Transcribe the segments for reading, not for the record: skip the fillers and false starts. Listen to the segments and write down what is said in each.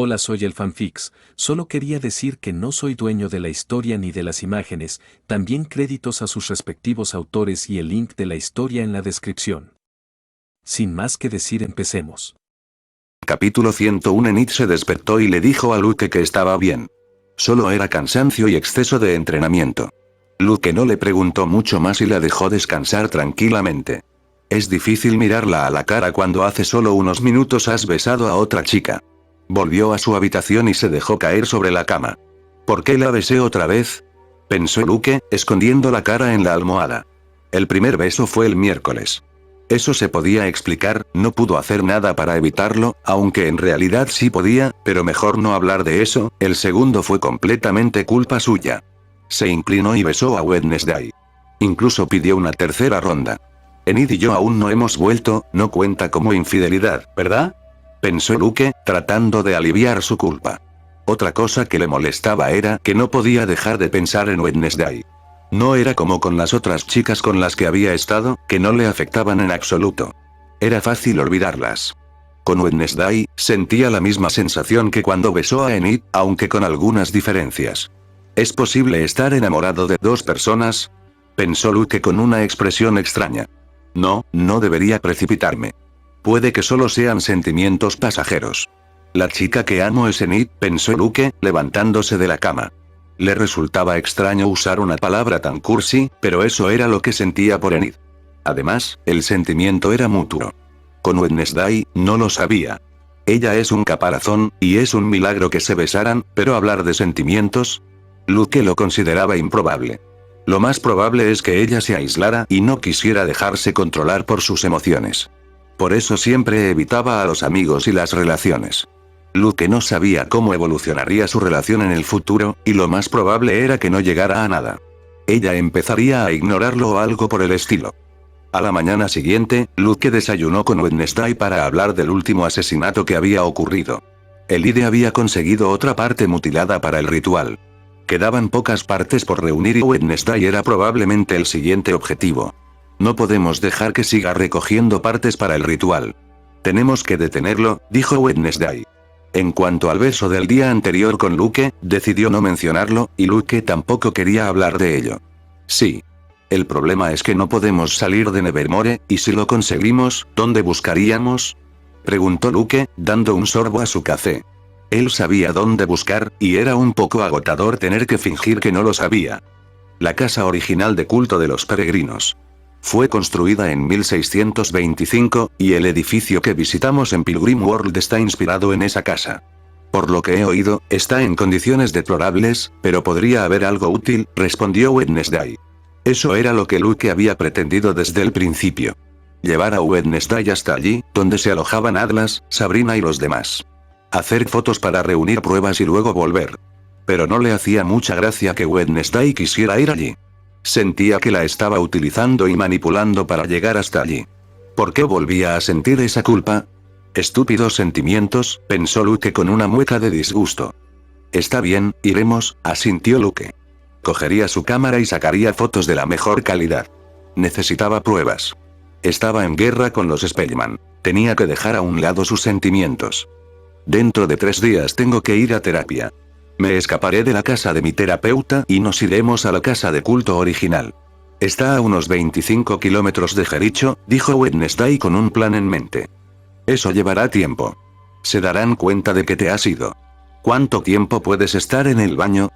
Hola, soy el fanfix, solo quería decir que no soy dueño de la historia ni de las imágenes, también créditos a sus respectivos autores y el link de la historia en la descripción. Sin más que decir, empecemos. Capítulo 101. Enid se despertó y le dijo a Luke que estaba bien. Solo era cansancio y exceso de entrenamiento. Luke no le preguntó mucho más y la dejó descansar tranquilamente. Es difícil mirarla a la cara cuando hace solo unos minutos has besado a otra chica. Volvió a su habitación y se dejó caer sobre la cama. ¿Por qué la besé otra vez?, pensó Luke, escondiendo la cara en la almohada. El primer beso fue el miércoles. Eso se podía explicar, no pudo hacer nada para evitarlo, aunque en realidad sí podía, pero mejor no hablar de eso. El segundo fue completamente culpa suya. Se inclinó y besó a Wednesday. Incluso pidió una tercera ronda. Enid y yo aún no hemos vuelto, no cuenta como infidelidad, ¿verdad?, pensó Luke, tratando de aliviar su culpa. Otra cosa que le molestaba era que no podía dejar de pensar en Wednesday. No era como con las otras chicas con las que había estado, que no le afectaban en absoluto. Era fácil olvidarlas. Con Wednesday, sentía la misma sensación que cuando besó a Enid, aunque con algunas diferencias. ¿Es posible estar enamorado de dos personas?, pensó Luke con una expresión extraña. No debería precipitarme. Puede que solo sean sentimientos pasajeros. La chica que amo es Enid, pensó Luke, levantándose de la cama. Le resultaba extraño usar una palabra tan cursi, pero eso era lo que sentía por Enid. Además, el sentimiento era mutuo. Con Wednesday, no lo sabía. Ella es un caparazón, y es un milagro que se besaran, pero hablar de sentimientos, Luke lo consideraba improbable. Lo más probable es que ella se aislara y no quisiera dejarse controlar por sus emociones. Por eso siempre evitaba a los amigos y las relaciones. Luke no sabía cómo evolucionaría su relación en el futuro, y lo más probable era que no llegara a nada. Ella empezaría a ignorarlo o algo por el estilo. A la mañana siguiente, Luke desayunó con Wednesday para hablar del último asesinato que había ocurrido. Elide había conseguido otra parte mutilada para el ritual. Quedaban pocas partes por reunir y Wednesday era probablemente el siguiente objetivo. No podemos dejar que siga recogiendo partes para el ritual. Tenemos que detenerlo, dijo Wednesday. En cuanto al beso del día anterior con Luke, decidió no mencionarlo, y Luke tampoco quería hablar de ello. Sí. El problema es que no podemos salir de Nevermore, y si lo conseguimos, ¿dónde buscaríamos?, preguntó Luke, dando un sorbo a su café. Él sabía dónde buscar, y era un poco agotador tener que fingir que no lo sabía. La casa original de culto de los peregrinos. Fue construida en 1625, y el edificio que visitamos en Pilgrim World está inspirado en esa casa. Por lo que he oído, está en condiciones deplorables, pero podría haber algo útil, respondió Wednesday. Eso era lo que Luke había pretendido desde el principio. Llevar a Wednesday hasta allí, donde se alojaban Atlas, Sabrina y los demás. Hacer fotos para reunir pruebas y luego volver. Pero no le hacía mucha gracia que Wednesday quisiera ir allí. Sentía que la estaba utilizando y manipulando para llegar hasta allí. ¿Por qué volvía a sentir esa culpa? Estúpidos sentimientos, pensó Luke con una mueca de disgusto. Está bien, iremos, asintió Luke. Cogería su cámara y sacaría fotos de la mejor calidad. Necesitaba pruebas. Estaba en guerra con los Spellman. Tenía que dejar a un lado sus sentimientos. Dentro de 3 días tengo que ir a terapia. Me escaparé de la casa de mi terapeuta y nos iremos a la casa de culto original. Está a unos 25 kilómetros de Jericho, dijo Wednesday con un plan en mente. Eso llevará tiempo. Se darán cuenta de que te has ido. ¿Cuánto tiempo puedes estar en el baño?,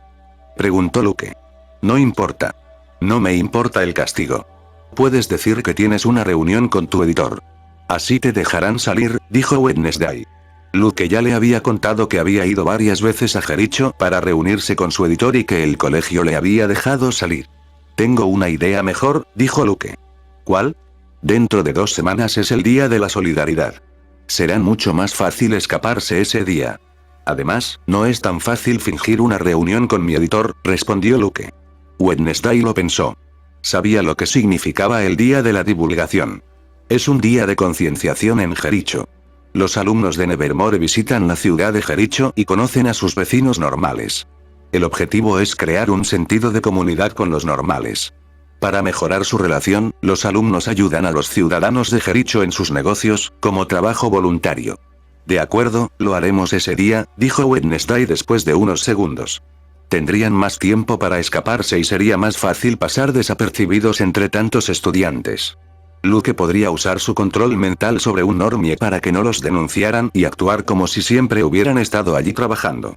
preguntó Luke. No importa. No me importa el castigo. Puedes decir que tienes una reunión con tu editor. Así te dejarán salir, dijo Wednesday. Luke ya le había contado que había ido varias veces a Jericho para reunirse con su editor y que el colegio le había dejado salir. Tengo una idea mejor, dijo Luke. ¿Cuál? Dentro de 2 semanas es el día de la solidaridad. Será mucho más fácil escaparse ese día. Además, no es tan fácil fingir una reunión con mi editor, respondió Luke. Wednesday lo pensó. Sabía lo que significaba el día de la divulgación. Es un día de concienciación en Jericho. Los alumnos de Nevermore visitan la ciudad de Jericho y conocen a sus vecinos normales. El objetivo es crear un sentido de comunidad con los normales. Para mejorar su relación, los alumnos ayudan a los ciudadanos de Jericho en sus negocios, como trabajo voluntario. De acuerdo, lo haremos ese día, dijo Wednesday después de unos segundos. Tendrían más tiempo para escaparse y sería más fácil pasar desapercibidos entre tantos estudiantes. Luke podría usar su control mental sobre un normie para que no los denunciaran y actuar como si siempre hubieran estado allí trabajando.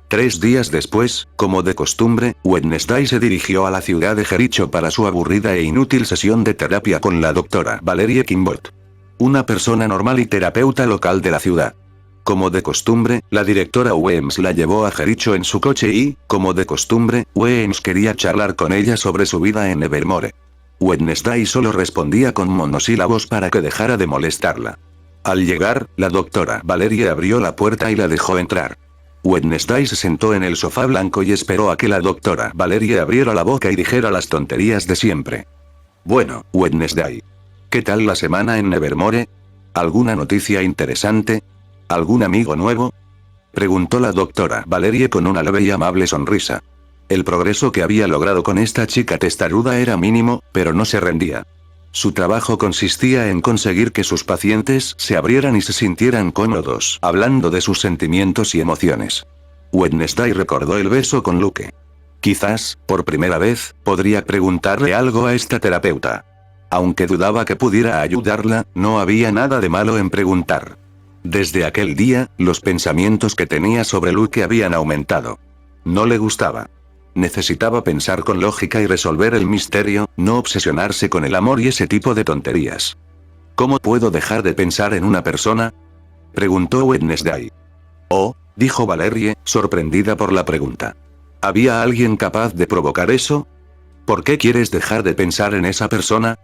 3 días después, como de costumbre, Wednesday se dirigió a la ciudad de Jericho para su aburrida e inútil sesión de terapia con la doctora Valerie Kimball, una persona normal y terapeuta local de la ciudad. Como de costumbre, la directora Weems la llevó a Jericho en su coche y, como de costumbre, Weems quería charlar con ella sobre su vida en Nevermore. Wednesday solo respondía con monosílabos para que dejara de molestarla. Al llegar, la doctora Valerie abrió la puerta y la dejó entrar. Wednesday se sentó en el sofá blanco y esperó a que la doctora Valerie abriera la boca y dijera las tonterías de siempre. Bueno, Wednesday. ¿Qué tal la semana en Nevermore? ¿Alguna noticia interesante? ¿Algún amigo nuevo? Preguntó la doctora Valerie con una leve y amable sonrisa. El progreso que había logrado con esta chica testaruda era mínimo, pero no se rendía. Su trabajo consistía en conseguir que sus pacientes se abrieran y se sintieran cómodos hablando de sus sentimientos y emociones. Wednesday recordó el beso con Luke. Quizás, por primera vez, podría preguntarle algo a esta terapeuta. Aunque dudaba que pudiera ayudarla, no había nada de malo en preguntar. Desde aquel día, los pensamientos que tenía sobre Luke habían aumentado. No le gustaba. Necesitaba pensar con lógica y resolver el misterio, no obsesionarse con el amor y ese tipo de tonterías. ¿Cómo puedo dejar de pensar en una persona?, preguntó Wednesday. Oh, dijo Valerie, sorprendida por la pregunta. ¿Había alguien capaz de provocar eso? ¿Por qué quieres dejar de pensar en esa persona?,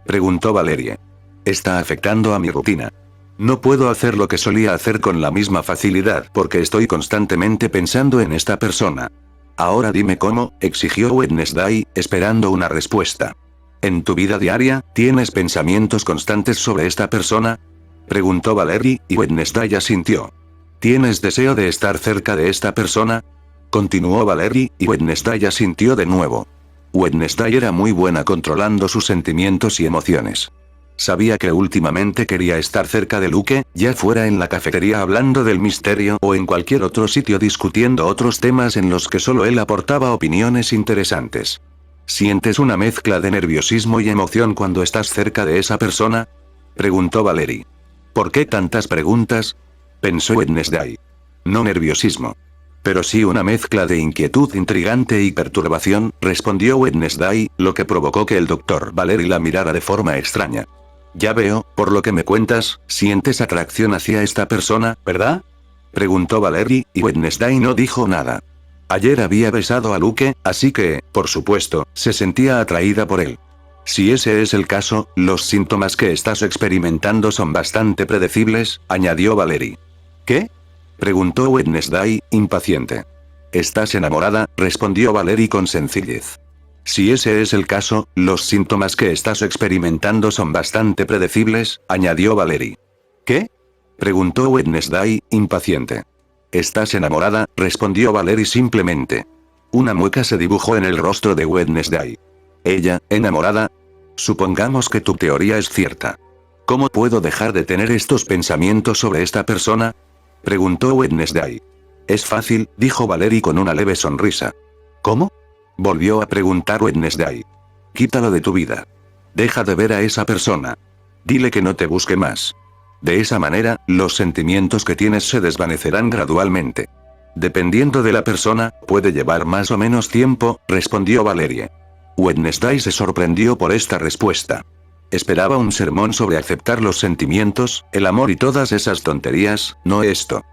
preguntó Valerie. Está afectando a mi rutina. No puedo hacer lo que solía hacer con la misma facilidad porque estoy constantemente pensando en esta persona. Ahora dime cómo, exigió Wednesday, esperando una respuesta. ¿En tu vida diaria, tienes pensamientos constantes sobre esta persona?, preguntó Valerie, y Wednesday asintió. ¿Tienes deseo de estar cerca de esta persona?, continuó Valerie, y Wednesday asintió de nuevo. Wednesday era muy buena controlando sus sentimientos y emociones. Sabía que últimamente quería estar cerca de Luke, ya fuera en la cafetería hablando del misterio o en cualquier otro sitio discutiendo otros temas en los que solo él aportaba opiniones interesantes. ¿Sientes una mezcla de nerviosismo y emoción cuando estás cerca de esa persona?, preguntó Valerie. ¿Por qué tantas preguntas?, pensó Wednesday. No nerviosismo. Pero sí una mezcla de inquietud intrigante y perturbación, respondió Wednesday, lo que provocó que el doctor Valerie la mirara de forma extraña. Ya veo, por lo que me cuentas, sientes atracción hacia esta persona, ¿verdad?, preguntó Valerie, y Wednesday no dijo nada. Ayer había besado a Luke, así que, por supuesto, se sentía atraída por él. Si ese es el caso, los síntomas que estás experimentando son bastante predecibles, añadió Valerie. ¿Qué?, preguntó Wednesday, impaciente. ¿Estás enamorada?, respondió Valerie con sencillez. Si ese es el caso, los síntomas que estás experimentando son bastante predecibles, añadió Valerie. ¿Qué?, preguntó Wednesday, impaciente. ¿Estás enamorada?, respondió Valerie simplemente. Una mueca se dibujó en el rostro de Wednesday. ¿Ella, enamorada? Supongamos que tu teoría es cierta. ¿Cómo puedo dejar de tener estos pensamientos sobre esta persona?, preguntó Wednesday. Es fácil, dijo Valerie con una leve sonrisa. ¿Cómo?, volvió a preguntar Wednesday. Quítalo de tu vida. Deja de ver a esa persona. Dile que no te busque más. De esa manera, los sentimientos que tienes se desvanecerán gradualmente. Dependiendo de la persona, puede llevar más o menos tiempo, respondió Valerie. Wednesday se sorprendió por esta respuesta. Esperaba un sermón sobre aceptar los sentimientos, el amor y todas esas tonterías, no esto.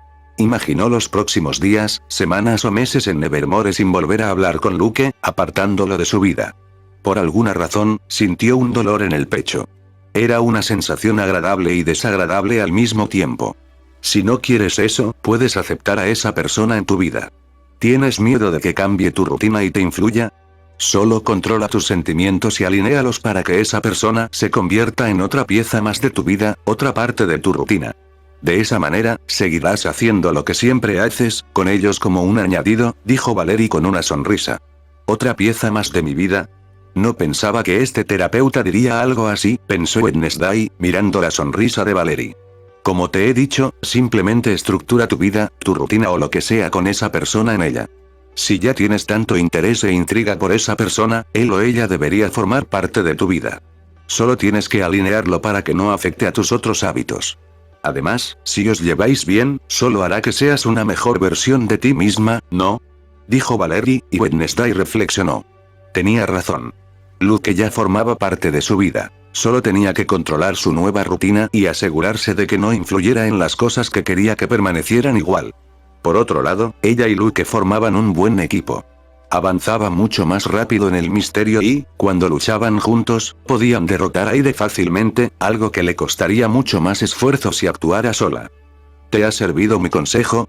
Imaginó los próximos días, semanas o meses en Nevermore sin volver a hablar con Luke, apartándolo de su vida. Por alguna razón, sintió un dolor en el pecho. Era una sensación agradable y desagradable al mismo tiempo. Si no quieres eso, puedes aceptar a esa persona en tu vida. ¿Tienes miedo de que cambie tu rutina y te influya? Solo controla tus sentimientos y alinéalos para que esa persona se convierta en otra pieza más de tu vida, otra parte de tu rutina. De esa manera, seguirás haciendo lo que siempre haces, con ellos como un añadido, dijo Valerie con una sonrisa. ¿Otra pieza más de mi vida? No pensaba que este terapeuta diría algo así, pensó Wednesday, mirando la sonrisa de Valerie. Como te he dicho, simplemente estructura tu vida, tu rutina o lo que sea con esa persona en ella. Si ya tienes tanto interés e intriga por esa persona, él o ella debería formar parte de tu vida. Solo tienes que alinearlo para que no afecte a tus otros hábitos. Además, si os lleváis bien, solo hará que seas una mejor versión de ti misma, ¿no? Dijo Valerie, y Wednesday reflexionó. Tenía razón. Luke ya formaba parte de su vida. Solo tenía que controlar su nueva rutina y asegurarse de que no influyera en las cosas que quería que permanecieran igual. Por otro lado, ella y Luke formaban un buen equipo. Avanzaba mucho más rápido en el misterio y, cuando luchaban juntos, podían derrotar a Aide fácilmente, algo que le costaría mucho más esfuerzo si actuara sola. ¿Te ha servido mi consejo?,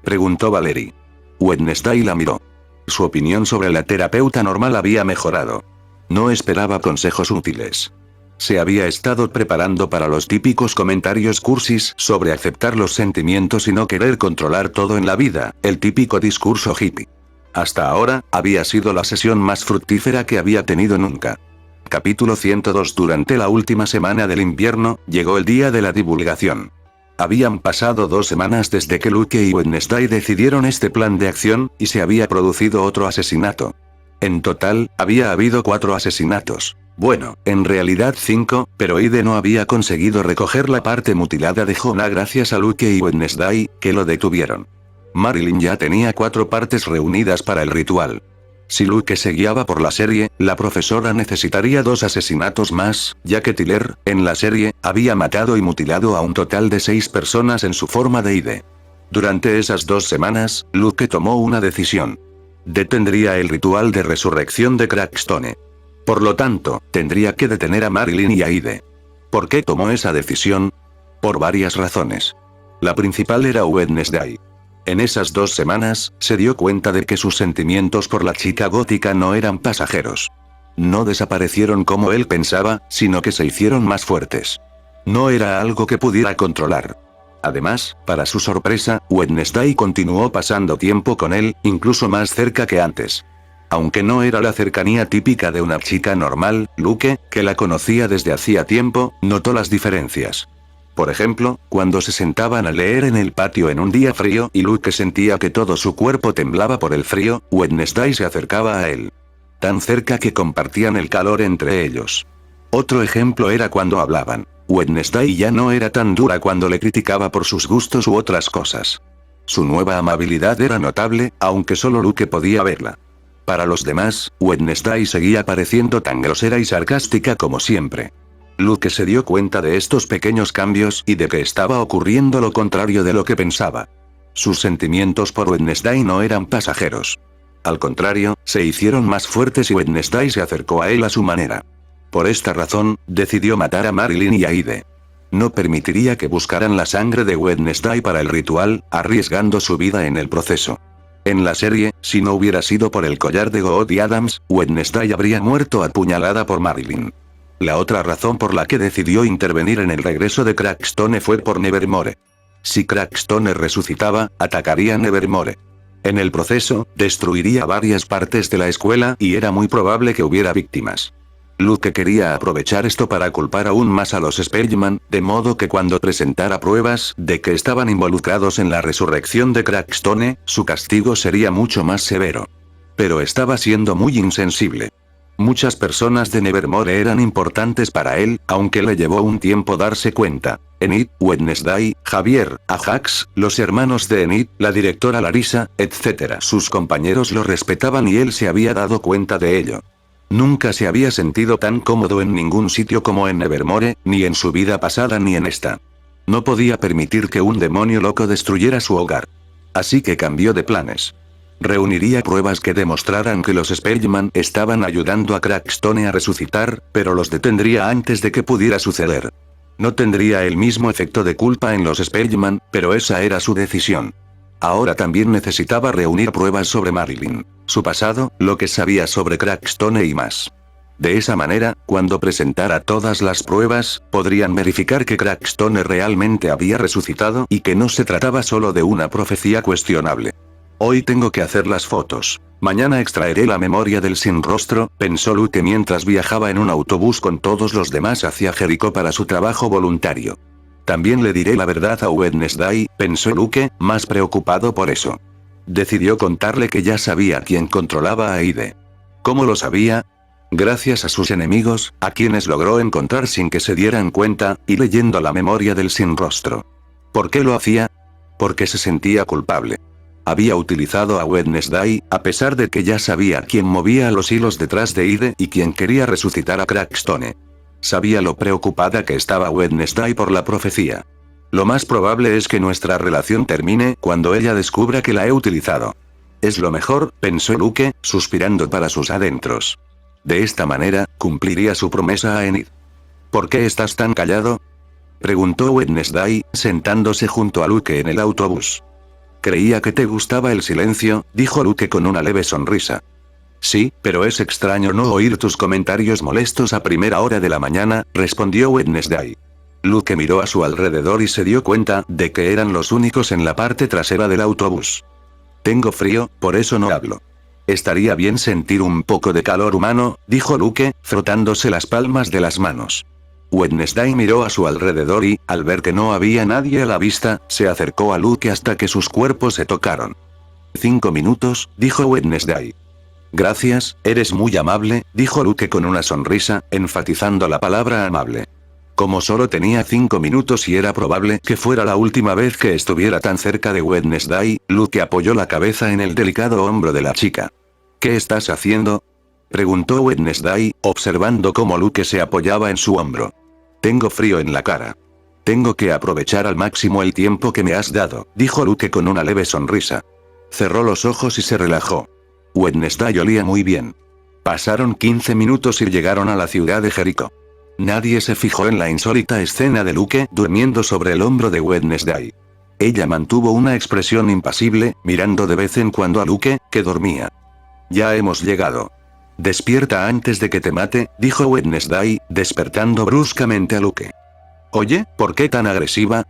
preguntó Valerie. Wednesday la miró. Su opinión sobre la terapeuta normal había mejorado. No esperaba consejos útiles. Se había estado preparando para los típicos comentarios cursis sobre aceptar los sentimientos y no querer controlar todo en la vida, el típico discurso hippie. Hasta ahora, había sido la sesión más fructífera que había tenido nunca. Capítulo 102. Durante la última semana del invierno, llegó el día de la divulgación. Habían pasado 2 semanas desde que Luke y Wednesday decidieron este plan de acción, y se había producido otro asesinato. En total, había habido 4 asesinatos. Bueno, en realidad 5, pero Aide no había conseguido recoger la parte mutilada de Jonah gracias a Luke y Wednesday, que lo detuvieron. Marilyn ya tenía 4 partes reunidas para el ritual. Si Luke se guiaba por la serie, la profesora necesitaría 2 asesinatos más, ya que Tyler, en la serie, había matado y mutilado a un total de 6 personas en su forma de Aide. Durante esas 2 semanas, Luke tomó una decisión. Detendría el ritual de resurrección de Crackstone. Por lo tanto, tendría que detener a Marilyn y a Aide. ¿Por qué tomó esa decisión? Por varias razones. La principal era Wednesday. En esas 2 semanas, se dio cuenta de que sus sentimientos por la chica gótica no eran pasajeros. No desaparecieron como él pensaba, sino que se hicieron más fuertes. No era algo que pudiera controlar. Además, para su sorpresa, Wednesday continuó pasando tiempo con él, incluso más cerca que antes. Aunque no era la cercanía típica de una chica normal, Luke, que la conocía desde hacía tiempo, notó las diferencias. Por ejemplo, cuando se sentaban a leer en el patio en un día frío y Luke sentía que todo su cuerpo temblaba por el frío, Wednesday se acercaba a él. Tan cerca que compartían el calor entre ellos. Otro ejemplo era cuando hablaban. Wednesday ya no era tan dura cuando le criticaba por sus gustos u otras cosas. Su nueva amabilidad era notable, aunque solo Luke podía verla. Para los demás, Wednesday seguía pareciendo tan grosera y sarcástica como siempre. Luke se dio cuenta de estos pequeños cambios y de que estaba ocurriendo lo contrario de lo que pensaba. Sus sentimientos por Wednesday no eran pasajeros. Al contrario, se hicieron más fuertes y Wednesday se acercó a él a su manera. Por esta razón, decidió matar a Marilyn y a Aide. No permitiría que buscaran la sangre de Wednesday para el ritual, arriesgando su vida en el proceso. En la serie, si no hubiera sido por el collar de Goody Adams, Wednesday habría muerto apuñalada por Marilyn. La otra razón por la que decidió intervenir en el regreso de Crackstone fue por Nevermore. Si Crackstone resucitaba, atacaría Nevermore. En el proceso, destruiría varias partes de la escuela y era muy probable que hubiera víctimas. Luke quería aprovechar esto para culpar aún más a los Spellman, de modo que cuando presentara pruebas de que estaban involucrados en la resurrección de Crackstone, su castigo sería mucho más severo. Pero estaba siendo muy insensible. Muchas personas de Nevermore eran importantes para él, aunque le llevó un tiempo darse cuenta. Enid, Wednesday, Javier, Ajax, los hermanos de Enid, la directora Larissa, etc. Sus compañeros lo respetaban y él se había dado cuenta de ello. Nunca se había sentido tan cómodo en ningún sitio como en Nevermore, ni en su vida pasada ni en esta. No podía permitir que un demonio loco destruyera su hogar. Así que cambió de planes. Reuniría pruebas que demostraran que los Spellman estaban ayudando a Crackstone a resucitar, pero los detendría antes de que pudiera suceder. No tendría el mismo efecto de culpa en los Spellman, pero esa era su decisión. Ahora también necesitaba reunir pruebas sobre Marilyn, su pasado, lo que sabía sobre Crackstone y más. De esa manera, cuando presentara todas las pruebas, podrían verificar que Crackstone realmente había resucitado y que no se trataba solo de una profecía cuestionable. Hoy tengo que hacer las fotos. Mañana extraeré la memoria del sin rostro, pensó Luke mientras viajaba en un autobús con todos los demás hacia Jericó para su trabajo voluntario. También le diré la verdad a Wednesday, pensó Luke, más preocupado por eso. Decidió contarle que ya sabía quién controlaba a Aide. ¿Cómo lo sabía? Gracias a sus enemigos, a quienes logró encontrar sin que se dieran cuenta, y leyendo la memoria del sin rostro. ¿Por qué lo hacía? Porque se sentía culpable. Había utilizado a Wednesday, a pesar de que ya sabía quién movía los hilos detrás de Ide y quién quería resucitar a Crackstone. Sabía lo preocupada que estaba Wednesday por la profecía. Lo más probable es que nuestra relación termine cuando ella descubra que la he utilizado. Es lo mejor, pensó Luke, suspirando para sus adentros. De esta manera, cumpliría su promesa a Enid. ¿Por qué estás tan callado? Preguntó Wednesday, sentándose junto a Luke en el autobús. Creía que te gustaba el silencio, dijo Luke con una leve sonrisa. Sí, pero es extraño no oír tus comentarios molestos a primera hora de la mañana, respondió Wednesday. Luke miró a su alrededor y se dio cuenta de que eran los únicos en la parte trasera del autobús. Tengo frío, por eso no hablo. Estaría bien sentir un poco de calor humano, dijo Luke, frotándose las palmas de las manos. Wednesday miró a su alrededor y, al ver que no había nadie a la vista, se acercó a Luke hasta que sus cuerpos se tocaron. 5 minutos, dijo Wednesday. Gracias, eres muy amable, dijo Luke con una sonrisa, enfatizando la palabra amable. Como solo tenía 5 minutos y era probable que fuera la última vez que estuviera tan cerca de Wednesday, Luke apoyó la cabeza en el delicado hombro de la chica. ¿Qué estás haciendo? Preguntó Wednesday, observando cómo Luke se apoyaba en su hombro. Tengo frío en la cara. Tengo que aprovechar al máximo el tiempo que me has dado, dijo Luke con una leve sonrisa. Cerró los ojos y se relajó. Wednesday olía muy bien. Pasaron 15 minutos y llegaron a la ciudad de Jericho. Nadie se fijó en la insólita escena de Luke durmiendo sobre el hombro de Wednesday. Ella mantuvo una expresión impasible, mirando de vez en cuando a Luke, que dormía. Ya hemos llegado. Despierta antes de que te mate, dijo Wednesday, despertando bruscamente a Luke. Oye, ¿por qué tan agresiva?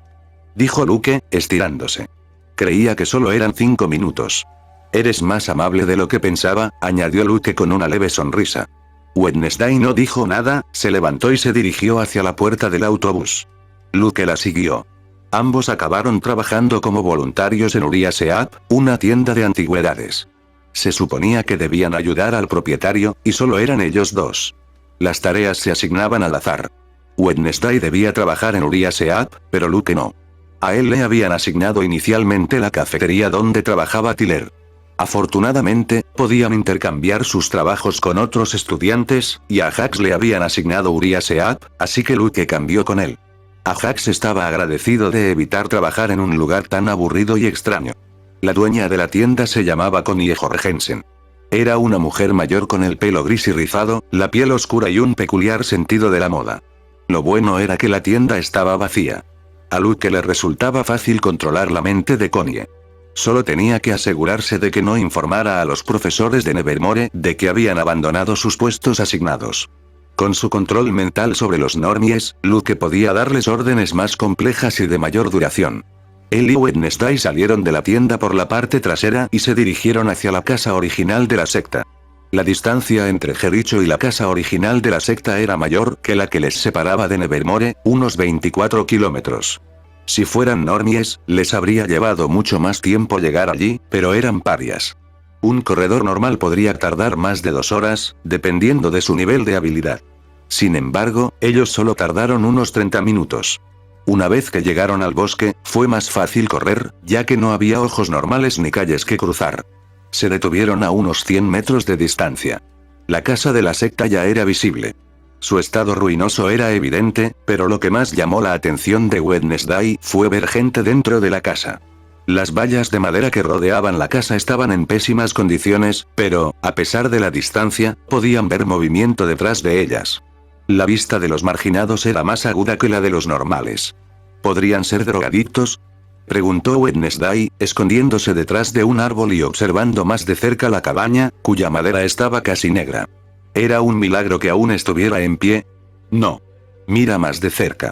Dijo Luke, estirándose. Creía que solo eran 5 minutos. Eres más amable de lo que pensaba, añadió Luke con una leve sonrisa. Wednesday no dijo nada, se levantó y se dirigió hacia la puerta del autobús. Luke la siguió. Ambos acabaron trabajando como voluntarios en Uriah Heep, una tienda de antigüedades. Se suponía que debían ayudar al propietario, y solo eran ellos dos. Las tareas se asignaban al azar. Wednesday debía trabajar en Uriah Heep, pero Luke no. A él le habían asignado inicialmente la cafetería donde trabajaba Tyler. Afortunadamente, podían intercambiar sus trabajos con otros estudiantes, y a Jax le habían asignado Uriah Heep, así que Luke cambió con él. A Jax estaba agradecido de evitar trabajar en un lugar tan aburrido y extraño. La dueña de la tienda se llamaba Connie Jorgensen. Era una mujer mayor con el pelo gris y rizado, la piel oscura y un peculiar sentido de la moda. Lo bueno era que la tienda estaba vacía. A Luke le resultaba fácil controlar la mente de Connie. Solo tenía que asegurarse de que no informara a los profesores de Nevermore de que habían abandonado sus puestos asignados. Con su control mental sobre los normies, Luke podía darles órdenes más complejas y de mayor duración. Él y Wednesday salieron de la tienda por la parte trasera y se dirigieron hacia la casa original de la secta. La distancia entre Jericho y la casa original de la secta era mayor que la que les separaba de Nevermore, unos 24 kilómetros. Si fueran normies, les habría llevado mucho más tiempo llegar allí, pero eran parias. Un corredor normal podría tardar más de 2 horas, dependiendo de su nivel de habilidad. Sin embargo, ellos solo tardaron unos 30 minutos. Una vez que llegaron al bosque, fue más fácil correr, ya que no había ojos normales ni calles que cruzar. Se detuvieron a unos 100 metros de distancia. La casa de la secta ya era visible. Su estado ruinoso era evidente, pero lo que más llamó la atención de Wednesday fue ver gente dentro de la casa. Las vallas de madera que rodeaban la casa estaban en pésimas condiciones, pero, a pesar de la distancia, podían ver movimiento detrás de ellas. La vista de los marginados era más aguda que la de los normales. ¿Podrían ser drogadictos?, preguntó Wednesday, escondiéndose detrás de un árbol y observando más de cerca la cabaña, cuya madera estaba casi negra. ¿Era un milagro que aún estuviera en pie? No. Mira más de cerca.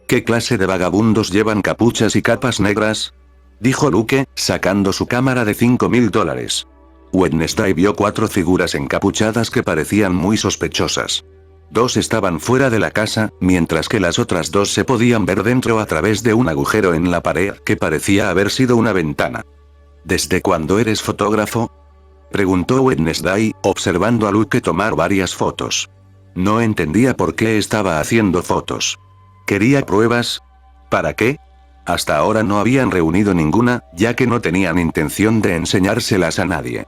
¿Qué clase de vagabundos llevan capuchas y capas negras?, dijo Luke, sacando su cámara de $5.000. Wednesday vio 4 figuras encapuchadas que parecían muy sospechosas. 2 estaban fuera de la casa, mientras que las otras 2 se podían ver dentro a través de un agujero en la pared que parecía haber sido una ventana. ¿Desde cuándo eres fotógrafo?, preguntó Wednesday, observando a Luke tomar varias fotos. No entendía por qué estaba haciendo fotos. ¿Quería pruebas? ¿Para qué? Hasta ahora no habían reunido ninguna, ya que no tenían intención de enseñárselas a nadie.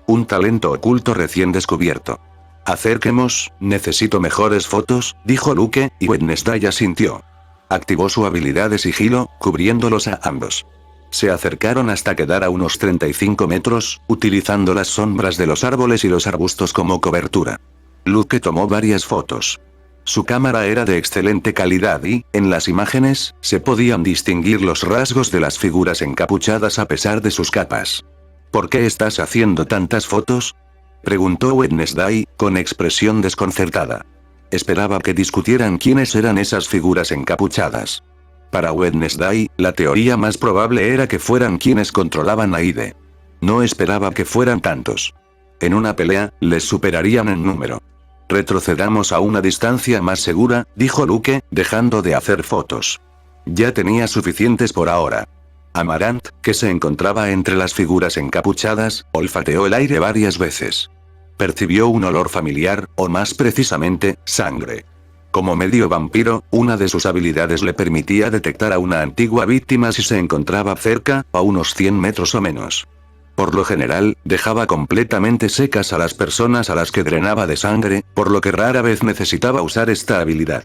Un talento oculto recién descubierto. Acerquemos, necesito mejores fotos, dijo Luke, y Wednesday asintió. Activó su habilidad de sigilo, cubriéndolos a ambos. Se acercaron hasta quedar a unos 35 metros, utilizando las sombras de los árboles y los arbustos como cobertura. Luke tomó varias fotos. Su cámara era de excelente calidad y, en las imágenes, se podían distinguir los rasgos de las figuras encapuchadas a pesar de sus capas. ¿Por qué estás haciendo tantas fotos?, preguntó Wednesday, con expresión desconcertada. Esperaba que discutieran quiénes eran esas figuras encapuchadas. Para Wednesday, la teoría más probable era que fueran quienes controlaban a Hyde. No esperaba que fueran tantos. En una pelea, les superarían en número. Retrocedamos a una distancia más segura, dijo Luke, dejando de hacer fotos. Ya tenía suficientes por ahora. Amaranth, que se encontraba entre las figuras encapuchadas, olfateó el aire varias veces. Percibió un olor familiar, o más precisamente, sangre. Como medio vampiro, una de sus habilidades le permitía detectar a una antigua víctima si se encontraba cerca, a unos 100 metros o menos. Por lo general, dejaba completamente secas a las personas a las que drenaba de sangre, por lo que rara vez necesitaba usar esta habilidad.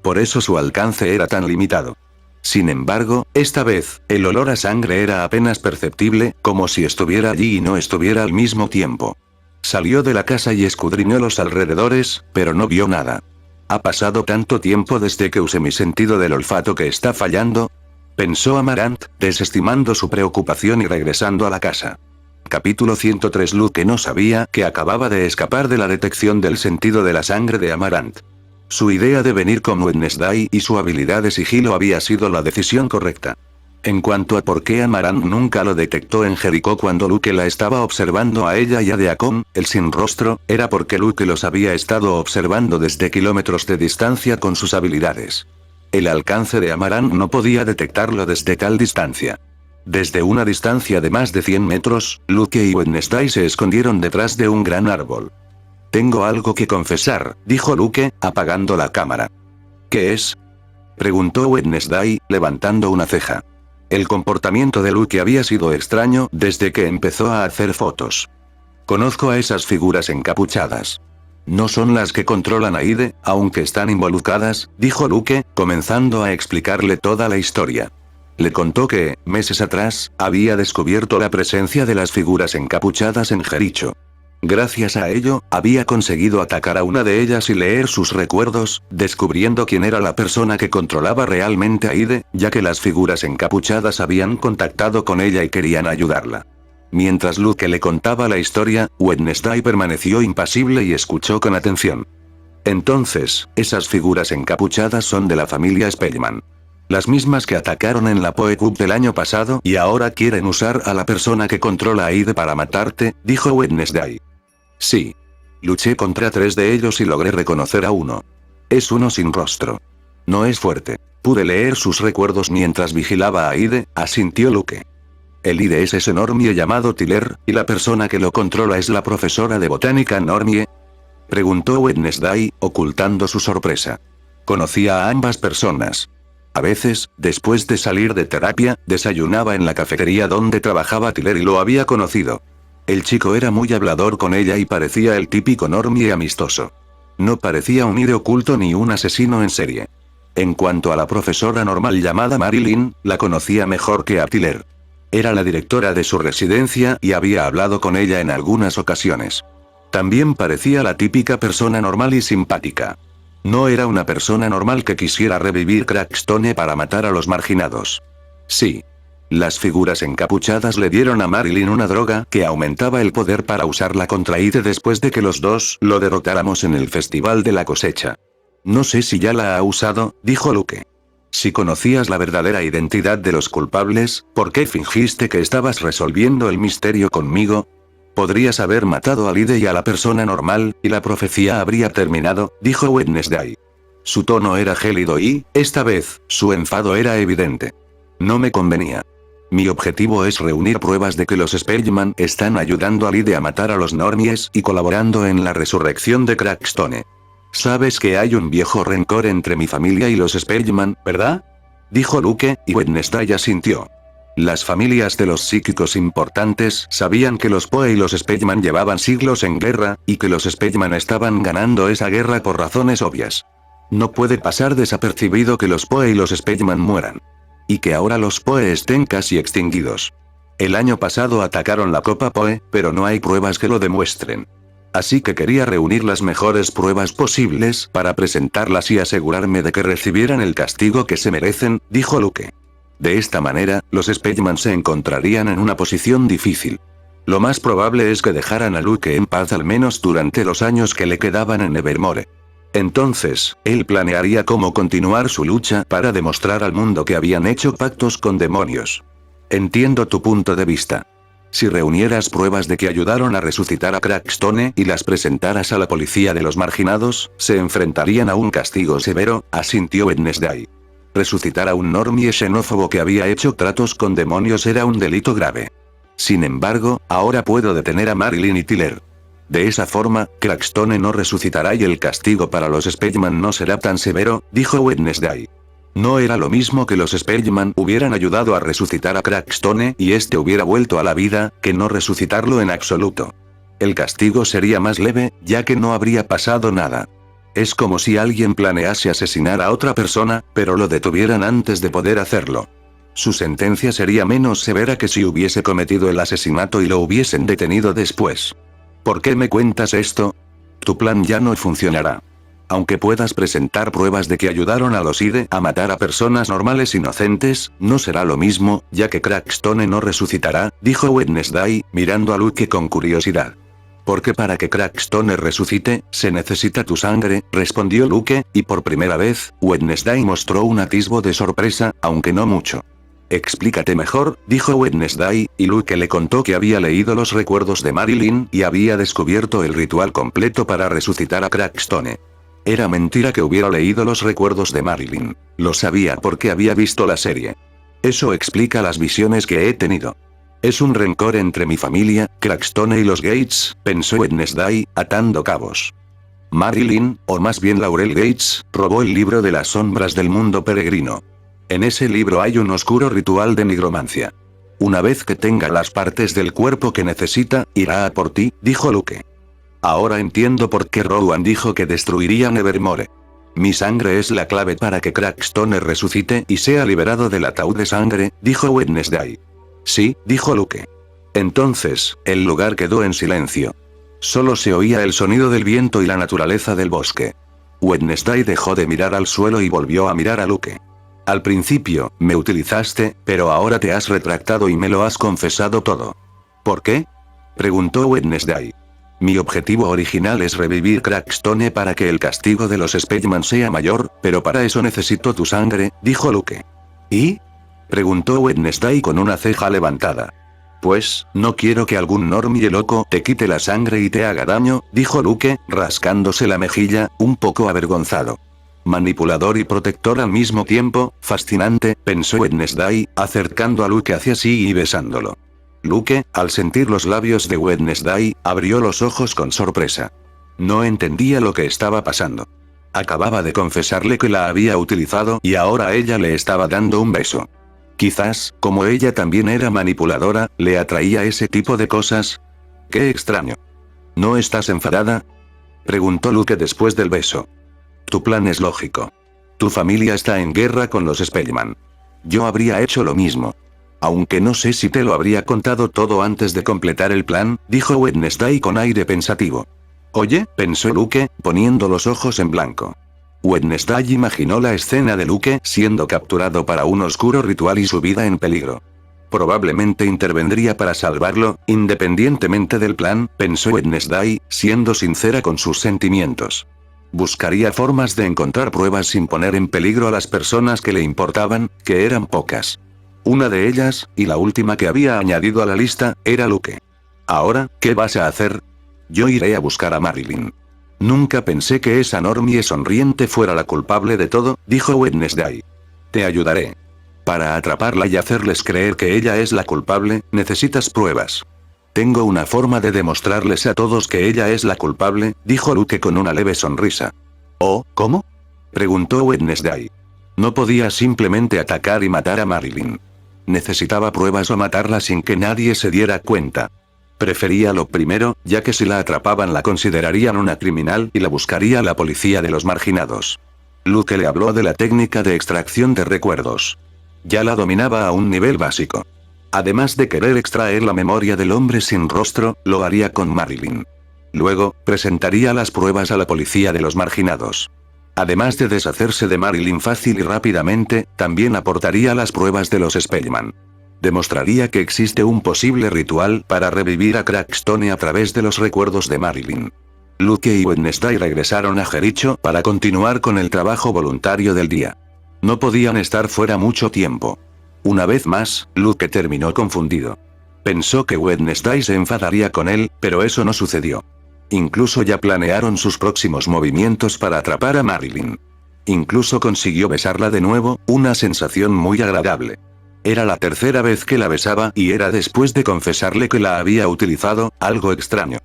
Por eso su alcance era tan limitado. Sin embargo, esta vez, el olor a sangre era apenas perceptible, como si estuviera allí y no estuviera al mismo tiempo. Salió de la casa y escudriñó los alrededores, pero no vio nada. ¿Ha pasado tanto tiempo desde que usé mi sentido del olfato que está fallando?, pensó Amaranth, desestimando su preocupación y regresando a la casa. Capítulo 103. Luke no sabía que acababa de escapar de la detección del sentido de la sangre de Amaranth. Su idea de venir con Wednesday y su habilidad de sigilo había sido la decisión correcta. En cuanto a por qué Amaranth nunca lo detectó en Jericó cuando Luke la estaba observando a ella y a Deacon, el sin rostro, era porque Luke los había estado observando desde kilómetros de distancia con sus habilidades. El alcance de Amaranth no podía detectarlo desde tal distancia. Desde una distancia de más de 100 metros, Luke y Wednesday se escondieron detrás de un gran árbol. Tengo algo que confesar, dijo Luke, apagando la cámara. ¿Qué es?, preguntó Wednesday, levantando una ceja. El comportamiento de Luke había sido extraño desde que empezó a hacer fotos. Conozco a esas figuras encapuchadas. No son las que controlan a Hyde, aunque están involucradas, dijo Luke, comenzando a explicarle toda la historia. Le contó que, meses atrás, había descubierto la presencia de las figuras encapuchadas en Jericho. Gracias a ello, había conseguido atacar a una de ellas y leer sus recuerdos, descubriendo quién era la persona que controlaba realmente a Hyde, ya que las figuras encapuchadas habían contactado con ella y querían ayudarla. Mientras Luke le contaba la historia, Wednesday permaneció impasible y escuchó con atención. Entonces, esas figuras encapuchadas son de la familia Spellman. Las mismas que atacaron en la Poe Cup del año pasado y ahora quieren usar a la persona que controla a Hyde para matarte, dijo Wednesday. Sí. Luché contra 3 de ellos y logré reconocer a uno. Es uno sin rostro. No es fuerte. Pude leer sus recuerdos mientras vigilaba a Hyde, asintió Luke. El Hyde es ese Normie llamado Tiller, y la persona que lo controla es la profesora de botánica Normie, preguntó Wednesday, ocultando su sorpresa. Conocía a ambas personas. A veces, después de salir de terapia, desayunaba en la cafetería donde trabajaba Tiller y lo había conocido. El chico era muy hablador con ella y parecía el típico normie amistoso. No parecía un Hyde oculto ni un asesino en serie. En cuanto a la profesora normal llamada Marilyn, la conocía mejor que a Tiller. Era la directora de su residencia y había hablado con ella en algunas ocasiones. También parecía la típica persona normal y simpática. No era una persona normal que quisiera revivir Crackstone para matar a los marginados. Sí. Las figuras encapuchadas le dieron a Marilyn una droga que aumentaba el poder para usarla contra Hyde después de que los dos lo derrotáramos en el Festival de la Cosecha. No sé si ya la ha usado, dijo Luke. Si conocías la verdadera identidad de los culpables, ¿por qué fingiste que estabas resolviendo el misterio conmigo? Podrías haber matado a Lide y a la persona normal, y la profecía habría terminado, dijo Wednesday. Su tono era gélido y, esta vez, su enfado era evidente. No me convenía. Mi objetivo es reunir pruebas de que los Spellman están ayudando a Lide a matar a los normies y colaborando en la resurrección de Crackstone. Sabes que hay un viejo rencor entre mi familia y los Spellman, ¿verdad? Dijo Luke, y Wednesday asintió. Las familias de los psíquicos importantes sabían que los Poe y los Spellman llevaban siglos en guerra, y que los Spellman estaban ganando esa guerra por razones obvias. No puede pasar desapercibido que los Poe y los Spellman mueran. Y que ahora los Poe estén casi extinguidos. El año pasado atacaron la Copa Poe, pero no hay pruebas que lo demuestren. Así que quería reunir las mejores pruebas posibles para presentarlas y asegurarme de que recibieran el castigo que se merecen, dijo Luke. De esta manera, los Spellman se encontrarían en una posición difícil. Lo más probable es que dejaran a Luke en paz al menos durante los años que le quedaban en Nevermore. Entonces, él planearía cómo continuar su lucha para demostrar al mundo que habían hecho pactos con demonios. Entiendo tu punto de vista. Si reunieras pruebas de que ayudaron a resucitar a Crackstone y las presentaras a la policía de los marginados, se enfrentarían a un castigo severo, asintió Wednesday. Resucitar a un normie xenófobo que había hecho tratos con demonios era un delito grave. Sin embargo, ahora puedo detener a Marilyn y Tiller. De esa forma, Crackstone no resucitará y el castigo para los Spellman no será tan severo, dijo Wednesday. No era lo mismo que los Spellman hubieran ayudado a resucitar a Crackstone y este hubiera vuelto a la vida, que no resucitarlo en absoluto. El castigo sería más leve, ya que no habría pasado nada. Es como si alguien planease asesinar a otra persona, pero lo detuvieran antes de poder hacerlo. Su sentencia sería menos severa que si hubiese cometido el asesinato y lo hubiesen detenido después. ¿Por qué me cuentas esto? Tu plan ya no funcionará. Aunque puedas presentar pruebas de que ayudaron a los Ide a matar a personas normales inocentes, no será lo mismo, ya que Crackstone no resucitará, dijo Wednesday, mirando a Luke con curiosidad. Porque para que Crackstone resucite, se necesita tu sangre, respondió Luke, y por primera vez, Wednesday mostró un atisbo de sorpresa, aunque no mucho. Explícate mejor, dijo Wednesday, y Luke le contó que había leído los recuerdos de Marilyn y había descubierto el ritual completo para resucitar a Crackstone. Era mentira que hubiera leído los recuerdos de Marilyn. Lo sabía porque había visto la serie. Eso explica las visiones que he tenido. Es un rencor entre mi familia, Crackstone y los Gates, pensó Wednesday, atando cabos. Marilyn, o más bien Laurel Gates, robó el libro de las sombras del mundo peregrino. En ese libro hay un oscuro ritual de nigromancia. Una vez que tenga las partes del cuerpo que necesita, irá a por ti, dijo Luke. Ahora entiendo por qué Rowan dijo que destruiría Nevermore. Mi sangre es la clave para que Crackstone resucite y sea liberado del ataúd de sangre, dijo Wednesday. Sí, dijo Luke. Entonces, el lugar quedó en silencio. Solo se oía el sonido del viento y la naturaleza del bosque. Wednesday dejó de mirar al suelo y volvió a mirar a Luke. Al principio, me utilizaste, pero ahora te has retractado y me lo has confesado todo. ¿Por qué? Preguntó Wednesday. Mi objetivo original es revivir Crackstone para que el castigo de los Spellman sea mayor, pero para eso necesito tu sangre, dijo Luke. ¿Y? Preguntó Wednesday con una ceja levantada. Pues, no quiero que algún normie loco te quite la sangre y te haga daño, dijo Luke, rascándose la mejilla, un poco avergonzado. Manipulador y protector al mismo tiempo, fascinante, pensó Wednesday, acercando a Luke hacia sí y besándolo. Luke, al sentir los labios de Wednesday, abrió los ojos con sorpresa. No entendía lo que estaba pasando. Acababa de confesarle que la había utilizado y ahora ella le estaba dando un beso. Quizás, como ella también era manipuladora, le atraía ese tipo de cosas. ¡Qué extraño! ¿No estás enfadada?, preguntó Luke después del beso. Tu plan es lógico. Tu familia está en guerra con los Spellman. Yo habría hecho lo mismo. Aunque no sé si te lo habría contado todo antes de completar el plan, dijo Wednesday con aire pensativo. Oye, pensó Luke, poniendo los ojos en blanco. Wednesday imaginó la escena de Luke siendo capturado para un oscuro ritual y su vida en peligro. Probablemente intervendría para salvarlo, independientemente del plan, pensó Wednesday, siendo sincera con sus sentimientos. Buscaría formas de encontrar pruebas sin poner en peligro a las personas que le importaban, que eran pocas. Una de ellas, y la última que había añadido a la lista, era Luke. ¿Ahora, qué vas a hacer? Yo iré a buscar a Marilyn. Nunca pensé que esa normie sonriente fuera la culpable de todo, dijo Wednesday. Te ayudaré. Para atraparla y hacerles creer que ella es la culpable, necesitas pruebas. Tengo una forma de demostrarles a todos que ella es la culpable, dijo Luke con una leve sonrisa. ¿Oh, cómo? Preguntó Wednesday. No podía simplemente atacar y matar a Marilyn. Necesitaba pruebas o matarla sin que nadie se diera cuenta. Prefería lo primero, ya que si la atrapaban la considerarían una criminal y la buscaría la policía de los marginados. Luke le habló de la técnica de extracción de recuerdos. Ya la dominaba a un nivel básico. Además de querer extraer la memoria del hombre sin rostro, lo haría con Marilyn. Luego, presentaría las pruebas a la policía de los marginados. Además de deshacerse de Marilyn fácil y rápidamente, también aportaría las pruebas de los Spellman. Demostraría que existe un posible ritual para revivir a Crackstone a través de los recuerdos de Marilyn. Luke y Wednesday regresaron a Jericho para continuar con el trabajo voluntario del día. No podían estar fuera mucho tiempo. Una vez más, Luke terminó confundido. Pensó que Wednesday se enfadaría con él, pero eso no sucedió. Incluso ya planearon sus próximos movimientos para atrapar a Marilyn. Incluso consiguió besarla de nuevo, una sensación muy agradable. Era la tercera vez que la besaba y era después de confesarle que la había utilizado, algo extraño.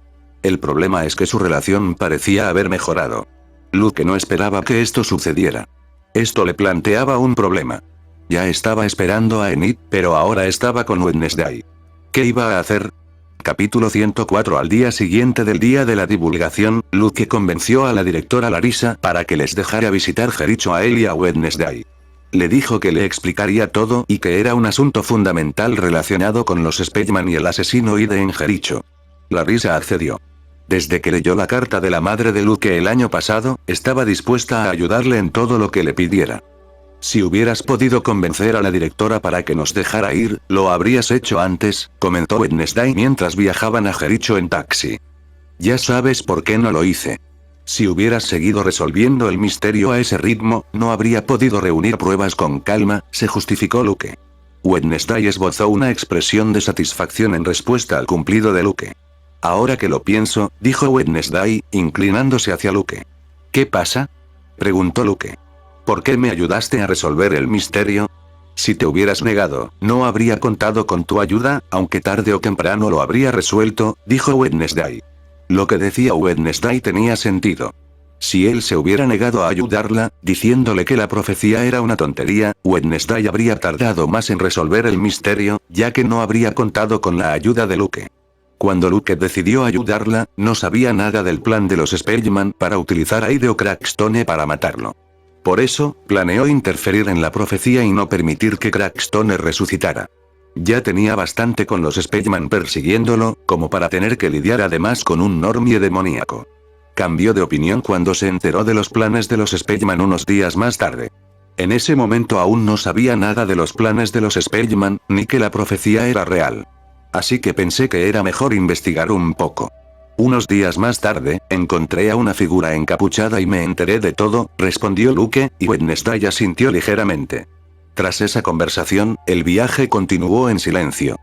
El problema es que su relación parecía haber mejorado. Luke no esperaba que esto sucediera. Esto le planteaba un problema. Ya estaba esperando a Enid, pero ahora estaba con Wednesday. ¿Qué iba a hacer? Capítulo 104. Al día siguiente del día de la divulgación, Luke convenció a la directora Larissa para que les dejara visitar Jericho a él y a Wednesday. Le dijo que le explicaría todo y que era un asunto fundamental relacionado con los Spellman y el asesino Ide en Jericho. Larissa accedió. Desde que leyó la carta de la madre de Luke el año pasado, estaba dispuesta a ayudarle en todo lo que le pidiera. Si hubieras podido convencer a la directora para que nos dejara ir, lo habrías hecho antes, comentó Wednesday mientras viajaban a Jericho en taxi. Ya sabes por qué no lo hice. Si hubieras seguido resolviendo el misterio a ese ritmo, no habría podido reunir pruebas con calma, se justificó Luke. Wednesday esbozó una expresión de satisfacción en respuesta al cumplido de Luke. Ahora que lo pienso, dijo Wednesday, inclinándose hacia Luke. ¿Qué pasa? Preguntó Luke. ¿Por qué me ayudaste a resolver el misterio? Si te hubieras negado, no habría contado con tu ayuda, aunque tarde o temprano lo habría resuelto, dijo Wednesday. Lo que decía Wednesday tenía sentido. Si él se hubiera negado a ayudarla, diciéndole que la profecía era una tontería, Wednesday habría tardado más en resolver el misterio, ya que no habría contado con la ayuda de Luke. Cuando Luke decidió ayudarla, no sabía nada del plan de los Spellman para utilizar a Hideo Crackstone para matarlo. Por eso, planeó interferir en la profecía y no permitir que Crackstone resucitara. Ya tenía bastante con los Spellman persiguiéndolo, como para tener que lidiar además con un normie demoníaco. Cambió de opinión cuando se enteró de los planes de los Spellman unos días más tarde. En ese momento aún no sabía nada de los planes de los Spellman, ni que la profecía era real. Así que pensé que era mejor investigar un poco. Unos días más tarde, encontré a una figura encapuchada y me enteré de todo, respondió Luke, y Wednesday asintió ligeramente. Tras esa conversación, el viaje continuó en silencio.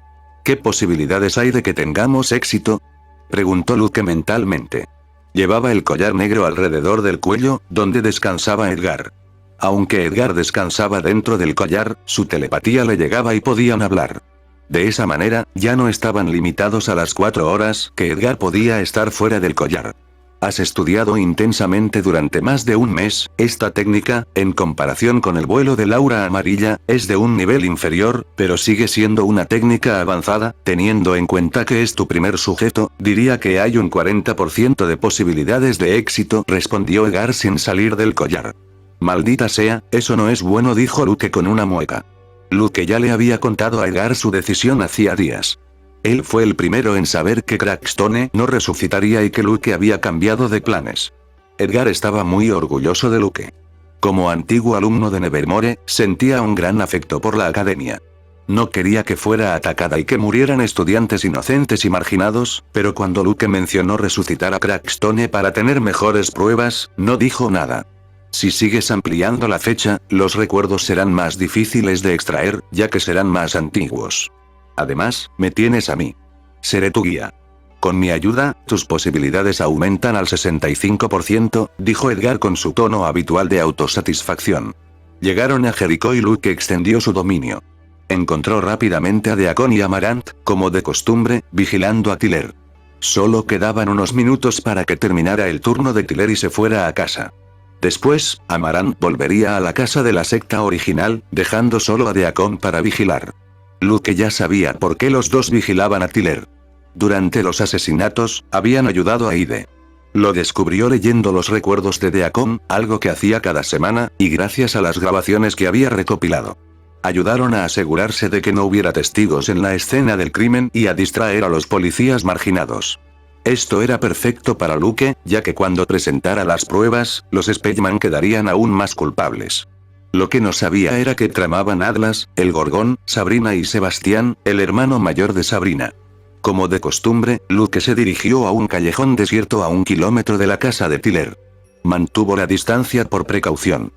¿Qué posibilidades hay de que tengamos éxito? Preguntó Luke mentalmente. Llevaba el collar negro alrededor del cuello, donde descansaba Edgar. Aunque Edgar descansaba dentro del collar, su telepatía le llegaba y podían hablar. De esa manera, ya no estaban limitados a las 4 horas que Edgar podía estar fuera del collar. Has estudiado intensamente durante más de un mes, esta técnica, en comparación con el vuelo del aura amarilla, es de un nivel inferior, pero sigue siendo una técnica avanzada, teniendo en cuenta que es tu primer sujeto, diría que hay un 40% de posibilidades de éxito, respondió Edgar sin salir del collar. Maldita sea, eso no es bueno, dijo Luke con una mueca. Luke ya le había contado a Edgar su decisión hacía días. Él fue el primero en saber que Crackstone no resucitaría y que Luke había cambiado de planes. Edgar estaba muy orgulloso de Luke. Como antiguo alumno de Nevermore, sentía un gran afecto por la academia. No quería que fuera atacada y que murieran estudiantes inocentes y marginados, pero cuando Luke mencionó resucitar a Crackstone para tener mejores pruebas, no dijo nada. Si sigues ampliando la fecha, los recuerdos serán más difíciles de extraer, ya que serán más antiguos. Además, me tienes a mí. Seré tu guía. Con mi ayuda, tus posibilidades aumentan al 65%, dijo Edgar con su tono habitual de autosatisfacción. Llegaron a Jericó y Luke extendió su dominio. Encontró rápidamente a Deacon y Amarant, como de costumbre, vigilando a Tyler. Solo quedaban unos minutos para que terminara el turno de Tyler y se fuera a casa. Después, Amarant volvería a la casa de la secta original, dejando solo a Deacon para vigilar. Luke ya sabía por qué los dos vigilaban a Tyler. Durante los asesinatos, habían ayudado a Ide. Lo descubrió leyendo los recuerdos de Deacon, algo que hacía cada semana, y gracias a las grabaciones que había recopilado. Ayudaron a asegurarse de que no hubiera testigos en la escena del crimen y a distraer a los policías marginados. Esto era perfecto para Luke, ya que cuando presentara las pruebas, los Spellman quedarían aún más culpables. Lo que no sabía era que tramaban Atlas, el Gorgón, Sabrina y Sebastián, el hermano mayor de Sabrina. Como de costumbre, Luke se dirigió a un callejón desierto a 1 kilómetro de la casa de Tyler. Mantuvo la distancia por precaución.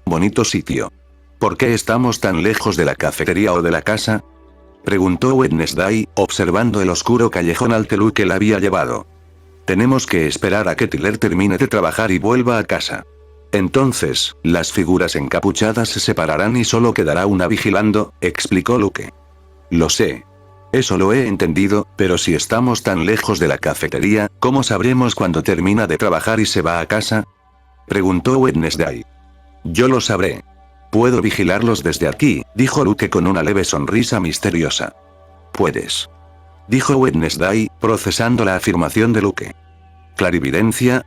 Bonito sitio. ¿Por qué estamos tan lejos de la cafetería o de la casa?, preguntó Wednesday, observando el oscuro callejón al que Luke la había llevado. Tenemos que esperar a que Tyler termine de trabajar y vuelva a casa. Entonces, las figuras encapuchadas se separarán y solo quedará una vigilando, explicó Luke. Lo sé. Eso lo he entendido, pero si estamos tan lejos de la cafetería, ¿cómo sabremos cuándo termina de trabajar y se va a casa?, preguntó Wednesday. Yo lo sabré. Puedo vigilarlos desde aquí, dijo Luke con una leve sonrisa misteriosa. Puedes. Dijo Wednesday, procesando la afirmación de Luke. ¿Clarividencia?,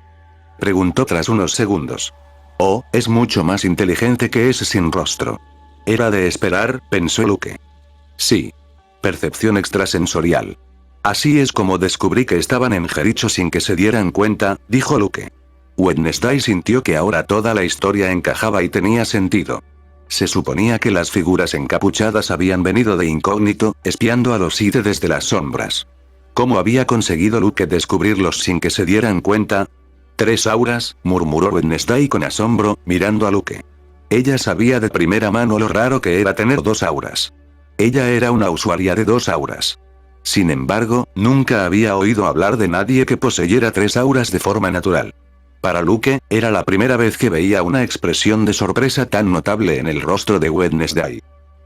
preguntó tras unos segundos. Oh, es mucho más inteligente que ese sin rostro. Era de esperar, pensó Luke. Sí. Percepción extrasensorial. Así es como descubrí que estaban en Jericho sin que se dieran cuenta, dijo Luke. Wednesday sintió que ahora toda la historia encajaba y tenía sentido. Se suponía que las figuras encapuchadas habían venido de incógnito, espiando a los Ide desde las sombras. ¿Cómo había conseguido Luke descubrirlos sin que se dieran cuenta? 3 auras, murmuró Wednesday con asombro, mirando a Luke. Ella sabía de primera mano lo raro que era tener 2 auras. Ella era una usuaria de 2 auras. Sin embargo, nunca había oído hablar de nadie que poseyera 3 auras de forma natural. Para Luke, era la primera vez que veía una expresión de sorpresa tan notable en el rostro de Wednesday.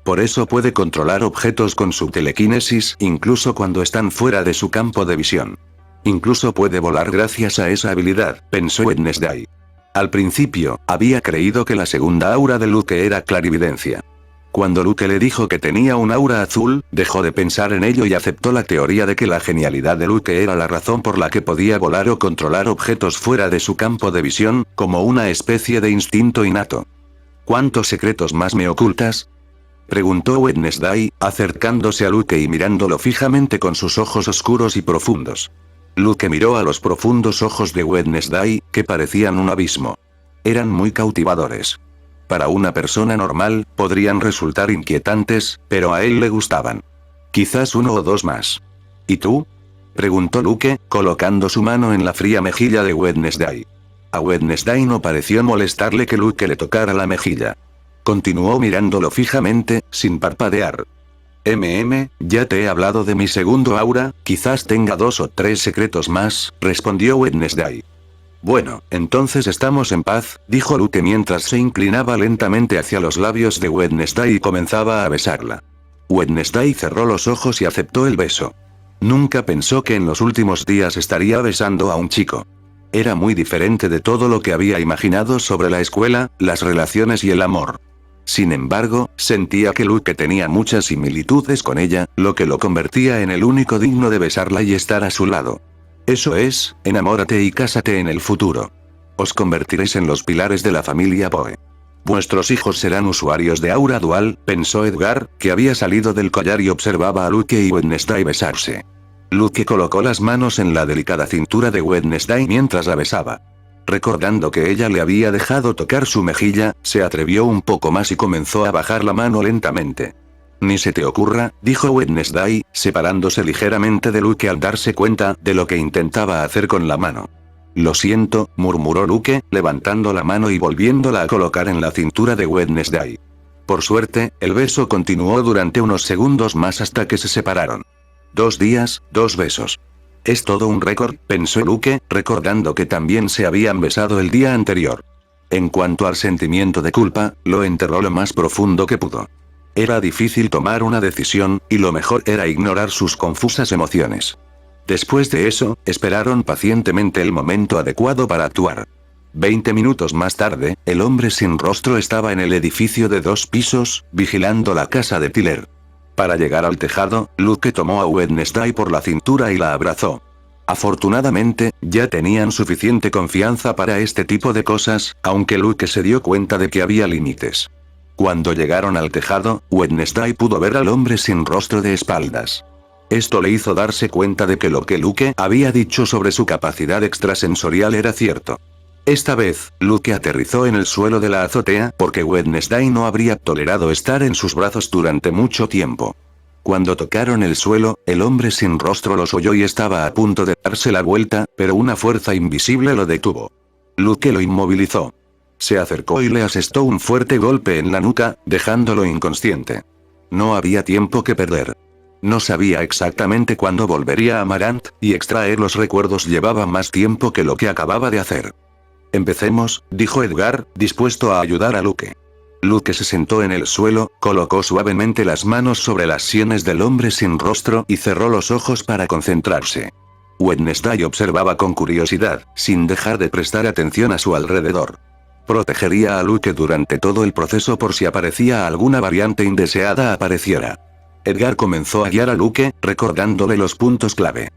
Por eso puede controlar objetos con su telequinesis incluso cuando están fuera de su campo de visión. Incluso puede volar gracias a esa habilidad, pensó Wednesday. Al principio, había creído que la segunda aura de Luke era clarividencia. Cuando Luke le dijo que tenía un aura azul, dejó de pensar en ello y aceptó la teoría de que la genialidad de Luke era la razón por la que podía volar o controlar objetos fuera de su campo de visión, como una especie de instinto innato. ¿Cuántos secretos más me ocultas?, preguntó Wednesday, acercándose a Luke y mirándolo fijamente con sus ojos oscuros y profundos. Luke miró a los profundos ojos de Wednesday, que parecían un abismo. Eran muy cautivadores. Para una persona normal, podrían resultar inquietantes, pero a él le gustaban. Quizás 1 o 2 más. ¿Y tú?, preguntó Luke, colocando su mano en la fría mejilla de Wednesday. A Wednesday no pareció molestarle que Luke le tocara la mejilla. Continuó mirándolo fijamente, sin parpadear. Ya te he hablado de mi segundo aura, quizás tenga 2 o 3 secretos más, respondió Wednesday. Bueno, entonces estamos en paz, dijo Luke mientras se inclinaba lentamente hacia los labios de Wednesday y comenzaba a besarla. Wednesday cerró los ojos y aceptó el beso. Nunca pensó que en los últimos días estaría besando a un chico. Era muy diferente de todo lo que había imaginado sobre la escuela, las relaciones y el amor. Sin embargo, sentía que Luke tenía muchas similitudes con ella, lo que lo convertía en el único digno de besarla y estar a su lado. Eso es, enamórate y cásate en el futuro. Os convertiréis en los pilares de la familia Poe. Vuestros hijos serán usuarios de aura dual, pensó Edgar, que había salido del collar y observaba a Luke y Wednesday besarse. Luke colocó las manos en la delicada cintura de Wednesday mientras la besaba. Recordando que ella le había dejado tocar su mejilla, se atrevió un poco más y comenzó a bajar la mano lentamente. Ni se te ocurra, dijo Wednesday, separándose ligeramente de Luke al darse cuenta de lo que intentaba hacer con la mano. Lo siento, murmuró Luke, levantando la mano y volviéndola a colocar en la cintura de Wednesday. Por suerte, el beso continuó durante unos segundos más hasta que se separaron. 2 días, 2 besos. Es todo un récord, pensó Luke, recordando que también se habían besado el día anterior. En cuanto al sentimiento de culpa, lo enterró lo más profundo que pudo. Era difícil tomar una decisión, y lo mejor era ignorar sus confusas emociones. Después de eso, esperaron pacientemente el momento adecuado para actuar. 20 minutos más tarde, el hombre sin rostro estaba en el edificio de 2 pisos, vigilando la casa de Tyler. Para llegar al tejado, Luke tomó a Wednesday por la cintura y la abrazó. Afortunadamente, ya tenían suficiente confianza para este tipo de cosas, aunque Luke se dio cuenta de que había límites. Cuando llegaron al tejado, Wednesday pudo ver al hombre sin rostro de espaldas. Esto le hizo darse cuenta de que lo que Luke había dicho sobre su capacidad extrasensorial era cierto. Esta vez, Luke aterrizó en el suelo de la azotea porque Wednesday no habría tolerado estar en sus brazos durante mucho tiempo. Cuando tocaron el suelo, el hombre sin rostro los oyó y estaba a punto de darse la vuelta, pero una fuerza invisible lo detuvo. Luke lo inmovilizó. Se acercó y le asestó un fuerte golpe en la nuca, dejándolo inconsciente. No había tiempo que perder. No sabía exactamente cuándo volvería a Marant, y extraer los recuerdos llevaba más tiempo que lo que acababa de hacer. Empecemos, dijo Edgar, dispuesto a ayudar a Luke. Luke se sentó en el suelo, colocó suavemente las manos sobre las sienes del hombre sin rostro y cerró los ojos para concentrarse. Wednesday observaba con curiosidad, sin dejar de prestar atención a su alrededor. Protegería a Luke durante todo el proceso por si aparecía alguna variante indeseada apareciera. Edgar comenzó a guiar a Luke, recordándole los puntos clave.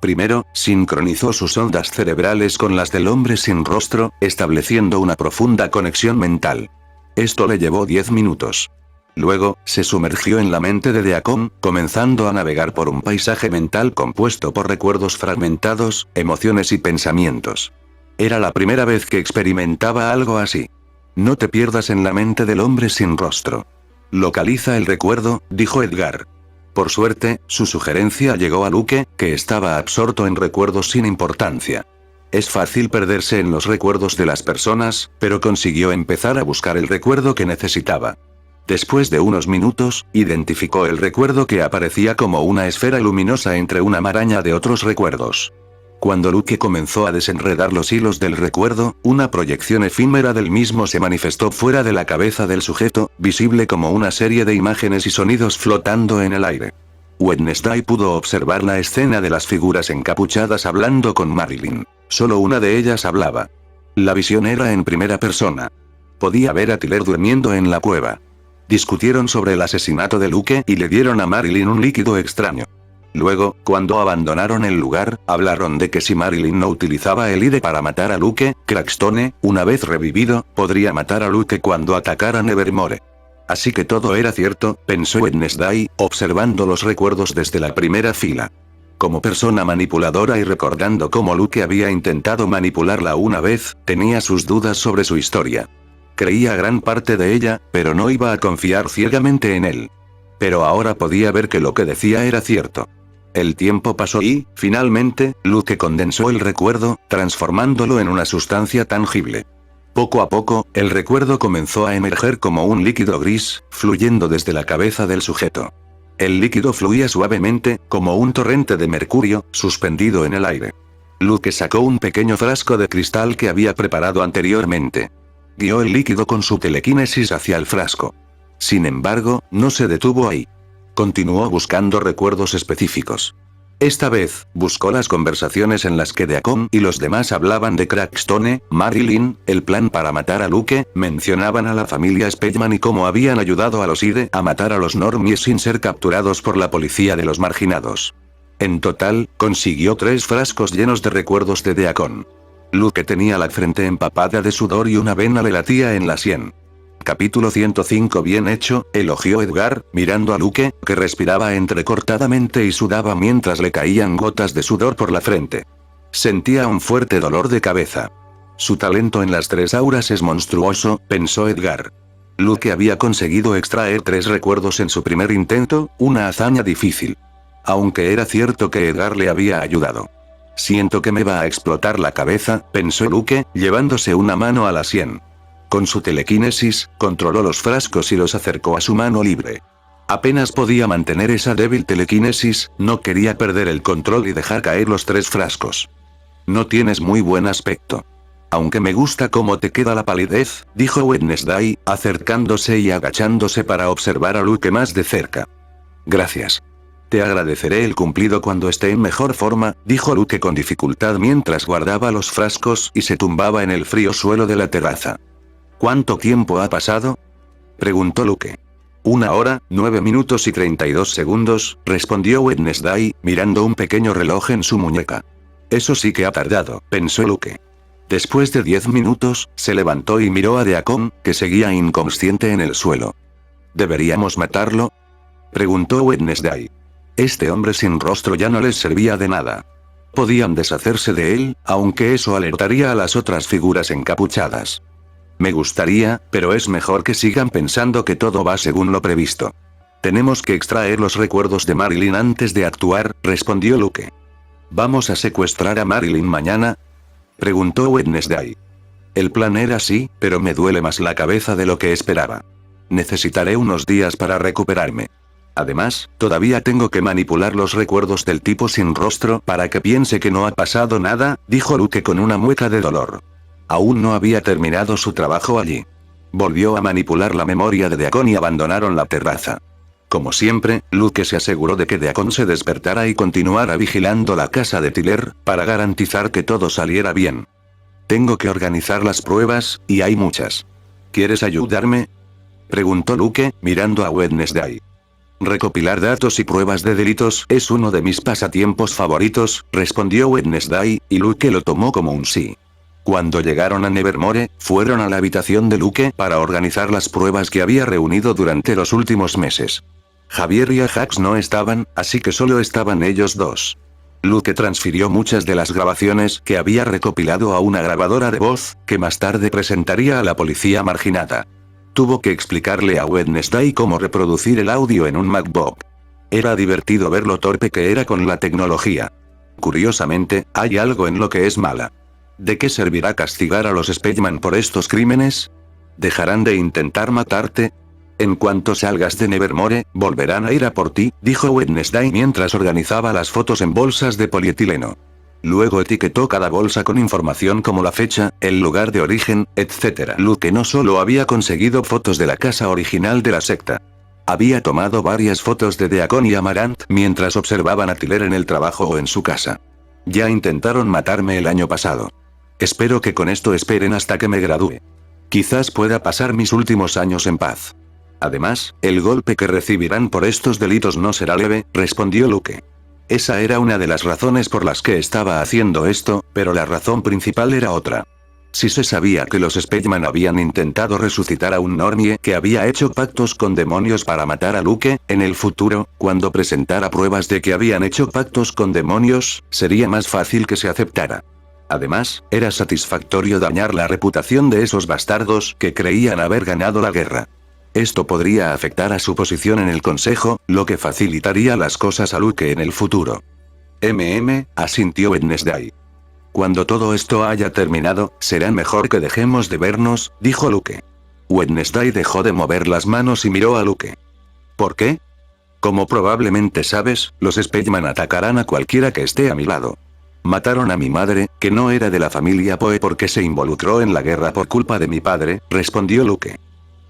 Primero, sincronizó sus ondas cerebrales con las del hombre sin rostro, estableciendo una profunda conexión mental. Esto le llevó 10 minutos. Luego, se sumergió en la mente de Deacon, comenzando a navegar por un paisaje mental compuesto por recuerdos fragmentados, emociones y pensamientos. Era la primera vez que experimentaba algo así. No te pierdas en la mente del hombre sin rostro. Localiza el recuerdo, dijo Edgar. Por suerte, su sugerencia llegó a Luke, que estaba absorto en recuerdos sin importancia. Es fácil perderse en los recuerdos de las personas, pero consiguió empezar a buscar el recuerdo que necesitaba. Después de unos minutos, identificó el recuerdo que aparecía como una esfera luminosa entre una maraña de otros recuerdos. Cuando Luke comenzó a desenredar los hilos del recuerdo, una proyección efímera del mismo se manifestó fuera de la cabeza del sujeto, visible como una serie de imágenes y sonidos flotando en el aire. Wednesday pudo observar la escena de las figuras encapuchadas hablando con Marilyn. Solo una de ellas hablaba. La visión era en primera persona. Podía ver a Tyler durmiendo en la cueva. Discutieron sobre el asesinato de Luke y le dieron a Marilyn un líquido extraño. Luego, cuando abandonaron el lugar, hablaron de que si Marilyn no utilizaba el IDE para matar a Luke, Crackstone, una vez revivido, podría matar a Luke cuando atacara Nevermore. Así que todo era cierto, pensó Wednesday, observando los recuerdos desde la primera fila. Como persona manipuladora y recordando cómo Luke había intentado manipularla una vez, tenía sus dudas sobre su historia. Creía gran parte de ella, pero no iba a confiar ciegamente en él. Pero ahora podía ver que lo que decía era cierto. El tiempo pasó y, finalmente, Luke condensó el recuerdo, transformándolo en una sustancia tangible. Poco a poco, el recuerdo comenzó a emerger como un líquido gris, fluyendo desde la cabeza del sujeto. El líquido fluía suavemente, como un torrente de mercurio, suspendido en el aire. Luke sacó un pequeño frasco de cristal que había preparado anteriormente. Guió el líquido con su telequinesis hacia el frasco. Sin embargo, no se detuvo ahí. Continuó buscando recuerdos específicos. Esta vez, buscó las conversaciones en las que Deacon y los demás hablaban de Crackstone, Marilyn, el plan para matar a Luke, mencionaban a la familia Spellman y cómo habían ayudado a los IDE a matar a los normies sin ser capturados por la policía de los marginados. En total, consiguió 3 frascos llenos de recuerdos de Deacon. Luke tenía la frente empapada de sudor y una vena le latía en la sien. Capítulo 105 Bien hecho, elogió Edgar, mirando a Luke, que respiraba entrecortadamente y sudaba mientras le caían gotas de sudor por la frente. Sentía un fuerte dolor de cabeza. Su talento en las 3 auras es monstruoso, pensó Edgar. Luke había conseguido extraer 3 recuerdos en su primer intento, una hazaña difícil. Aunque era cierto que Edgar le había ayudado. Siento que me va a explotar la cabeza, pensó Luke, llevándose una mano a la sien. Con su telequinesis, controló los frascos y los acercó a su mano libre. Apenas podía mantener esa débil telequinesis, no quería perder el control y dejar caer los 3 frascos. No tienes muy buen aspecto. Aunque me gusta cómo te queda la palidez, dijo Wednesday, acercándose y agachándose para observar a Luke más de cerca. Gracias. Te agradeceré el cumplido cuando esté en mejor forma, dijo Luke con dificultad mientras guardaba los frascos y se tumbaba en el frío suelo de la terraza. ¿Cuánto tiempo ha pasado?, preguntó Luke. 1 hora, 9 minutos y 32 segundos, respondió Wednesday, mirando un pequeño reloj en su muñeca. Eso sí que ha tardado, pensó Luke. Después de 10 minutos, se levantó y miró a Deacon, que seguía inconsciente en el suelo. ¿Deberíamos matarlo?, preguntó Wednesday. Este hombre sin rostro ya no les servía de nada. Podían deshacerse de él, aunque eso alertaría a las otras figuras encapuchadas. Me gustaría, pero es mejor que sigan pensando que todo va según lo previsto. Tenemos que extraer los recuerdos de Marilyn antes de actuar, respondió Luke. ¿Vamos a secuestrar a Marilyn mañana?, preguntó Wednesday. El plan era así, pero me duele más la cabeza de lo que esperaba. Necesitaré unos días para recuperarme. Además, todavía tengo que manipular los recuerdos del tipo sin rostro para que piense que no ha pasado nada, dijo Luke con una mueca de dolor. Aún no había terminado su trabajo allí. Volvió a manipular la memoria de Deacon y abandonaron la terraza. Como siempre, Luke se aseguró de que Deacon se despertara y continuara vigilando la casa de Tyler, para garantizar que todo saliera bien. Tengo que organizar las pruebas, y hay muchas. ¿Quieres ayudarme?, preguntó Luke, mirando a Wednesday. Recopilar datos y pruebas de delitos es uno de mis pasatiempos favoritos, respondió Wednesday, y Luke lo tomó como un sí. Cuando llegaron a Nevermore, fueron a la habitación de Luke para organizar las pruebas que había reunido durante los últimos meses. Javier y Ajax no estaban, así que solo estaban ellos dos. Luke transfirió muchas de las grabaciones que había recopilado a una grabadora de voz, que más tarde presentaría a la policía marginada. Tuvo que explicarle a Wednesday cómo reproducir el audio en un MacBook. Era divertido ver lo torpe que era con la tecnología. Curiosamente, hay algo en lo que es mala. ¿De qué servirá castigar a los Speckman por estos crímenes? ¿Dejarán de intentar matarte? En cuanto salgas de Nevermore, volverán a ir a por ti, dijo Wednesday mientras organizaba las fotos en bolsas de polietileno. Luego etiquetó cada bolsa con información como la fecha, el lugar de origen, etc. Luke no solo había conseguido fotos de la casa original de la secta. Había tomado varias fotos de Deacon y Amaranth mientras observaban a Tyler en el trabajo o en su casa. Ya intentaron matarme el año pasado. Espero que con esto esperen hasta que me gradúe. Quizás pueda pasar mis últimos años en paz. Además, el golpe que recibirán por estos delitos no será leve, respondió Luke. Esa era una de las razones por las que estaba haciendo esto, pero la razón principal era otra. Si se sabía que los Speckman habían intentado resucitar a un normie que había hecho pactos con demonios para matar a Luke, en el futuro, cuando presentara pruebas de que habían hecho pactos con demonios, sería más fácil que se aceptara. Además, era satisfactorio dañar la reputación de esos bastardos que creían haber ganado la guerra. Esto podría afectar a su posición en el consejo, lo que facilitaría las cosas a Luke en el futuro. Asintió Wednesday. Cuando todo esto haya terminado, será mejor que dejemos de vernos, dijo Luke. Wednesday dejó de mover las manos y miró a Luke. ¿Por qué? Como probablemente sabes, los Speckman atacarán a cualquiera que esté a mi lado. Mataron a mi madre, que no era de la familia Poe porque se involucró en la guerra por culpa de mi padre, respondió Luke.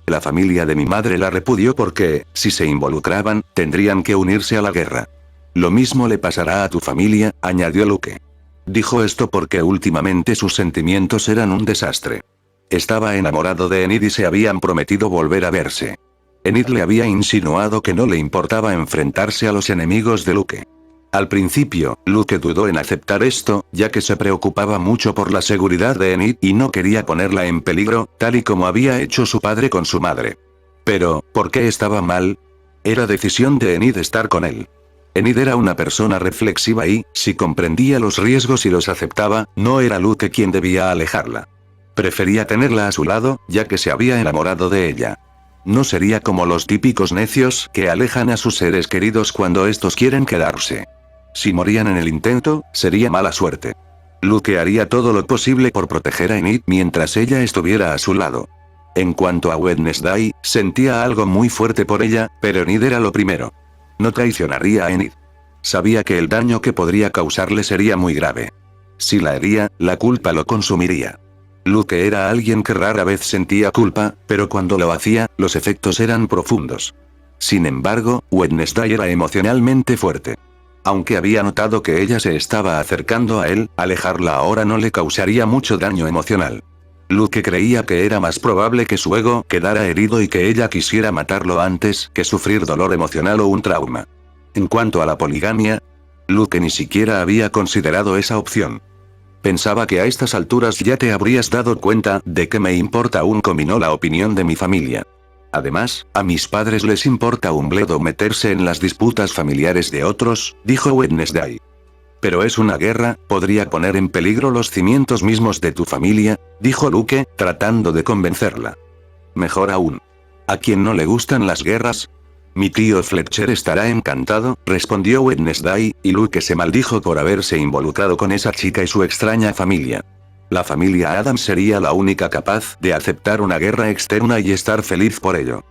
La familia de mi madre la repudió porque, si se involucraban, tendrían que unirse a la guerra. Lo mismo le pasará a tu familia, añadió Luke. Dijo esto porque últimamente sus sentimientos eran un desastre. Estaba enamorado de Enid y se habían prometido volver a verse. Enid le había insinuado que no le importaba enfrentarse a los enemigos de Luke. Al principio, Luke dudó en aceptar esto, ya que se preocupaba mucho por la seguridad de Enid y no quería ponerla en peligro, tal y como había hecho su padre con su madre. Pero, ¿por qué estaba mal? Era decisión de Enid estar con él. Enid era una persona reflexiva y, si comprendía los riesgos y los aceptaba, no era Luke quien debía alejarla. Prefería tenerla a su lado, ya que se había enamorado de ella. No sería como los típicos necios que alejan a sus seres queridos cuando estos quieren quedarse. Si morían en el intento, sería mala suerte. Luke haría todo lo posible por proteger a Enid mientras ella estuviera a su lado. En cuanto a Wednesday, sentía algo muy fuerte por ella, pero Enid era lo primero. No traicionaría a Enid. Sabía que el daño que podría causarle sería muy grave. Si la hería, la culpa lo consumiría. Luke era alguien que rara vez sentía culpa, pero cuando lo hacía, los efectos eran profundos. Sin embargo, Wednesday era emocionalmente fuerte. Aunque había notado que ella se estaba acercando a él, alejarla ahora no le causaría mucho daño emocional. Luke creía que era más probable que su ego quedara herido y que ella quisiera matarlo antes que sufrir dolor emocional o un trauma. En cuanto a la poligamia, Luke ni siquiera había considerado esa opción. Pensaba que a estas alturas ya te habrías dado cuenta de que me importa un comino la opinión de mi familia. Además, a mis padres les importa un bledo meterse en las disputas familiares de otros, dijo Wednesday. Pero es una guerra, podría poner en peligro los cimientos mismos de tu familia, dijo Luke, tratando de convencerla. Mejor aún. ¿A quién no le gustan las guerras? Mi tío Fletcher estará encantado, respondió Wednesday, y Luke se maldijo por haberse involucrado con esa chica y su extraña familia. La familia Adams sería la única capaz de aceptar una guerra externa y estar feliz por ello.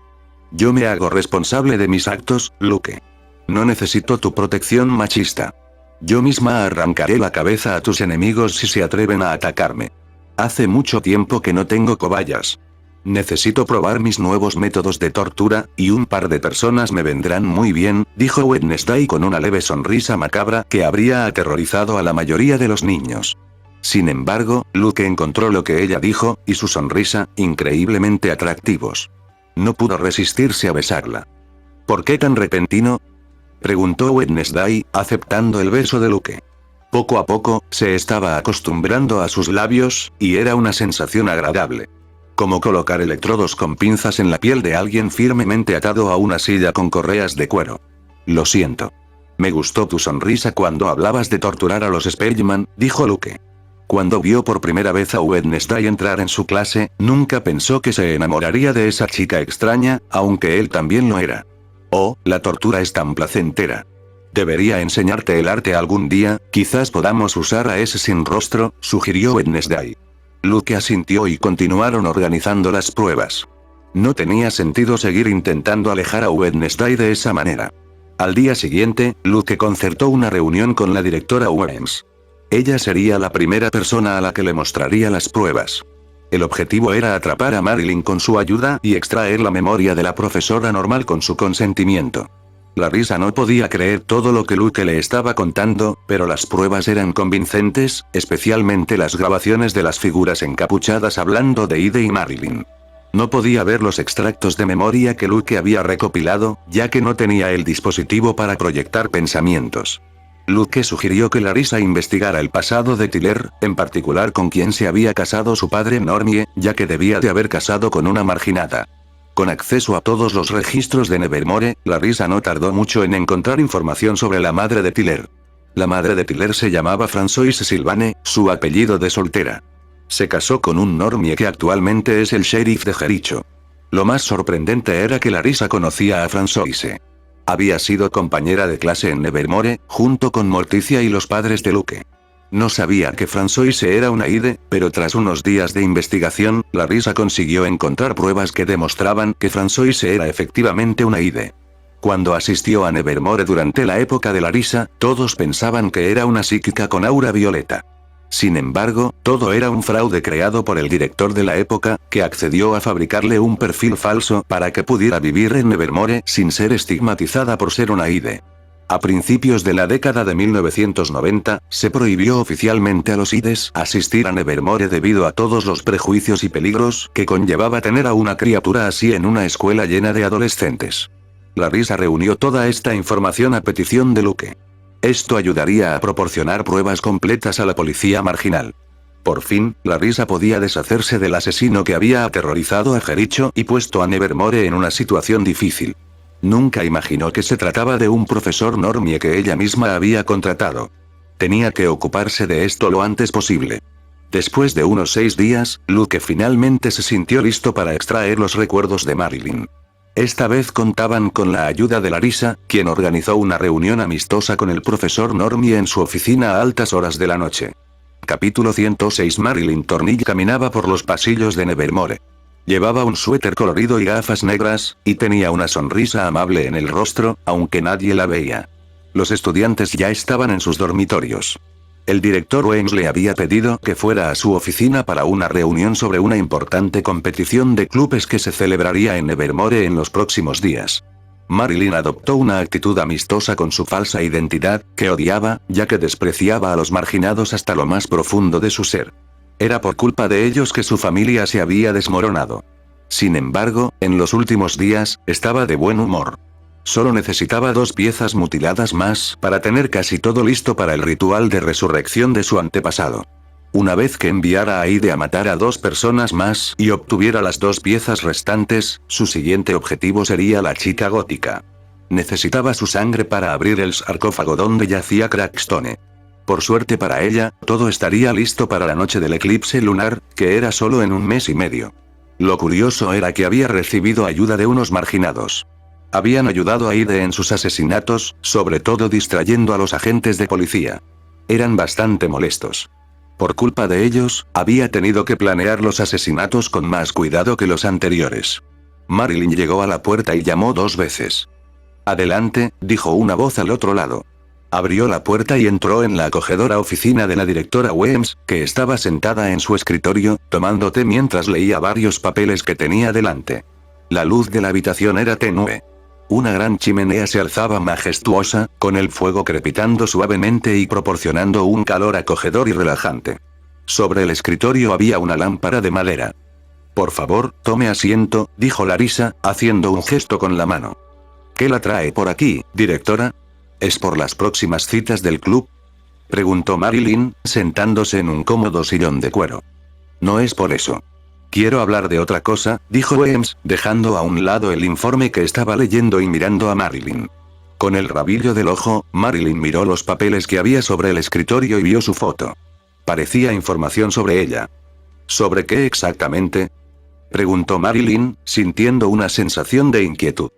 Yo me hago responsable de mis actos, Luke. No necesito tu protección machista. Yo misma arrancaré la cabeza a tus enemigos si se atreven a atacarme. Hace mucho tiempo que no tengo cobayas. Necesito probar mis nuevos métodos de tortura, y un par de personas me vendrán muy bien, dijo Wednesday con una leve sonrisa macabra que habría aterrorizado a la mayoría de los niños. Sin embargo, Luke encontró lo que ella dijo, y su sonrisa, increíblemente atractivos. No pudo resistirse a besarla. ¿Por qué tan repentino?, preguntó Wednesday, aceptando el beso de Luke. Poco a poco, se estaba acostumbrando a sus labios, y era una sensación agradable. Como colocar electrodos con pinzas en la piel de alguien firmemente atado a una silla con correas de cuero. Lo siento. Me gustó tu sonrisa cuando hablabas de torturar a los Spellman, dijo Luke. Cuando vio por primera vez a Wednesday entrar en su clase, nunca pensó que se enamoraría de esa chica extraña, aunque él también lo era. Oh, la tortura es tan placentera. Debería enseñarte el arte algún día, quizás podamos usar a ese sin rostro, sugirió Wednesday. Luke asintió y continuaron organizando las pruebas. No tenía sentido seguir intentando alejar a Wednesday de esa manera. Al día siguiente, Luke concertó una reunión con la directora Owens. Ella sería la primera persona a la que le mostraría las pruebas. El objetivo era atrapar a Marilyn con su ayuda y extraer la memoria de la profesora normal con su consentimiento. Larissa no podía creer todo lo que Luke le estaba contando, pero las pruebas eran convincentes, especialmente las grabaciones de las figuras encapuchadas hablando de Ide y Marilyn. No podía ver los extractos de memoria que Luke había recopilado, ya que no tenía el dispositivo para proyectar pensamientos. Luke sugirió que Larissa investigara el pasado de Tyler, en particular con quien se había casado su padre Normie, ya que debía de haber casado con una marginada. Con acceso a todos los registros de Nevermore, Larissa no tardó mucho en encontrar información sobre la madre de Tyler. La madre de Tyler se llamaba Francoise Sylvane, su apellido de soltera. Se casó con un Normie que actualmente es el sheriff de Jericho. Lo más sorprendente era que Larissa conocía a Francoise. Había sido compañera de clase en Nevermore, junto con Morticia y los padres de Luke. No sabía que Francoise era una Ide, pero tras unos días de investigación, Larissa consiguió encontrar pruebas que demostraban que Francoise era efectivamente una Ide. Cuando asistió a Nevermore durante la época de Larissa, todos pensaban que era una psíquica con aura violeta. Sin embargo, todo era un fraude creado por el director de la época, que accedió a fabricarle un perfil falso para que pudiera vivir en Nevermore sin ser estigmatizada por ser una Ide. A principios de la década de 1990, se prohibió oficialmente a los Ides asistir a Nevermore debido a todos los prejuicios y peligros que conllevaba tener a una criatura así en una escuela llena de adolescentes. Larissa reunió toda esta información a petición de Luke. Esto ayudaría a proporcionar pruebas completas a la policía marginal. Por fin, Larissa podía deshacerse del asesino que había aterrorizado a Jericho y puesto a Nevermore en una situación difícil. Nunca imaginó que se trataba de un profesor Normie que ella misma había contratado. Tenía que ocuparse de esto lo antes posible. Después de unos 6 días, Luke finalmente se sintió listo para extraer los recuerdos de Marilyn. Esta vez contaban con la ayuda de Larissa, quien organizó una reunión amistosa con el profesor Normie en su oficina a altas horas de la noche. Capítulo 106. Marilyn Thornhill caminaba por los pasillos de Nevermore. Llevaba un suéter colorido y gafas negras, y tenía una sonrisa amable en el rostro, aunque nadie la veía. Los estudiantes ya estaban en sus dormitorios. El director Weems le había pedido que fuera a su oficina para una reunión sobre una importante competición de clubes que se celebraría en Nevermore en los próximos días. Marilyn adoptó una actitud amistosa con su falsa identidad, que odiaba, ya que despreciaba a los marginados hasta lo más profundo de su ser. Era por culpa de ellos que su familia se había desmoronado. Sin embargo, en los últimos días, estaba de buen humor. Solo necesitaba 2 piezas mutiladas más para tener casi todo listo para el ritual de resurrección de su antepasado. Una vez que enviara a Aide a matar a 2 personas más y obtuviera las 2 piezas restantes, su siguiente objetivo sería la chica gótica. Necesitaba su sangre para abrir el sarcófago donde yacía Crackstone. Por suerte para ella, todo estaría listo para la noche del eclipse lunar, que era solo en 1 mes y medio. Lo curioso era que había recibido ayuda de unos marginados. Habían ayudado a Aide en sus asesinatos, sobre todo distrayendo a los agentes de policía. Eran bastante molestos. Por culpa de ellos, había tenido que planear los asesinatos con más cuidado que los anteriores. Marilyn llegó a la puerta y llamó 2 veces. «Adelante», dijo una voz al otro lado. Abrió la puerta y entró en la acogedora oficina de la directora Weems, que estaba sentada en su escritorio, tomando té mientras leía varios papeles que tenía delante. La luz de la habitación era tenue. Una gran chimenea se alzaba majestuosa, con el fuego crepitando suavemente y proporcionando un calor acogedor y relajante. Sobre el escritorio había una lámpara de madera. «Por favor, tome asiento», dijo Larissa, haciendo un gesto con la mano. «¿Qué la trae por aquí, directora? ¿Es por las próximas citas del club?», preguntó Marilyn, sentándose en un cómodo sillón de cuero. «No es por eso. Quiero hablar de otra cosa», dijo Weems, dejando a un lado el informe que estaba leyendo y mirando a Marilyn. Con el rabillo del ojo, Marilyn miró los papeles que había sobre el escritorio y vio su foto. Parecía información sobre ella. «¿Sobre qué exactamente?», preguntó Marilyn, sintiendo una sensación de inquietud.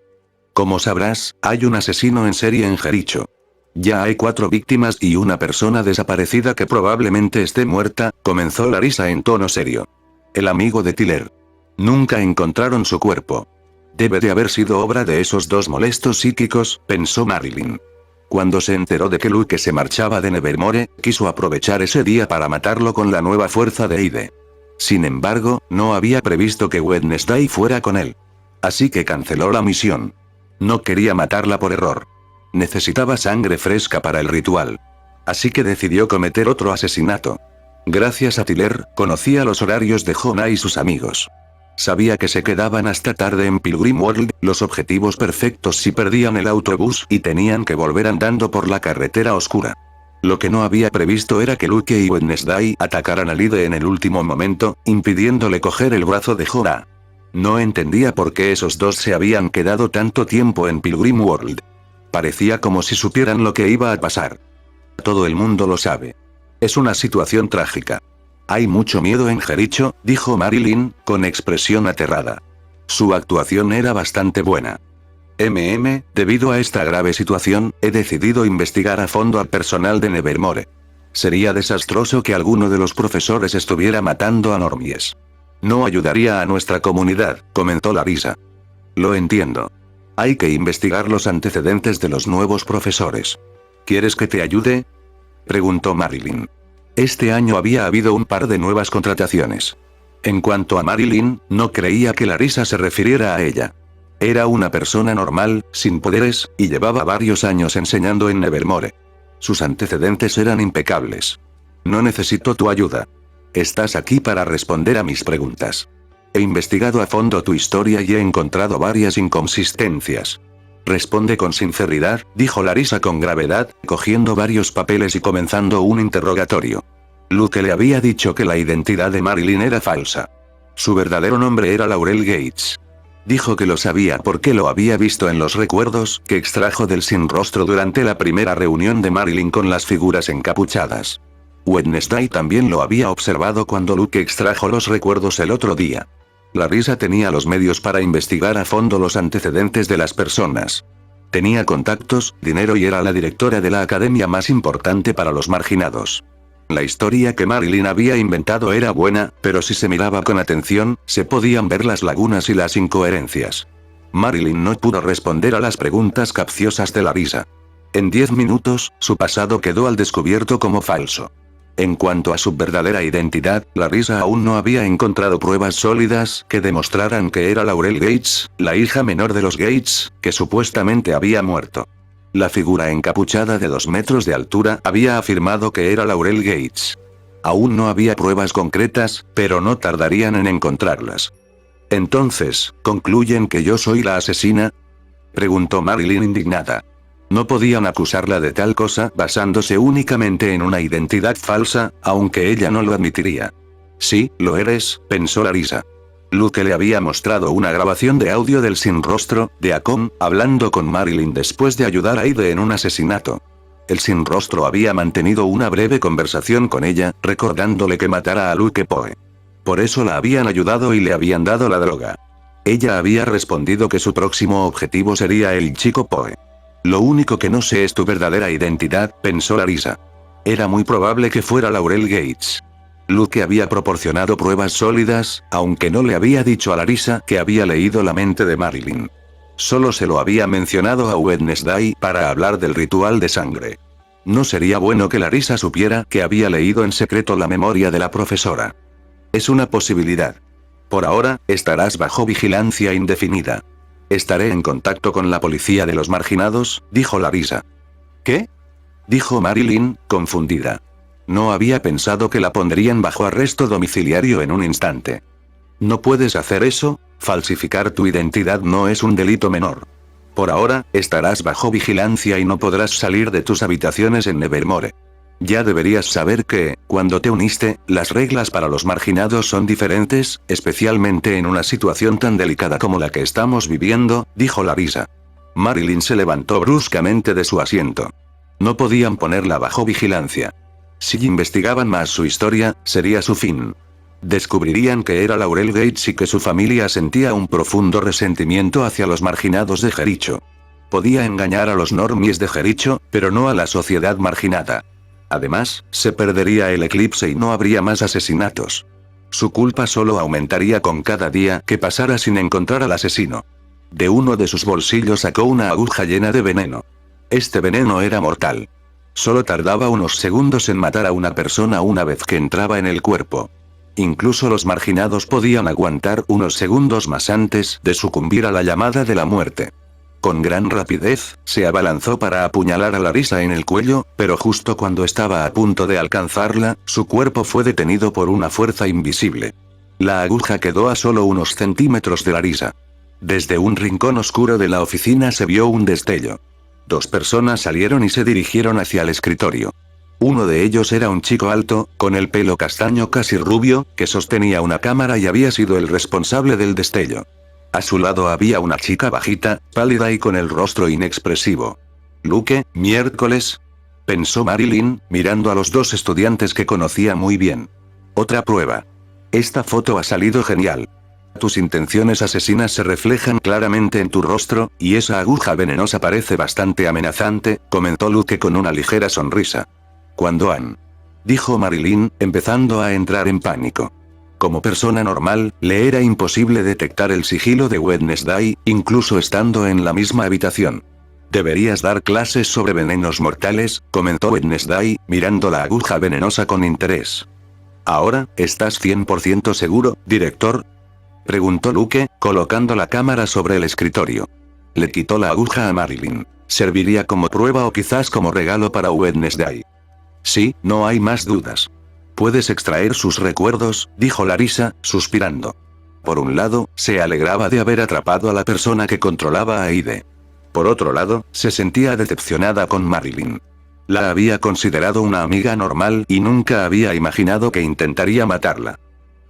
«Como sabrás, hay un asesino en serie en Jericho. Ya hay 4 víctimas y una persona desaparecida que probablemente esté muerta», comenzó Larissa en tono serio. «El amigo de Tyler. Nunca encontraron su cuerpo. Debe de haber sido obra de esos 2 molestos psíquicos», pensó Marilyn. Cuando se enteró de que Luke se marchaba de Nevermore, quiso aprovechar ese día para matarlo con la nueva fuerza de Aide. Sin embargo, no había previsto que Wednesday fuera con él. Así que canceló la misión. No quería matarla por error. Necesitaba sangre fresca para el ritual. Así que decidió cometer otro asesinato. Gracias a Tyler, conocía los horarios de Jonah y sus amigos. Sabía que se quedaban hasta tarde en Pilgrim World, los objetivos perfectos si perdían el autobús y tenían que volver andando por la carretera oscura. Lo que no había previsto era que Luke y Wednesday atacaran a Aide en el último momento, impidiéndole coger el brazo de Jonah. No entendía por qué esos 2 se habían quedado tanto tiempo en Pilgrim World. Parecía como si supieran lo que iba a pasar. Todo el mundo lo sabe. Es una situación trágica. «Hay mucho miedo en Jericho», dijo Marilyn, con expresión aterrada. Su actuación era bastante buena. Debido a esta grave situación, he decidido investigar a fondo al personal de Nevermore. Sería desastroso que alguno de los profesores estuviera matando a normies. No ayudaría a nuestra comunidad», comentó Larissa. «Lo entiendo. Hay que investigar los antecedentes de los nuevos profesores. ¿Quieres que te ayude?», preguntó Marilyn. Este año había habido un par de nuevas contrataciones. En cuanto a Marilyn, no creía que Larissa se refiriera a ella. Era una persona normal, sin poderes, y llevaba varios años enseñando en Nevermore. Sus antecedentes eran impecables. «No necesito tu ayuda. Estás aquí para responder a mis preguntas. He investigado a fondo tu historia y he encontrado varias inconsistencias». «Responde con sinceridad», dijo Larissa con gravedad, cogiendo varios papeles y comenzando un interrogatorio. Luke le había dicho que la identidad de Marilyn era falsa. Su verdadero nombre era Laurel Gates. Dijo que lo sabía porque lo había visto en los recuerdos que extrajo del sin rostro durante la primera reunión de Marilyn con las figuras encapuchadas. Wednesday también lo había observado cuando Luke extrajo los recuerdos el otro día. Larissa tenía los medios para investigar a fondo los antecedentes de las personas. Tenía contactos, dinero y era la directora de la academia más importante para los marginados. La historia que Marilyn había inventado era buena, pero si se miraba con atención, se podían ver las lagunas y las incoherencias. Marilyn no pudo responder a las preguntas capciosas de Larissa. En 10 minutos, su pasado quedó al descubierto como falso. En cuanto a su verdadera identidad, Larissa aún no había encontrado pruebas sólidas que demostraran que era Laurel Gates, la hija menor de los Gates, que supuestamente había muerto. La figura encapuchada de 2 metros de altura había afirmado que era Laurel Gates. Aún no había pruebas concretas, pero no tardarían en encontrarlas. Entonces, ¿concluyen que yo soy la asesina?, preguntó Marilyn indignada. No podían acusarla de tal cosa basándose únicamente en una identidad falsa, aunque ella no lo admitiría. Sí, lo eres, pensó Larissa. Luke le había mostrado una grabación de audio del sin rostro, de Acom, hablando con Marilyn después de ayudar a Aide en un asesinato. El sin rostro había mantenido una breve conversación con ella, recordándole que matara a Luke Poe. Por eso la habían ayudado y le habían dado la droga. Ella había respondido que su próximo objetivo sería el chico Poe. Lo único que no sé es tu verdadera identidad, pensó Larissa. Era muy probable que fuera Laurel Gates. Luke había proporcionado pruebas sólidas, aunque no le había dicho a Larissa que había leído la mente de Marilyn. Solo se lo había mencionado a Wednesday para hablar del ritual de sangre. No sería bueno que Larissa supiera que había leído en secreto la memoria de la profesora. Es una posibilidad. Por ahora, estarás bajo vigilancia indefinida. Estaré en contacto con la policía de los marginados, dijo Larissa. ¿Qué?, dijo Marilyn, confundida. No había pensado que la pondrían bajo arresto domiciliario en un instante. No puedes hacer eso, falsificar tu identidad no es un delito menor. Por ahora, estarás bajo vigilancia y no podrás salir de tus habitaciones en Nevermore. Ya deberías saber que, cuando te uniste, las reglas para los marginados son diferentes, especialmente en una situación tan delicada como la que estamos viviendo, dijo Larissa. Marilyn se levantó bruscamente de su asiento. No podían ponerla bajo vigilancia. Si investigaban más su historia, sería su fin. Descubrirían que era Laurel Gates y que su familia sentía un profundo resentimiento hacia los marginados de Jericho. Podía engañar a los normies de Jericho, pero no a la sociedad marginada. Además, se perdería el eclipse y no habría más asesinatos. Su culpa solo aumentaría con cada día que pasara sin encontrar al asesino. De uno de sus bolsillos sacó una aguja llena de veneno. Este veneno era mortal. Solo tardaba unos segundos en matar a una persona una vez que entraba en el cuerpo. Incluso los marginados podían aguantar unos segundos más antes de sucumbir a la llamada de la muerte. Con gran rapidez, se abalanzó para apuñalar a Larissa en el cuello, pero justo cuando estaba a punto de alcanzarla, su cuerpo fue detenido por una fuerza invisible. La aguja quedó a solo unos centímetros de Larissa. Desde un rincón oscuro de la oficina se vio un destello. 2 personas salieron y se dirigieron hacia el escritorio. Uno de ellos era un chico alto, con el pelo castaño casi rubio, que sostenía una cámara y había sido el responsable del destello. A su lado había una chica bajita, pálida y con el rostro inexpresivo. Luke, miércoles, pensó Marilyn, mirando a los 2 estudiantes que conocía muy bien. Otra prueba. Esta foto ha salido genial. Tus intenciones asesinas se reflejan claramente en tu rostro, y esa aguja venenosa parece bastante amenazante, comentó Luke con una ligera sonrisa. ¿Cuándo han?, dijo Marilyn, empezando a entrar en pánico. Como persona normal, le era imposible detectar el sigilo de Wednesday, incluso estando en la misma habitación. Deberías dar clases sobre venenos mortales, comentó Wednesday, mirando la aguja venenosa con interés. ¿Ahora, estás 100% seguro, director?, preguntó Luke, colocando la cámara sobre el escritorio. Le quitó la aguja a Marilyn. Serviría como prueba o quizás como regalo para Wednesday. Sí, no hay más dudas. Puedes extraer sus recuerdos, dijo Larissa, suspirando. Por un lado, se alegraba de haber atrapado a la persona que controlaba a Aide. Por otro lado, se sentía decepcionada con Marilyn. La había considerado una amiga normal y nunca había imaginado que intentaría matarla.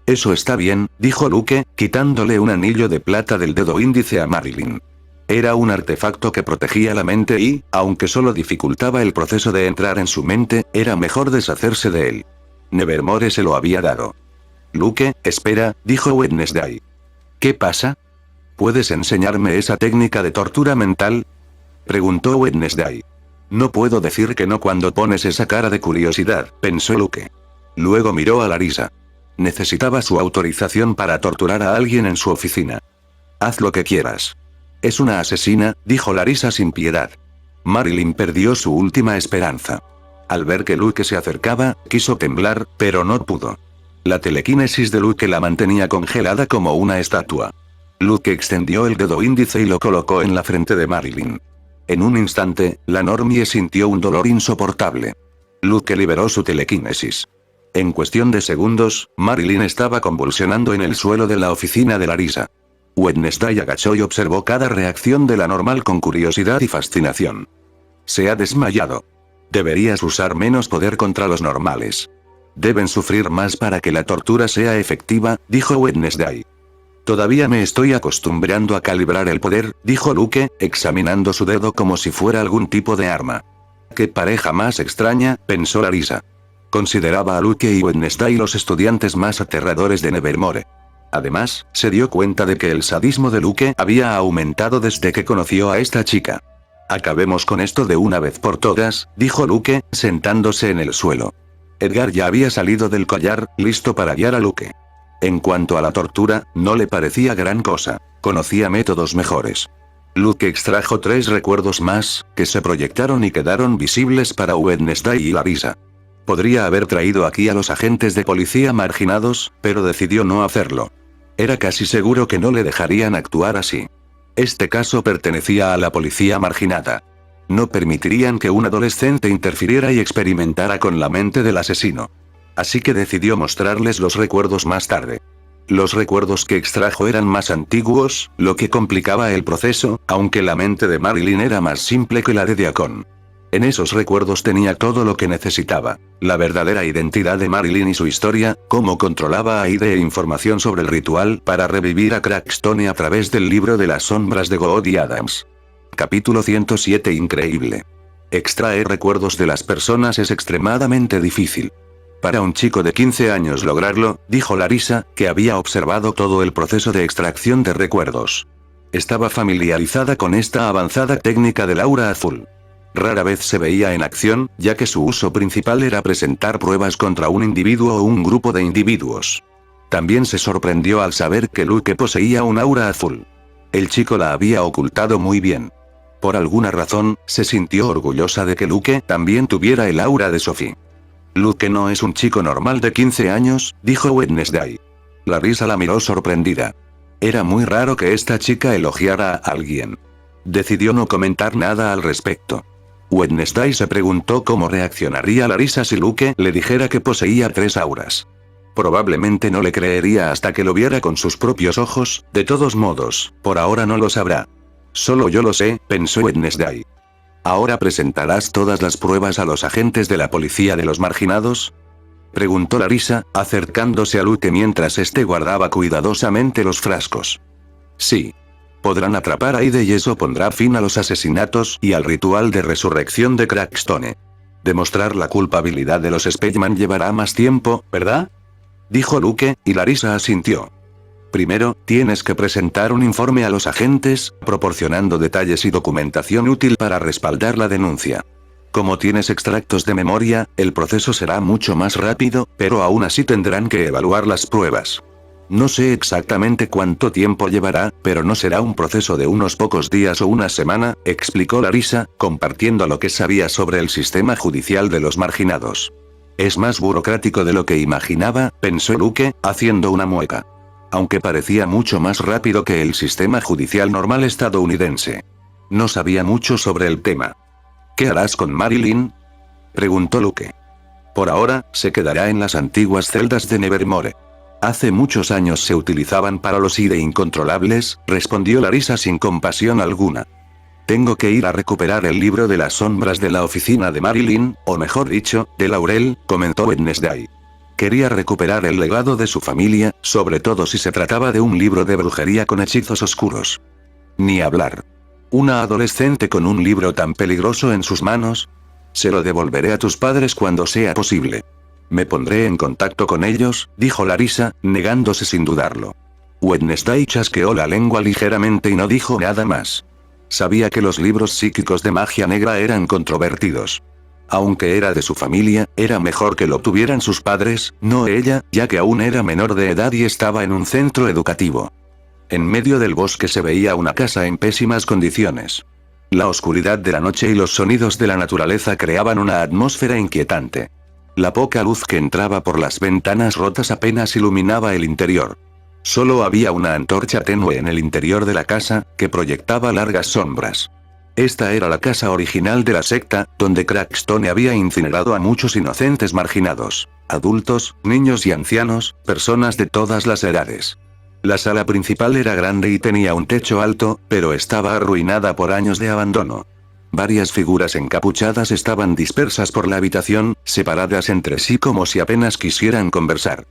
Eso está bien, dijo Luke, quitándole un anillo de plata del dedo índice a Marilyn. Era un artefacto que protegía la mente y, aunque solo dificultaba el proceso de entrar en su mente, era mejor deshacerse de él. Nevermore se lo había dado. Luke, espera, dijo Wednesday. ¿Qué pasa? ¿Puedes enseñarme esa técnica de tortura mental?, preguntó Wednesday. No puedo decir que no cuando pones esa cara de curiosidad, pensó Luke. Luego miró a Larissa. Necesitaba su autorización para torturar a alguien en su oficina. Haz lo que quieras. Es una asesina, dijo Larissa sin piedad. Marilyn perdió su última esperanza. Al ver que Luke se acercaba, quiso temblar, pero no pudo. La telequinesis de Luke la mantenía congelada como una estatua. Luke extendió el dedo índice y lo colocó en la frente de Marilyn. En un instante, la Normie sintió un dolor insoportable. Luke liberó su telequinesis. En cuestión de segundos, Marilyn estaba convulsionando en el suelo de la oficina de Larissa. Wednesday agachó y observó cada reacción de la normal con curiosidad y fascinación. Se ha desmayado. Deberías usar menos poder contra los normales. Deben sufrir más para que la tortura sea efectiva, dijo Wednesday. Todavía me estoy acostumbrando a calibrar el poder, dijo Luke, examinando su dedo como si fuera algún tipo de arma. Qué pareja más extraña, pensó Larissa. Consideraba a Luke y Wednesday los estudiantes más aterradores de Nevermore. Además, se dio cuenta de que el sadismo de Luke había aumentado desde que conoció a esta chica. Acabemos con esto de una vez por todas, dijo Luke, sentándose en el suelo. Edgar ya había salido del collar, listo para guiar a Luke. En cuanto a la tortura, no le parecía gran cosa, conocía métodos mejores. Luke extrajo 3 recuerdos más, que se proyectaron y quedaron visibles para Wednesday y Larissa. Podría haber traído aquí a los agentes de policía marginados, pero decidió no hacerlo. Era casi seguro que no le dejarían actuar así. Este caso pertenecía a la policía marginada. No permitirían que un adolescente interfiriera y experimentara con la mente del asesino. Así que decidió mostrarles los recuerdos más tarde. Los recuerdos que extrajo eran más antiguos, lo que complicaba el proceso, aunque la mente de Marilyn era más simple que la de Deacon. En esos recuerdos tenía todo lo que necesitaba: la verdadera identidad de Marilyn y su historia, cómo controlaba a Ide e información sobre el ritual para revivir a Crackstone a través del libro de las sombras de Goody Adams. Capítulo 107. Increíble. Extraer recuerdos de las personas es extremadamente difícil. Para un chico de 15 años lograrlo, dijo Larissa, que había observado todo el proceso de extracción de recuerdos. Estaba familiarizada con esta avanzada técnica del aura azul. Rara vez se veía en acción, ya que su uso principal era presentar pruebas contra un individuo o un grupo de individuos. También se sorprendió al saber que Luke poseía un aura azul. El chico la había ocultado muy bien. Por alguna razón, se sintió orgullosa de que Luke también tuviera el aura de Sophie. Luke no es un chico normal de 15 años, dijo Wednesday. Larissa la miró sorprendida. Era muy raro que esta chica elogiara a alguien. Decidió no comentar nada al respecto. Wednesday se preguntó cómo reaccionaría Larissa si Luke le dijera que poseía 3 auras. Probablemente no le creería hasta que lo viera con sus propios ojos, de todos modos, por ahora no lo sabrá. Solo yo lo sé, pensó Wednesday. ¿Ahora presentarás todas las pruebas a los agentes de la policía de los marginados?, preguntó Larissa, acercándose a Luke mientras este guardaba cuidadosamente los frascos. Sí. Podrán atrapar a Ide y eso pondrá fin a los asesinatos y al ritual de resurrección de Crackstone. Demostrar la culpabilidad de los Speckman llevará más tiempo, ¿verdad?, dijo Luke, y Larissa asintió. Primero, tienes que presentar un informe a los agentes, proporcionando detalles y documentación útil para respaldar la denuncia. Como tienes extractos de memoria, el proceso será mucho más rápido, pero aún así tendrán que evaluar las pruebas. No sé exactamente cuánto tiempo llevará, pero no será un proceso de unos pocos días o una semana, explicó Larissa, compartiendo lo que sabía sobre el sistema judicial de los marginados. Es más burocrático de lo que imaginaba, pensó Luke, haciendo una mueca. Aunque parecía mucho más rápido que el sistema judicial normal estadounidense. No sabía mucho sobre el tema. ¿Qué harás con Marilyn?, preguntó Luke. Por ahora, se quedará en las antiguas celdas de Nevermore. Hace muchos años se utilizaban para los Ide incontrolables, respondió Larissa sin compasión alguna. Tengo que ir a recuperar el libro de las sombras de la oficina de Marilyn, o mejor dicho, de Laurel, comentó Wednesday. Quería recuperar el legado de su familia, sobre todo si se trataba de un libro de brujería con hechizos oscuros. Ni hablar. ¿Una adolescente con un libro tan peligroso en sus manos? Se lo devolveré a tus padres cuando sea posible. Me pondré en contacto con ellos, dijo Larissa, negándose sin dudarlo. Wednesday chasqueó la lengua ligeramente y no dijo nada más. Sabía que los libros psíquicos de magia negra eran controvertidos. Aunque era de su familia, era mejor que lo tuvieran sus padres, no ella, ya que aún era menor de edad y estaba en un centro educativo. En medio del bosque se veía una casa en pésimas condiciones. La oscuridad de la noche y los sonidos de la naturaleza creaban una atmósfera inquietante. La poca luz que entraba por las ventanas rotas apenas iluminaba el interior. Solo había una antorcha tenue en el interior de la casa, que proyectaba largas sombras. Esta era la casa original de la secta, donde Crackstone había incinerado a muchos inocentes marginados. Adultos, niños y ancianos, personas de todas las edades. La sala principal era grande y tenía un techo alto, pero estaba arruinada por años de abandono. Varias figuras encapuchadas estaban dispersas por la habitación, separadas entre sí como si apenas quisieran conversar.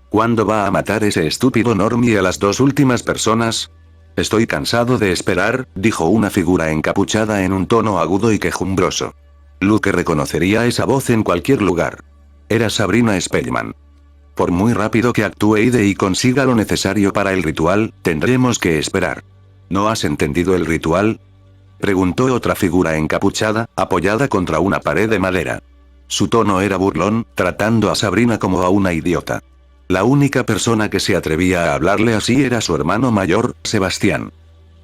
¿Cuándo va a matar ese estúpido normie a las dos últimas personas? Estoy cansado de esperar, dijo una figura encapuchada en un tono agudo y quejumbroso. Luke reconocería esa voz en cualquier lugar. Era Sabrina Spellman. Por muy rápido que actúe y consiga lo necesario para el ritual, tendremos que esperar. ¿No has entendido el ritual?, preguntó otra figura encapuchada, apoyada contra una pared de madera. Su tono era burlón, tratando a Sabrina como a una idiota. La única persona que se atrevía a hablarle así era su hermano mayor, Sebastián.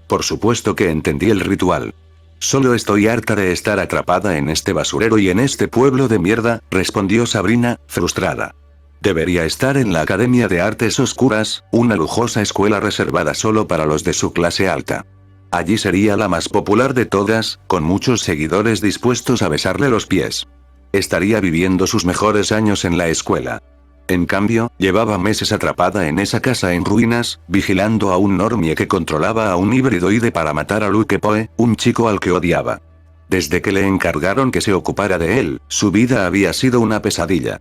Por supuesto que entendí el ritual. Solo estoy harta de estar atrapada en este basurero y en este pueblo de mierda, respondió Sabrina, frustrada. Debería estar en la Academia de Artes Oscuras, una lujosa escuela reservada solo para los de su clase alta. Allí sería la más popular de todas, con muchos seguidores dispuestos a besarle los pies. Estaría viviendo sus mejores años en la escuela. En cambio, llevaba meses atrapada en esa casa en ruinas, vigilando a un normie que controlaba a un híbridoide para matar a Luke Poe, un chico al que odiaba. Desde que le encargaron que se ocupara de él, su vida había sido una pesadilla.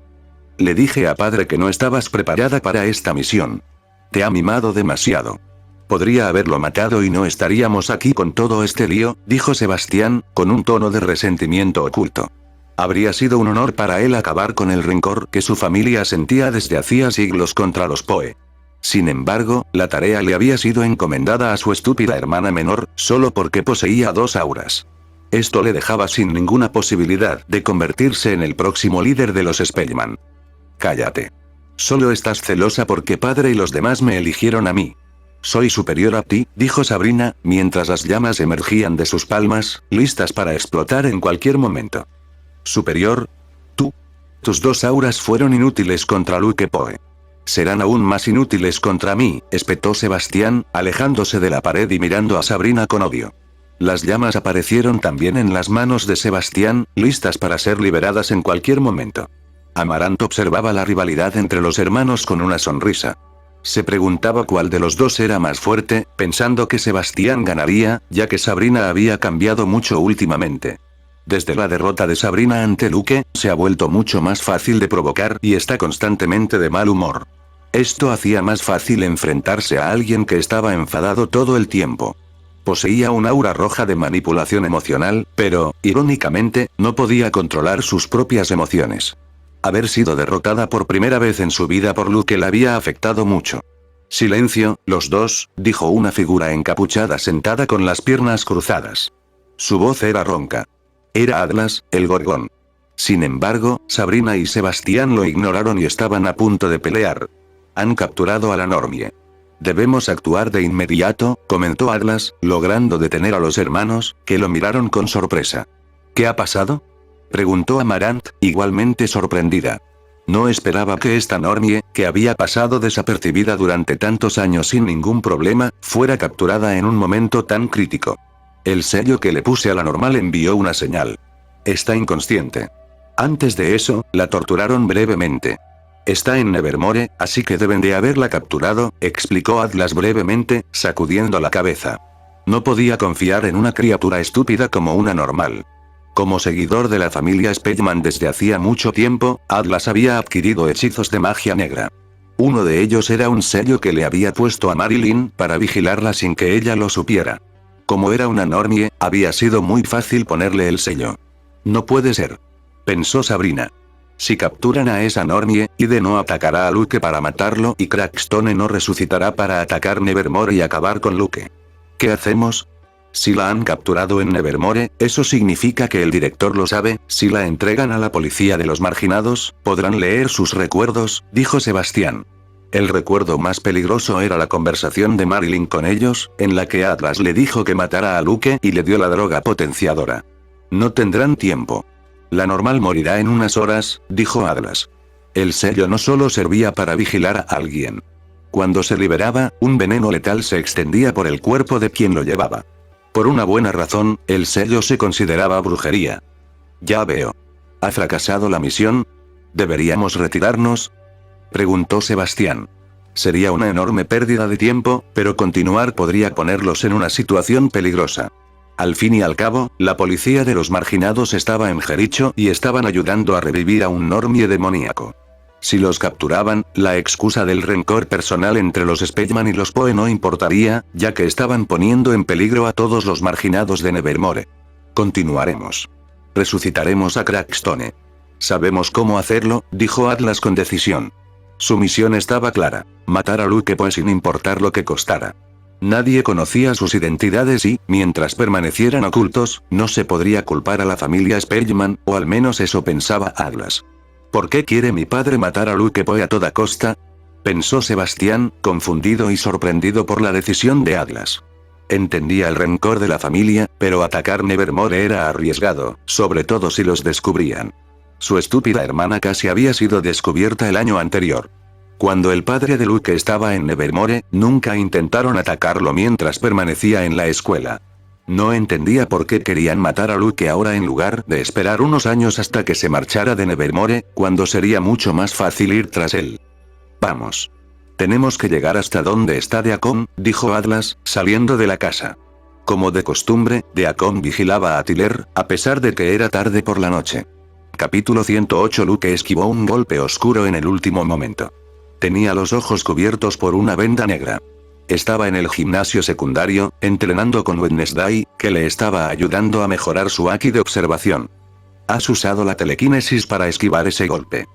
Le dije a padre que no estabas preparada para esta misión. Te ha mimado demasiado. Podría haberlo matado y no estaríamos aquí con todo este lío, dijo Sebastián, con un tono de resentimiento oculto. Habría sido un honor para él acabar con el rencor que su familia sentía desde hacía siglos contra los Poe. Sin embargo, la tarea le había sido encomendada a su estúpida hermana menor, solo porque poseía dos auras. Esto le dejaba sin ninguna posibilidad de convertirse en el próximo líder de los Spellman. Cállate. Solo estás celosa porque padre y los demás me eligieron a mí. Soy superior a ti, dijo Sabrina, mientras las llamas emergían de sus palmas, listas para explotar en cualquier momento. ¿Superior? ¿Tú? Tus dos auras fueron inútiles contra Luke Poe. Serán aún más inútiles contra mí, espetó Sebastián, alejándose de la pared y mirando a Sabrina con odio. Las llamas aparecieron también en las manos de Sebastián, listas para ser liberadas en cualquier momento. Amarant observaba la rivalidad entre los hermanos con una sonrisa. Se preguntaba cuál de los dos era más fuerte, pensando que Sebastián ganaría, ya que Sabrina había cambiado mucho últimamente. Desde la derrota de Sabrina ante Luke, se ha vuelto mucho más fácil de provocar y está constantemente de mal humor. Esto hacía más fácil enfrentarse a alguien que estaba enfadado todo el tiempo. Poseía un aura roja de manipulación emocional, pero, irónicamente, no podía controlar sus propias emociones. Haber sido derrotada por primera vez en su vida por Luke la había afectado mucho. Silencio, los dos, dijo una figura encapuchada sentada con las piernas cruzadas. Su voz era ronca. Era Atlas, el gorgón. Sin embargo, Sabrina y Sebastián lo ignoraron y estaban a punto de pelear. Han capturado a la normie. Debemos actuar de inmediato, comentó Atlas, logrando detener a los hermanos, que lo miraron con sorpresa. ¿Qué ha pasado?, preguntó Amarant, igualmente sorprendida. No esperaba que esta normie, que había pasado desapercibida durante tantos años sin ningún problema, fuera capturada en un momento tan crítico. El sello que le puse a la normal envió una señal. Está inconsciente. Antes de eso, la torturaron brevemente. Está en Nevermore, así que deben de haberla capturado, explicó Atlas brevemente, sacudiendo la cabeza. No podía confiar en una criatura estúpida como una normal. Como seguidor de la familia Spellman desde hacía mucho tiempo, Atlas había adquirido hechizos de magia negra. Uno de ellos era un sello que le había puesto a Marilyn para vigilarla sin que ella lo supiera. Como era una normie, había sido muy fácil ponerle el sello. No puede ser, pensó Sabrina. Si capturan a esa normie, Ide no atacará a Luke para matarlo y Crackstone no resucitará para atacar Nevermore y acabar con Luke. ¿Qué hacemos?, Si la han capturado en Nevermore, eso significa que el director lo sabe. Si la entregan a la policía de los marginados, podrán leer sus recuerdos, dijo Sebastián. El recuerdo más peligroso era la conversación de Marilyn con ellos, en la que Atlas le dijo que matara a Luke y le dio la droga potenciadora. No tendrán tiempo. La normal morirá en unas horas, dijo Atlas. El sello no solo servía para vigilar a alguien. Cuando se liberaba, un veneno letal se extendía por el cuerpo de quien lo llevaba. Por una buena razón, el sello se consideraba brujería. Ya veo. ¿Ha fracasado la misión? ¿Deberíamos retirarnos?, preguntó Sebastián. Sería una enorme pérdida de tiempo, pero continuar podría ponerlos en una situación peligrosa. Al fin y al cabo, la policía de los marginados estaba en Jericho y estaban ayudando a revivir a un normie demoníaco. Si los capturaban, la excusa del rencor personal entre los Spellman y los Poe no importaría, ya que estaban poniendo en peligro a todos los marginados de Nevermore. Continuaremos. Resucitaremos a Crackstone. Sabemos cómo hacerlo, dijo Atlas con decisión. Su misión estaba clara: matar a Luke Poe sin importar lo que costara. Nadie conocía sus identidades y, mientras permanecieran ocultos, no se podría culpar a la familia Spellman, o al menos eso pensaba Atlas. ¿Por qué quiere mi padre matar a Luke Poe a toda costa?, pensó Sebastián, confundido y sorprendido por la decisión de Atlas. Entendía el rencor de la familia, pero atacar Nevermore era arriesgado, sobre todo si los descubrían. Su estúpida hermana casi había sido descubierta el año anterior. Cuando el padre de Luke estaba en Nevermore, nunca intentaron atacarlo mientras permanecía en la escuela. No entendía por qué querían matar a Luke ahora en lugar de esperar unos años hasta que se marchara de Nevermore, cuando sería mucho más fácil ir tras él. Vamos. Tenemos que llegar hasta donde está Deacon, dijo Atlas, saliendo de la casa. Como de costumbre, Deacon vigilaba a Tyler, a pesar de que era tarde por la noche. Capítulo 108. Luke esquivó un golpe oscuro en el último momento. Tenía los ojos cubiertos por una venda negra. Estaba en el gimnasio secundario, entrenando con Wednesday, que le estaba ayudando a mejorar su Haki de observación. Has usado la telequinesis para esquivar ese golpe.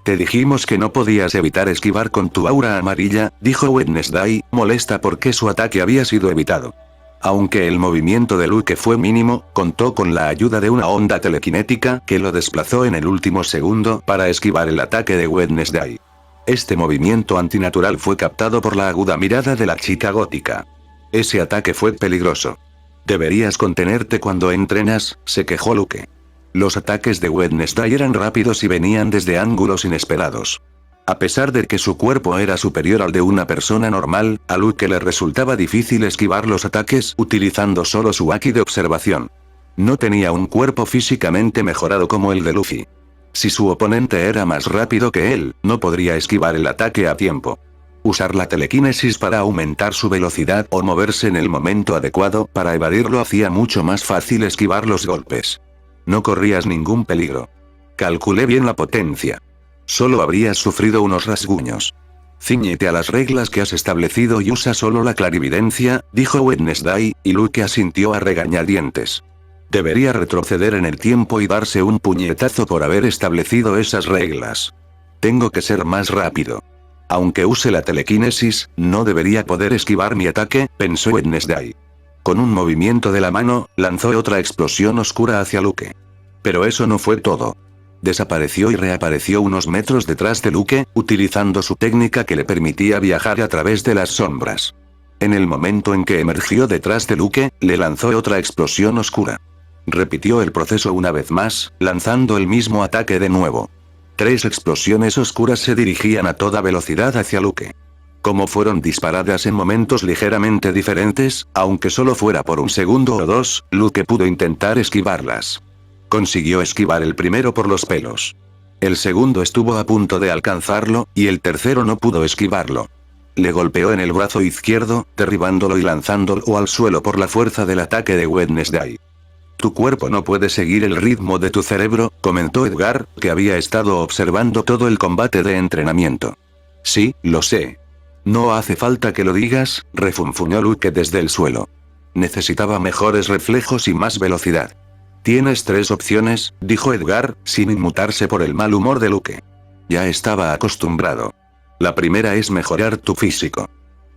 Te dijimos que no podías evitar esquivar con tu aura amarilla, dijo Wednesday, molesta porque su ataque había sido evitado. Aunque el movimiento de Luke fue mínimo, contó con la ayuda de una onda telequinética que lo desplazó en el último segundo para esquivar el ataque de Wednesday. Este movimiento antinatural fue captado por la aguda mirada de la chica gótica. Ese ataque fue peligroso. Deberías contenerte cuando entrenas, se quejó Luke. Los ataques de Wednesday eran rápidos y venían desde ángulos inesperados. A pesar de que su cuerpo era superior al de una persona normal, a Luke le resultaba difícil esquivar los ataques utilizando solo su Haki de observación. No tenía un cuerpo físicamente mejorado como el de Luffy. Si su oponente era más rápido que él, no podría esquivar el ataque a tiempo. Usar la telequinesis para aumentar su velocidad o moverse en el momento adecuado para evadirlo hacía mucho más fácil esquivar los golpes. No corrías ningún peligro. Calculé bien la potencia. Solo habrías sufrido unos rasguños. Cíñete a las reglas que has establecido y usa solo la clarividencia, dijo Wednesday, y Luke asintió a regañadientes. Debería retroceder en el tiempo y darse un puñetazo por haber establecido esas reglas. Tengo que ser más rápido. Aunque use la telequinesis, no debería poder esquivar mi ataque, pensó Wednesday. Con un movimiento de la mano, lanzó otra explosión oscura hacia Luke. Pero eso no fue todo. Desapareció y reapareció unos metros detrás de Luke, utilizando su técnica que le permitía viajar a través de las sombras. En el momento en que emergió detrás de Luke, le lanzó otra explosión oscura. Repitió el proceso una vez más, lanzando el mismo ataque de nuevo. 3 explosiones oscuras se dirigían a toda velocidad hacia Luke. Como fueron disparadas en momentos ligeramente diferentes, aunque solo fuera por un segundo o dos, Luke pudo intentar esquivarlas. Consiguió esquivar el primero por los pelos. El segundo estuvo a punto de alcanzarlo, y el tercero no pudo esquivarlo. Le golpeó en el brazo izquierdo, derribándolo y lanzándolo al suelo por la fuerza del ataque de Wednesday. Tu cuerpo no puede seguir el ritmo de tu cerebro, comentó Edgar, que había estado observando todo el combate de entrenamiento. Sí, lo sé. No hace falta que lo digas, refunfuñó Luke desde el suelo. Necesitaba mejores reflejos y más velocidad. Tienes 3 opciones, dijo Edgar, sin inmutarse por el mal humor de Luke. Ya estaba acostumbrado. La primera es mejorar tu físico.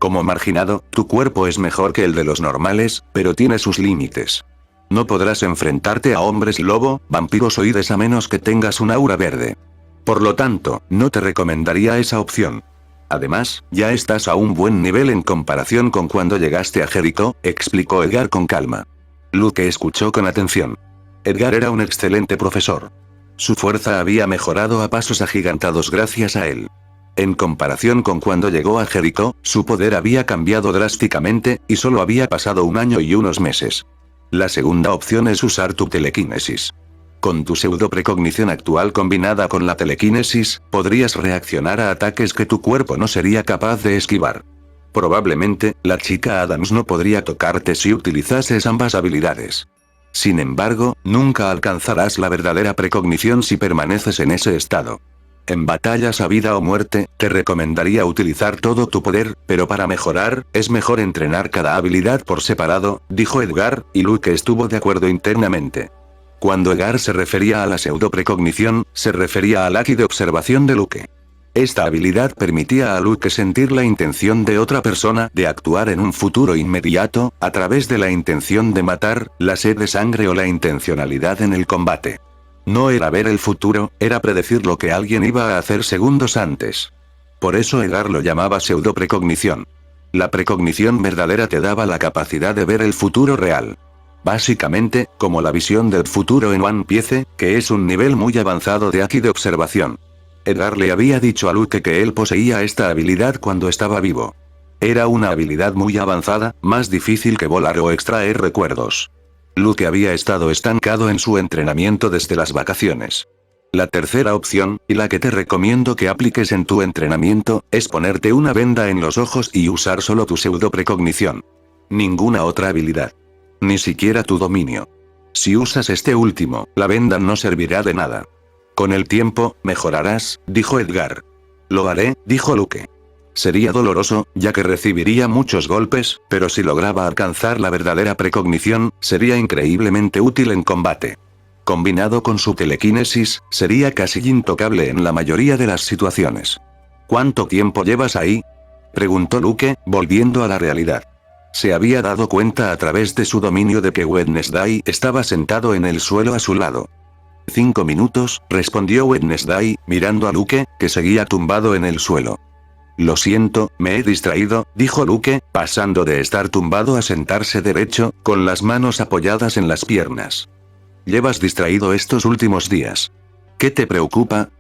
Como marginado, tu cuerpo es mejor que el de los normales, pero tiene sus límites. No podrás enfrentarte a hombres lobo, vampiros o ides a menos que tengas un aura verde. Por lo tanto, no te recomendaría esa opción. Además, ya estás a un buen nivel en comparación con cuando llegaste a Jericó, explicó Edgar con calma. Luke escuchó con atención. Edgar era un excelente profesor. Su fuerza había mejorado a pasos agigantados gracias a él. En comparación con cuando llegó a Jericó, su poder había cambiado drásticamente, y solo había pasado 1 año y unos meses. La segunda opción es usar tu telequinesis. Con tu pseudo-precognición actual combinada con la telequinesis, podrías reaccionar a ataques que tu cuerpo no sería capaz de esquivar. Probablemente, la chica Adams no podría tocarte si utilizases ambas habilidades. Sin embargo, nunca alcanzarás la verdadera precognición si permaneces en ese estado. En batallas a vida o muerte, te recomendaría utilizar todo tu poder, pero para mejorar, es mejor entrenar cada habilidad por separado, dijo Edgar, y Luke estuvo de acuerdo internamente. Cuando Edgar se refería a la pseudo-precognición, se refería al haki de observación de Luke. Esta habilidad permitía a Luke sentir la intención de otra persona de actuar en un futuro inmediato, a través de la intención de matar, la sed de sangre o la intencionalidad en el combate. No era ver el futuro, era predecir lo que alguien iba a hacer segundos antes. Por eso Edgar lo llamaba pseudo-precognición. La precognición verdadera te daba la capacidad de ver el futuro real. Básicamente, como la visión del futuro en One Piece, que es un nivel muy avanzado de haki de observación. Edgar le había dicho a Luke que él poseía esta habilidad cuando estaba vivo. Era una habilidad muy avanzada, más difícil que volar o extraer recuerdos. Luke había estado estancado en su entrenamiento desde las vacaciones. La tercera opción, y la que te recomiendo que apliques en tu entrenamiento, es ponerte una venda en los ojos y usar solo tu pseudo-precognición. Ninguna otra habilidad. Ni siquiera tu dominio. Si usas este último, la venda no servirá de nada. Con el tiempo, mejorarás, dijo Edgar. Lo haré, dijo Luke. Sería doloroso, ya que recibiría muchos golpes, pero si lograba alcanzar la verdadera precognición, sería increíblemente útil en combate. Combinado con su telequinesis, sería casi intocable en la mayoría de las situaciones. ¿Cuánto tiempo llevas ahí?, preguntó Luke, volviendo a la realidad. Se había dado cuenta a través de su dominio de que Wednesday estaba sentado en el suelo a su lado. 5 minutos, respondió Wednesday, mirando a Luke, que seguía tumbado en el suelo. Lo siento, me he distraído, dijo Luke, pasando de estar tumbado a sentarse derecho, con las manos apoyadas en las piernas. ¿Llevas distraído estos últimos días? ¿Qué te preocupa?,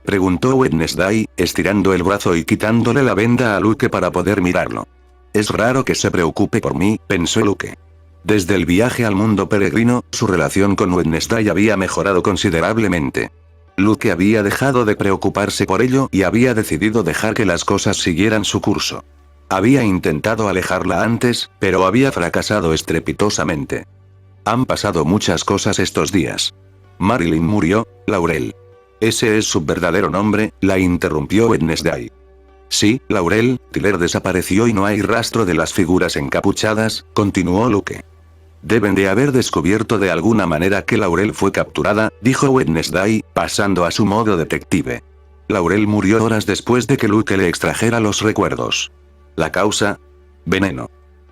preguntó Wednesday, estirando el brazo y quitándole la venda a Luke para poder mirarlo. Es raro que se preocupe por mí, pensó Luke. Desde el viaje al mundo peregrino, su relación con Wednesday había mejorado considerablemente. Luke había dejado de preocuparse por ello y había decidido dejar que las cosas siguieran su curso. Había intentado alejarla antes, pero había fracasado estrepitosamente. Han pasado muchas cosas estos días. Marilyn murió, Laurel. Ese es su verdadero nombre, la interrumpió Wednesday. Sí, Laurel, Tyler desapareció y no hay rastro de las figuras encapuchadas, continuó Luke. Deben de haber descubierto de alguna manera que Laurel fue capturada, dijo Wednesday, pasando a su modo detective. Laurel murió horas después de que Luke le extrajera los recuerdos. ¿La causa? Veneno.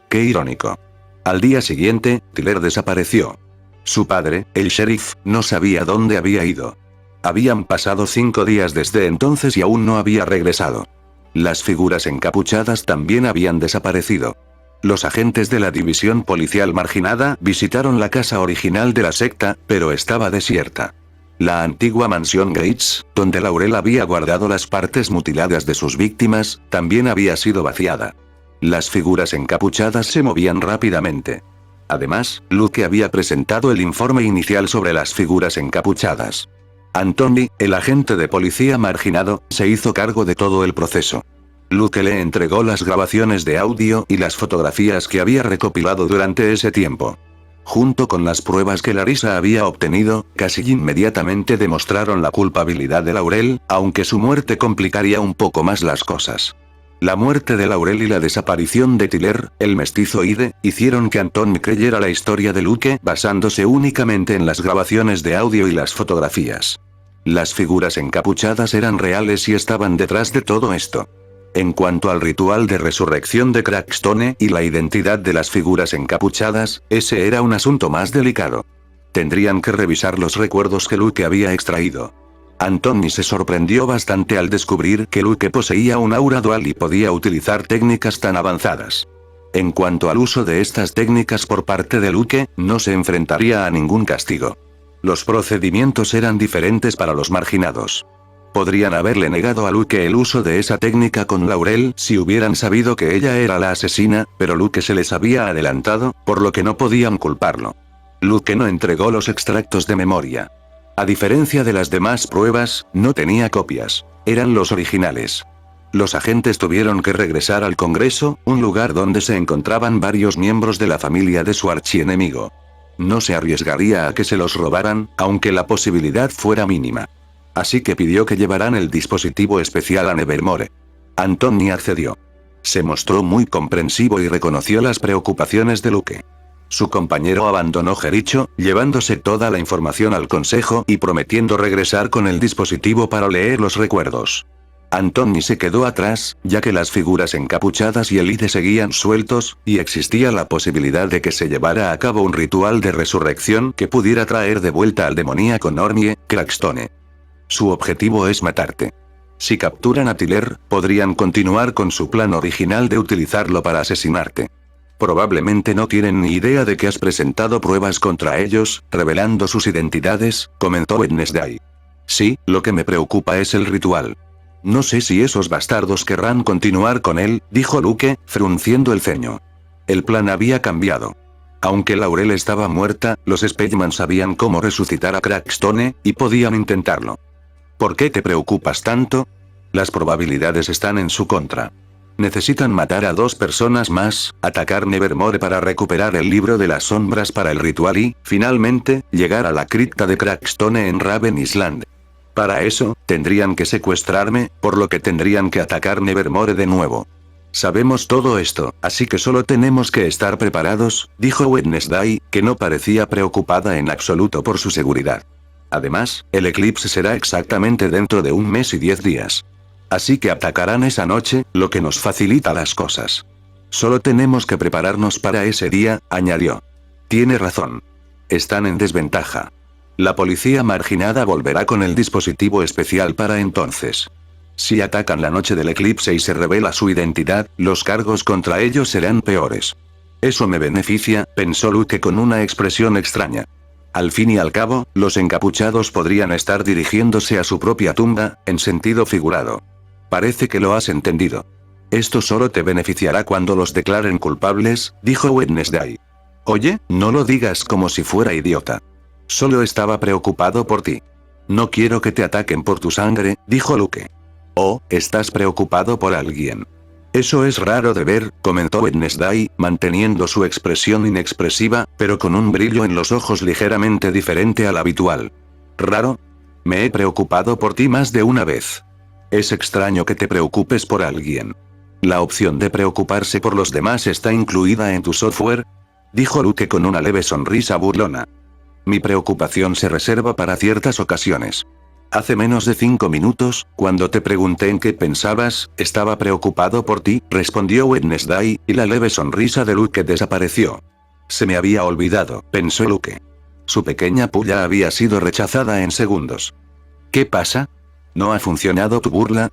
Qué irónico. Al día siguiente, Tyler desapareció. Su padre, el sheriff, no sabía dónde había ido. Habían pasado 5 días desde entonces y aún no había regresado. Las figuras encapuchadas también habían desaparecido. Los agentes de la división policial marginada visitaron la casa original de la secta, pero estaba desierta. La antigua mansión Gates, donde Laurel había guardado las partes mutiladas de sus víctimas, también había sido vaciada. Las figuras encapuchadas se movían rápidamente. Además, Luke había presentado el informe inicial sobre las figuras encapuchadas. Anthony, el agente de policía marginado, se hizo cargo de todo el proceso. Luke le entregó las grabaciones de audio y las fotografías que había recopilado durante ese tiempo. Junto con las pruebas que Larissa había obtenido, casi inmediatamente demostraron la culpabilidad de Laurel, aunque su muerte complicaría un poco más las cosas. La muerte de Laurel y la desaparición de Tyler, el mestizo Ide, hicieron que Anthony creyera la historia de Luke basándose únicamente en las grabaciones de audio y las fotografías. Las figuras encapuchadas eran reales y estaban detrás de todo esto. En cuanto al ritual de resurrección de Crackstone y la identidad de las figuras encapuchadas, ese era un asunto más delicado. Tendrían que revisar los recuerdos que Luke había extraído. Anthony se sorprendió bastante al descubrir que Luke poseía un aura dual y podía utilizar técnicas tan avanzadas. En cuanto al uso de estas técnicas por parte de Luke, no se enfrentaría a ningún castigo. Los procedimientos eran diferentes para los marginados. Podrían haberle negado a Luke el uso de esa técnica con Laurel si hubieran sabido que ella era la asesina, pero Luke se les había adelantado, por lo que no podían culparlo. Luke no entregó los extractos de memoria. A diferencia de las demás pruebas, no tenía copias. Eran los originales. Los agentes tuvieron que regresar al Congreso, un lugar donde se encontraban varios miembros de la familia de su archienemigo. No se arriesgaría a que se los robaran, aunque la posibilidad fuera mínima. Así que pidió que llevaran el dispositivo especial a Nevermore. Anthony accedió. Se mostró muy comprensivo y reconoció las preocupaciones de Luke. Su compañero abandonó Jericho, llevándose toda la información al consejo y prometiendo regresar con el dispositivo para leer los recuerdos. Anthony se quedó atrás, ya que las figuras encapuchadas y Elite seguían sueltos, y existía la posibilidad de que se llevara a cabo un ritual de resurrección que pudiera traer de vuelta al demoníaco Normie, Crackstone. Su objetivo es matarte. Si capturan a Tyler, podrían continuar con su plan original de utilizarlo para asesinarte. Probablemente no tienen ni idea de que has presentado pruebas contra ellos, revelando sus identidades, comentó Wednesday. Sí, lo que me preocupa es el ritual. No sé si esos bastardos querrán continuar con él, dijo Luke, frunciendo el ceño. El plan había cambiado. Aunque Laurel estaba muerta, los Spearman sabían cómo resucitar a Crackstone, y podían intentarlo. ¿Por qué te preocupas tanto? Las probabilidades están en su contra. Necesitan matar a 2 personas más, atacar Nevermore para recuperar el libro de las sombras para el ritual y, finalmente, llegar a la cripta de Crackstone en Raven Island. Para eso, tendrían que secuestrarme, por lo que tendrían que atacar Nevermore de nuevo. Sabemos todo esto, así que solo tenemos que estar preparados, dijo Wednesday, que no parecía preocupada en absoluto por su seguridad. Además, el eclipse será exactamente dentro de 1 mes y 10 días. Así que atacarán esa noche, lo que nos facilita las cosas. Solo tenemos que prepararnos para ese día, añadió. Tiene razón. Están en desventaja. La policía marginada volverá con el dispositivo especial para entonces. Si atacan la noche del eclipse y se revela su identidad, los cargos contra ellos serán peores. Eso me beneficia, pensó Luke con una expresión extraña. Al fin y al cabo, los encapuchados podrían estar dirigiéndose a su propia tumba, en sentido figurado. Parece que lo has entendido. Esto solo te beneficiará cuando los declaren culpables, dijo Wednesday. Oye, no lo digas como si fuera idiota. Solo estaba preocupado por ti. No quiero que te ataquen por tu sangre, dijo Luke. Oh, estás preocupado por alguien. Eso es raro de ver, comentó Wednesday, manteniendo su expresión inexpresiva, pero con un brillo en los ojos ligeramente diferente al habitual. ¿Raro? Me he preocupado por ti más de una vez. Es extraño que te preocupes por alguien. ¿La opción de preocuparse por los demás está incluida en tu software? Dijo Luke con una leve sonrisa burlona. Mi preocupación se reserva para ciertas ocasiones. Hace menos de 5 minutos, cuando te pregunté en qué pensabas, estaba preocupado por ti, respondió Wednesday, y la leve sonrisa de Luke desapareció. Se me había olvidado, pensó Luke. Su pequeña puya había sido rechazada en segundos. ¿Qué pasa? ¿No ha funcionado tu burla?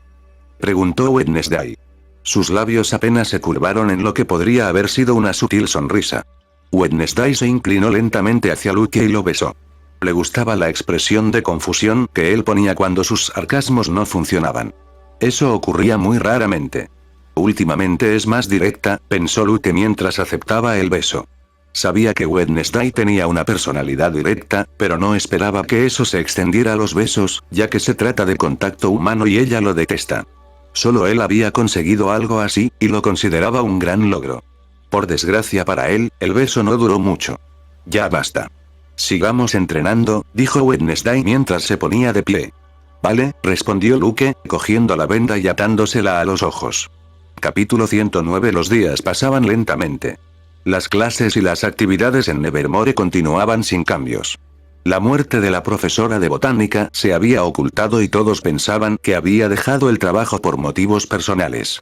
Preguntó Wednesday. Sus labios apenas se curvaron en lo que podría haber sido una sutil sonrisa. Wednesday se inclinó lentamente hacia Luke y lo besó. Le gustaba la expresión de confusión que él ponía cuando sus sarcasmos no funcionaban. Eso ocurría muy raramente. Últimamente es más directa, pensó Luke mientras aceptaba el beso. Sabía que Wednesday tenía una personalidad directa, pero no esperaba que eso se extendiera a los besos, ya que se trata de contacto humano y ella lo detesta. Solo él había conseguido algo así, y lo consideraba un gran logro. Por desgracia para él, el beso no duró mucho. Ya basta. Sigamos entrenando, dijo Wednesday mientras se ponía de pie. Vale, respondió Luke, cogiendo la venda y atándosela a los ojos. Capítulo 109. Los días pasaban lentamente. Las clases y las actividades en Nevermore continuaban sin cambios. La muerte de la profesora de botánica se había ocultado y todos pensaban que había dejado el trabajo por motivos personales.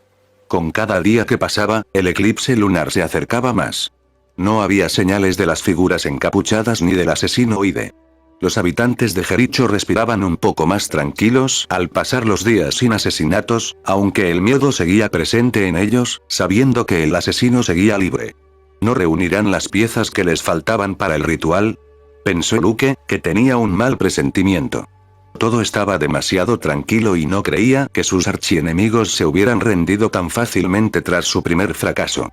Con cada día que pasaba, el eclipse lunar se acercaba más. No había señales de las figuras encapuchadas ni del asesino Ide. Los habitantes de Jericho respiraban un poco más tranquilos al pasar los días sin asesinatos, aunque el miedo seguía presente en ellos, sabiendo que el asesino seguía libre. ¿No reunirán las piezas que les faltaban para el ritual? Pensó Luke, que tenía un mal presentimiento. Todo estaba demasiado tranquilo y no creía que sus archienemigos se hubieran rendido tan fácilmente tras su primer fracaso.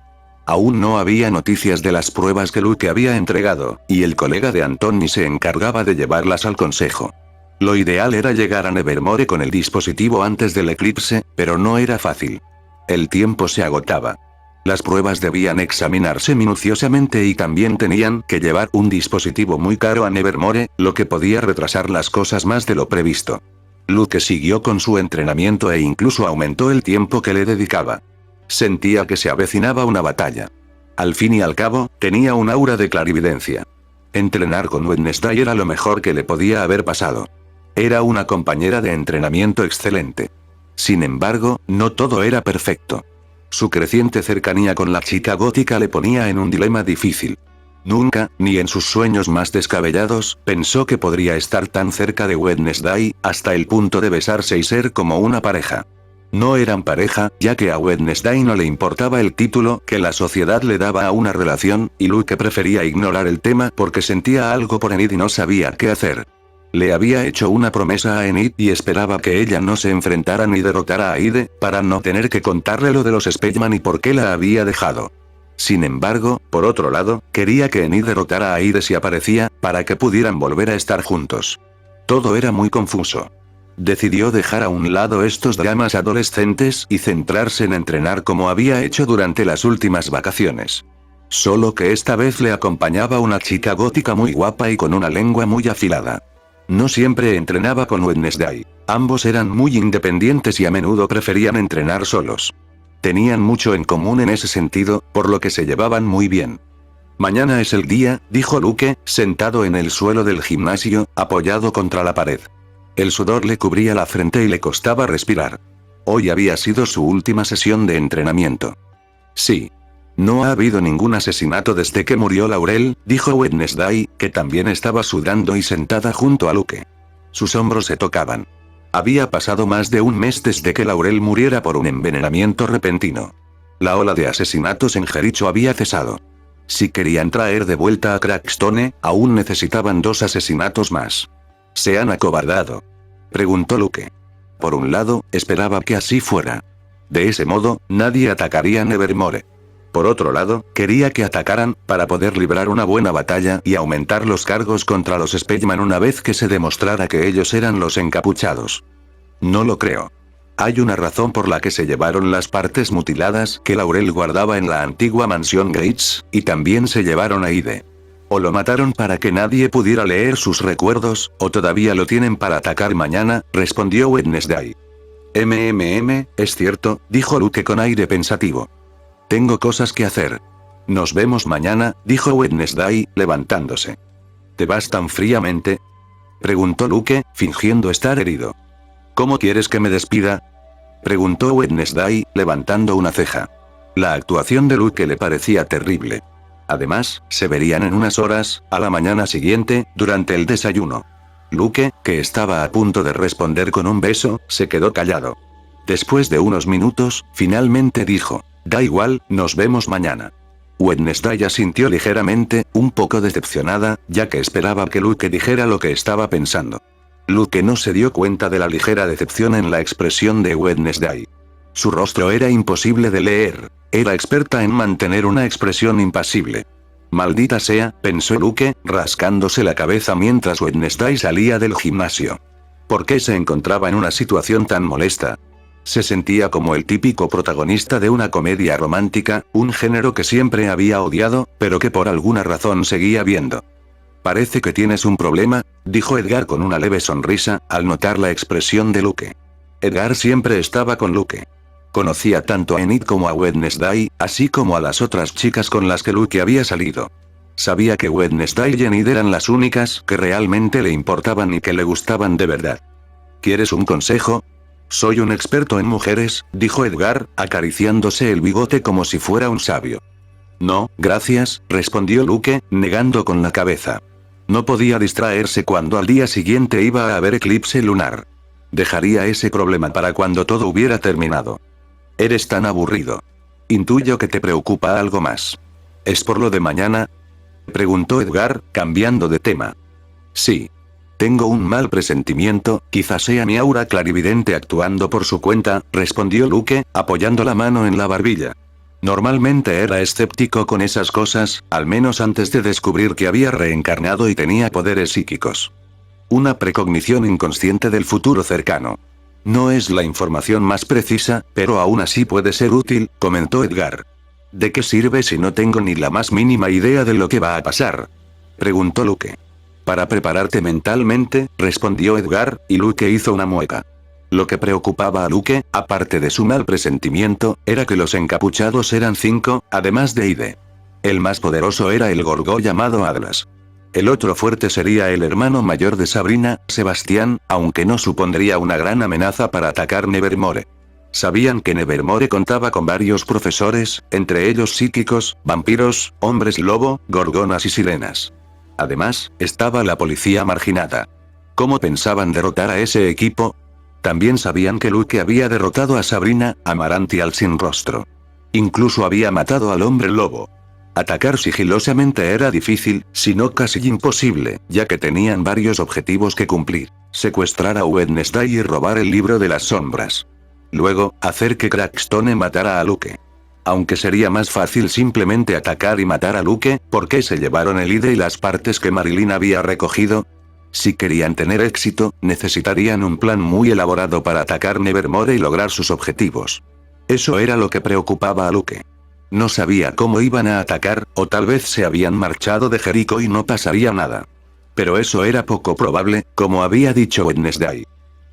Aún no había noticias de las pruebas que Luke había entregado, y el colega de Anthony se encargaba de llevarlas al consejo. Lo ideal era llegar a Nevermore con el dispositivo antes del eclipse, pero no era fácil. El tiempo se agotaba. Las pruebas debían examinarse minuciosamente y también tenían que llevar un dispositivo muy caro a Nevermore, lo que podía retrasar las cosas más de lo previsto. Luke siguió con su entrenamiento e incluso aumentó el tiempo que le dedicaba. Sentía que se avecinaba una batalla. Al fin y al cabo, tenía un aura de clarividencia. Entrenar con Wednesday era lo mejor que le podía haber pasado. Era una compañera de entrenamiento excelente. Sin embargo, no todo era perfecto. Su creciente cercanía con la chica gótica le ponía en un dilema difícil. Nunca, ni en sus sueños más descabellados, pensó que podría estar tan cerca de Wednesday, hasta el punto de besarse y ser como una pareja. No eran pareja, ya que a Wednesday no le importaba el título que la sociedad le daba a una relación, y Luke prefería ignorar el tema porque sentía algo por Enid y no sabía qué hacer. Le había hecho una promesa a Enid y esperaba que ella no se enfrentara ni derrotara a Ide, para no tener que contarle lo de los Spellman y por qué la había dejado. Sin embargo, por otro lado, quería que Enid derrotara a Ide si aparecía, para que pudieran volver a estar juntos. Todo era muy confuso. Decidió dejar a un lado estos dramas adolescentes y centrarse en entrenar como había hecho durante las últimas vacaciones. Solo que esta vez le acompañaba una chica gótica muy guapa y con una lengua muy afilada. No siempre entrenaba con Wednesday. Ambos eran muy independientes y a menudo preferían entrenar solos. Tenían mucho en común en ese sentido, por lo que se llevaban muy bien. Mañana es el día, dijo Luke, sentado en el suelo del gimnasio, apoyado contra la pared. El sudor le cubría la frente y le costaba respirar. Hoy había sido su última sesión de entrenamiento. Sí. No ha habido ningún asesinato desde que murió Laurel, dijo Wednesday, que también estaba sudando y sentada junto a Luke. Sus hombros se tocaban. Había pasado más de un mes desde que Laurel muriera por un envenenamiento repentino. La ola de asesinatos en Jericho había cesado. Si querían traer de vuelta a Crackstone, aún necesitaban 2 asesinatos más. ¿Se han acobardado?, preguntó Luke. Por un lado, esperaba que así fuera. De ese modo, nadie atacaría Nevermore. Por otro lado, quería que atacaran, para poder librar una buena batalla y aumentar los cargos contra los Spellman una vez que se demostrara que ellos eran los encapuchados. No lo creo. Hay una razón por la que se llevaron las partes mutiladas que Laurel guardaba en la antigua mansión Gates, y también se llevaron a Ide. O lo mataron para que nadie pudiera leer sus recuerdos, o todavía lo tienen para atacar mañana, respondió Wednesday. Es cierto, dijo Luke con aire pensativo. Tengo cosas que hacer. Nos vemos mañana, dijo Wednesday, levantándose. ¿Te vas tan fríamente?, preguntó Luke, fingiendo estar herido. ¿Cómo quieres que me despida?, preguntó Wednesday, levantando una ceja. La actuación de Luke le parecía terrible. Además, se verían en unas horas, a la mañana siguiente, durante el desayuno. Luke, que estaba a punto de responder con un beso, se quedó callado. Después de unos minutos, finalmente dijo, da igual, nos vemos mañana. Wednesday asintió ligeramente, un poco decepcionada, ya que esperaba que Luke dijera lo que estaba pensando. Luke no se dio cuenta de la ligera decepción en la expresión de Wednesday. Su rostro era imposible de leer. Era experta en mantener una expresión impasible. Maldita sea, pensó Luke, rascándose la cabeza mientras Wednesday salía del gimnasio. ¿Por qué se encontraba en una situación tan molesta? Se sentía como el típico protagonista de una comedia romántica, un género que siempre había odiado, pero que por alguna razón seguía viendo. Parece que tienes un problema, dijo Edgar con una leve sonrisa, al notar la expresión de Luke. Edgar siempre estaba con Luke. Conocía tanto a Enid como a Wednesday, así como a las otras chicas con las que Luke había salido. Sabía que Wednesday y Enid eran las únicas que realmente le importaban y que le gustaban de verdad. ¿Quieres un consejo?, Soy un experto en mujeres, dijo Edgar, acariciándose el bigote como si fuera un sabio. No, gracias, respondió Luke, negando con la cabeza. No podía distraerse cuando al día siguiente iba a haber eclipse lunar. Dejaría ese problema para cuando todo hubiera terminado. Eres tan aburrido. Intuyo que te preocupa algo más. ¿Es por lo de mañana?, preguntó Edgar, cambiando de tema. Sí. Tengo un mal presentimiento, quizás sea mi aura clarividente actuando por su cuenta, respondió Luke, apoyando la mano en la barbilla. Normalmente era escéptico con esas cosas, al menos antes de descubrir que había reencarnado y tenía poderes psíquicos. Una precognición inconsciente del futuro cercano. No es la información más precisa, pero aún así puede ser útil, comentó Edgar. ¿De qué sirve si no tengo ni la más mínima idea de lo que va a pasar?, preguntó Luke. Para prepararte mentalmente, respondió Edgar, y Luke hizo una mueca. Lo que preocupaba a Luke, aparte de su mal presentimiento, era que los encapuchados eran 5, además de Ide. El más poderoso era el Gorgó llamado Atlas. El otro fuerte sería el hermano mayor de Sabrina, Sebastián, aunque no supondría una gran amenaza para atacar Nevermore. Sabían que Nevermore contaba con varios profesores, entre ellos psíquicos, vampiros, hombres lobo, gorgonas y sirenas. Además, estaba la policía marginada. ¿Cómo pensaban derrotar a ese equipo? También sabían que Luke había derrotado a Sabrina, Amarantial sin rostro. Incluso había matado al hombre lobo. Atacar sigilosamente era difícil, si no casi imposible, ya que tenían varios objetivos que cumplir. Secuestrar a Wednesday y robar el libro de las sombras. Luego, hacer que Crackstone matara a Luke. Aunque sería más fácil simplemente atacar y matar a Luke, ¿por qué se llevaron el Ide y las partes que Marilyn había recogido? Si querían tener éxito, necesitarían un plan muy elaborado para atacar Nevermore y lograr sus objetivos. Eso era lo que preocupaba a Luke. No sabía cómo iban a atacar, o tal vez se habían marchado de Jericho y no pasaría nada. Pero eso era poco probable, como había dicho Wednesday.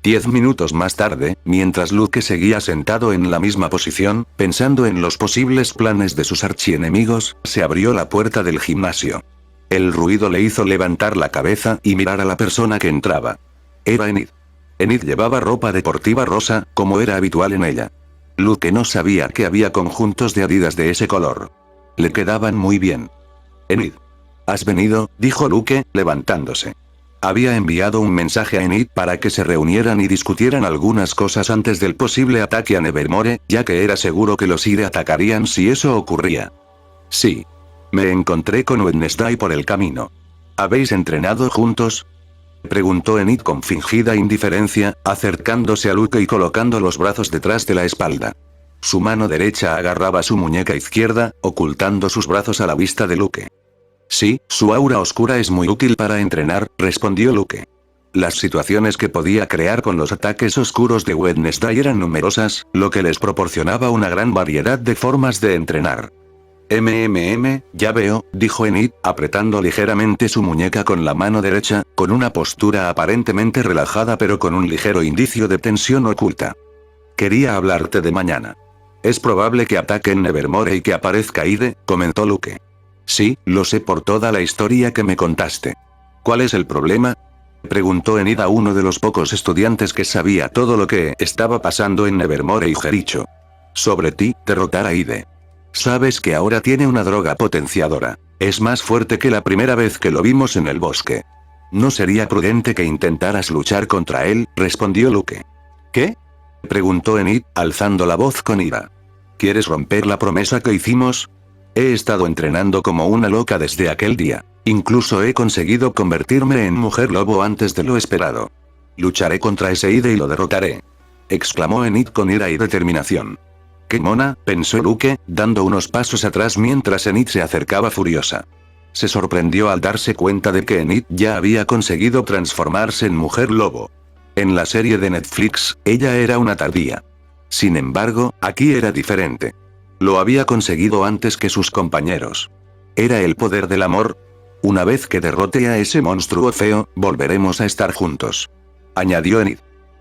10 minutos más tarde, mientras Luke seguía sentado en la misma posición, pensando en los posibles planes de sus archienemigos, se abrió la puerta del gimnasio. El ruido le hizo levantar la cabeza y mirar a la persona que entraba. Era Enid. Enid llevaba ropa deportiva rosa, como era habitual en ella. Luke no sabía que había conjuntos de Adidas de ese color. Le quedaban muy bien. Enid. ¿Has venido?, dijo Luke, levantándose. Había enviado un mensaje a Enid para que se reunieran y discutieran algunas cosas antes del posible ataque a Nevermore, ya que era seguro que los Ide atacarían si eso ocurría. Sí. Me encontré con Wednesday por el camino. ¿Habéis entrenado juntos?, preguntó Enid con fingida indiferencia, acercándose a Luke y colocando los brazos detrás de la espalda. Su mano derecha agarraba su muñeca izquierda, ocultando sus brazos a la vista de Luke. Sí, su aura oscura es muy útil para entrenar, respondió Luke. Las situaciones que podía crear con los ataques oscuros de Wednesday eran numerosas, lo que les proporcionaba una gran variedad de formas de entrenar. Ya veo, dijo Enid, apretando ligeramente su muñeca con la mano derecha, con una postura aparentemente relajada pero con un ligero indicio de tensión oculta. Quería hablarte de mañana. Es probable que ataquen Nevermore y que aparezca Ide, comentó Luke. Sí, lo sé por toda la historia que me contaste. ¿Cuál es el problema?, preguntó Enid a uno de los pocos estudiantes que sabía todo lo que estaba pasando en Nevermore y Jericho. Sobre ti, derrotar a Ide. Sabes que ahora tiene una droga potenciadora. Es más fuerte que la primera vez que lo vimos en el bosque. No sería prudente que intentaras luchar contra él, respondió Luke. ¿Qué?, preguntó Enid, alzando la voz con ira. ¿Quieres romper la promesa que hicimos? He estado entrenando como una loca desde aquel día. Incluso he conseguido convertirme en mujer lobo antes de lo esperado. Lucharé contra ese Ide y lo derrotaré, exclamó Enid con ira y determinación. ¡Qué mona!, pensó Luke, dando unos pasos atrás mientras Enid se acercaba furiosa. Se sorprendió al darse cuenta de que Enid ya había conseguido transformarse en mujer lobo. En la serie de Netflix, ella era una tardía. Sin embargo, aquí era diferente. Lo había conseguido antes que sus compañeros. ¿Era el poder del amor? Una vez que derrote a ese monstruo feo, volveremos a estar juntos, añadió Enid.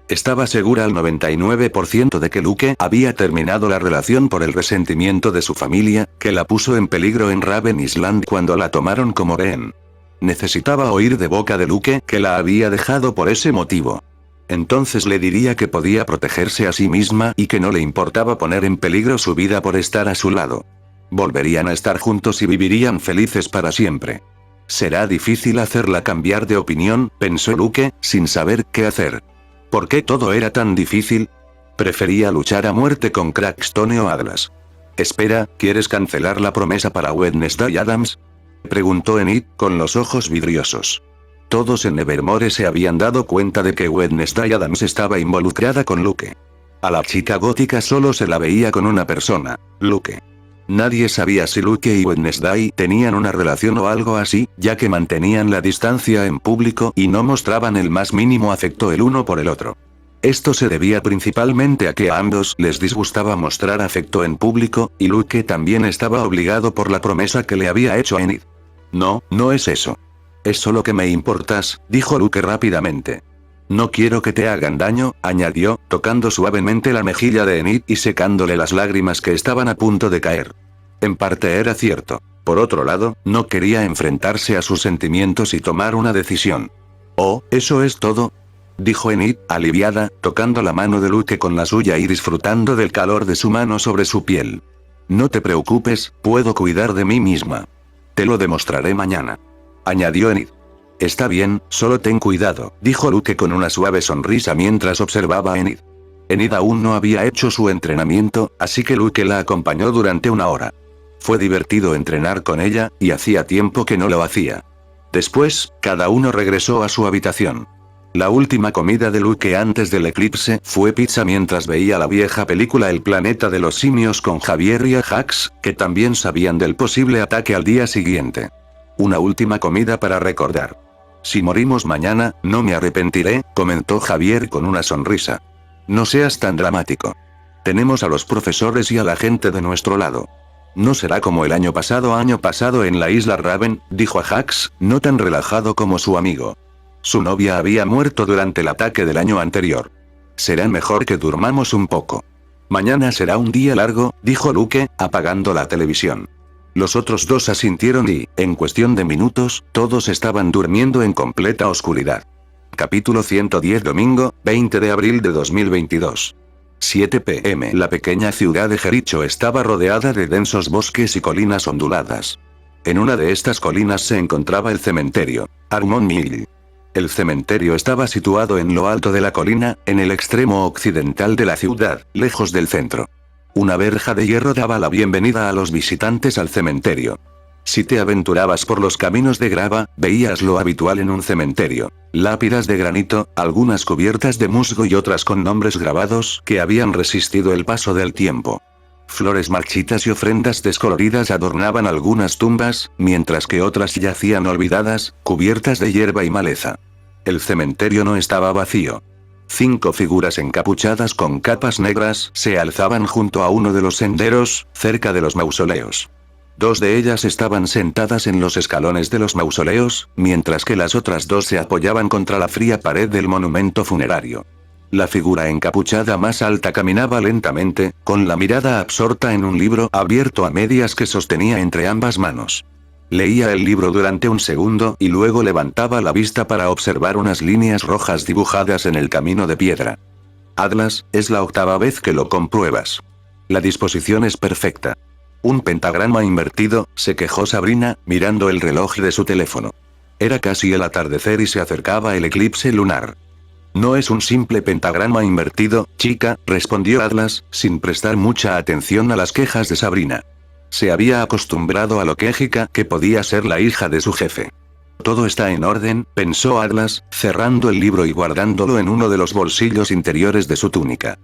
Estaba segura al 99% de que Luke había terminado la relación por el resentimiento de su familia, que la puso en peligro en Raven Island cuando la tomaron como rehén. Necesitaba oír de boca de Luke que la había dejado por ese motivo. Entonces le diría que podía protegerse a sí misma y que no le importaba poner en peligro su vida por estar a su lado. Volverían a estar juntos y vivirían felices para siempre. Será difícil hacerla cambiar de opinión, pensó Luke, sin saber qué hacer. ¿Por qué todo era tan difícil? Prefería luchar a muerte con Crackstone o Atlas. Espera, ¿quieres cancelar la promesa para Wednesday Addams? Preguntó Enid, con los ojos vidriosos. Todos en Nevermore se habían dado cuenta de que Wednesday Addams estaba involucrada con Luke. A la chica gótica solo se la veía con una persona, Luke. Nadie sabía si Luke y Wednesday tenían una relación o algo así, ya que mantenían la distancia en público y no mostraban el más mínimo afecto el uno por el otro. Esto se debía principalmente a que a ambos les disgustaba mostrar afecto en público, y Luke también estaba obligado por la promesa que le había hecho a Enid. No, no es eso. Es solo que me importas, dijo Luke rápidamente. No quiero que te hagan daño, añadió, tocando suavemente la mejilla de Enid y secándole las lágrimas que estaban a punto de caer. En parte era cierto. Por otro lado, no quería enfrentarse a sus sentimientos y tomar una decisión. Oh, ¿eso es todo?, dijo Enid, aliviada, tocando la mano de Luke con la suya y disfrutando del calor de su mano sobre su piel. No te preocupes, puedo cuidar de mí misma. Te lo demostraré mañana, añadió Enid. Está bien, solo ten cuidado, dijo Luke con una suave sonrisa mientras observaba a Enid. Enid aún no había hecho su entrenamiento, así que Luke la acompañó durante una hora. Fue divertido entrenar con ella, y hacía tiempo que no lo hacía. Después, cada uno regresó a su habitación. La última comida de Luke antes del eclipse fue pizza mientras veía la vieja película El planeta de los simios con Javier y Ajax, que también sabían del posible ataque al día siguiente. Una última comida para recordar. Si morimos mañana, no me arrepentiré, comentó Javier con una sonrisa. No seas tan dramático. Tenemos a los profesores y a la gente de nuestro lado. No será como el año pasado en la isla Raven, dijo Ajax, no tan relajado como su amigo. Su novia había muerto durante el ataque del año anterior. Será mejor que durmamos un poco. Mañana será un día largo, dijo Luke, apagando la televisión. Los otros dos asintieron y, en cuestión de minutos, todos estaban durmiendo en completa oscuridad. Capítulo 110 Domingo, 20 de abril de 2022. 7 p.m. La pequeña ciudad de Jericho estaba rodeada de densos bosques y colinas onduladas. En una de estas colinas se encontraba el cementerio, Armond Mill. El cementerio estaba situado en lo alto de la colina, en el extremo occidental de la ciudad, lejos del centro. Una verja de hierro daba la bienvenida a los visitantes al cementerio. Si te aventurabas por los caminos de grava, veías lo habitual en un cementerio: lápidas de granito, algunas cubiertas de musgo y otras con nombres grabados que habían resistido el paso del tiempo. Flores marchitas y ofrendas descoloridas adornaban algunas tumbas, mientras que otras yacían olvidadas, cubiertas de hierba y maleza. El cementerio no estaba vacío. 5 figuras encapuchadas con capas negras se alzaban junto a uno de los senderos, cerca de los mausoleos. 2 de ellas estaban sentadas en los escalones de los mausoleos, mientras que las otras 2 se apoyaban contra la fría pared del monumento funerario. La figura encapuchada más alta caminaba lentamente, con la mirada absorta en un libro abierto a medias que sostenía entre ambas manos. Leía el libro durante un segundo y luego levantaba la vista para observar unas líneas rojas dibujadas en el camino de piedra. Atlas, es la 8ª vez que lo compruebas. La disposición es perfecta. Un pentagrama invertido, se quejó Sabrina, mirando el reloj de su teléfono. Era casi el atardecer y se acercaba el eclipse lunar. No es un simple pentagrama invertido, chica, respondió Atlas, sin prestar mucha atención a las quejas de Sabrina. Se había acostumbrado a lo quejica que podía ser la hija de su jefe. Todo está en orden, pensó Atlas, cerrando el libro y guardándolo en uno de los bolsillos interiores de su túnica.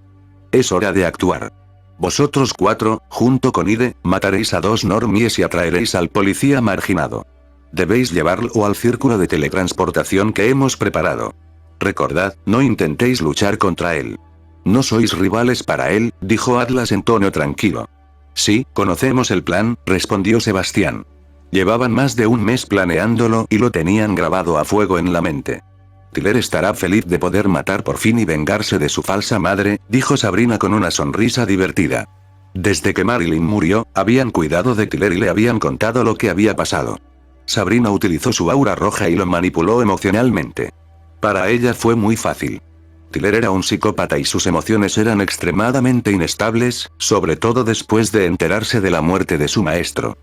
Es hora de actuar. Vosotros 4, junto con Ide, mataréis a 2 normies y atraeréis al policía marginado. Debéis llevarlo al círculo de teletransportación que hemos preparado. Recordad, no intentéis luchar contra él. No sois rivales para él, dijo Atlas en tono tranquilo. Sí, conocemos el plan, respondió Sebastián. Llevaban más de un mes planeándolo y lo tenían grabado a fuego en la mente. Tyler estará feliz de poder matar por fin y vengarse de su falsa madre, dijo Sabrina con una sonrisa divertida. Desde que Marilyn murió, habían cuidado de Tyler y le habían contado lo que había pasado. Sabrina utilizó su aura roja y lo manipuló emocionalmente. Para ella fue muy fácil. Tyler era un psicópata y sus emociones eran extremadamente inestables, sobre todo después de enterarse de la muerte de su maestro.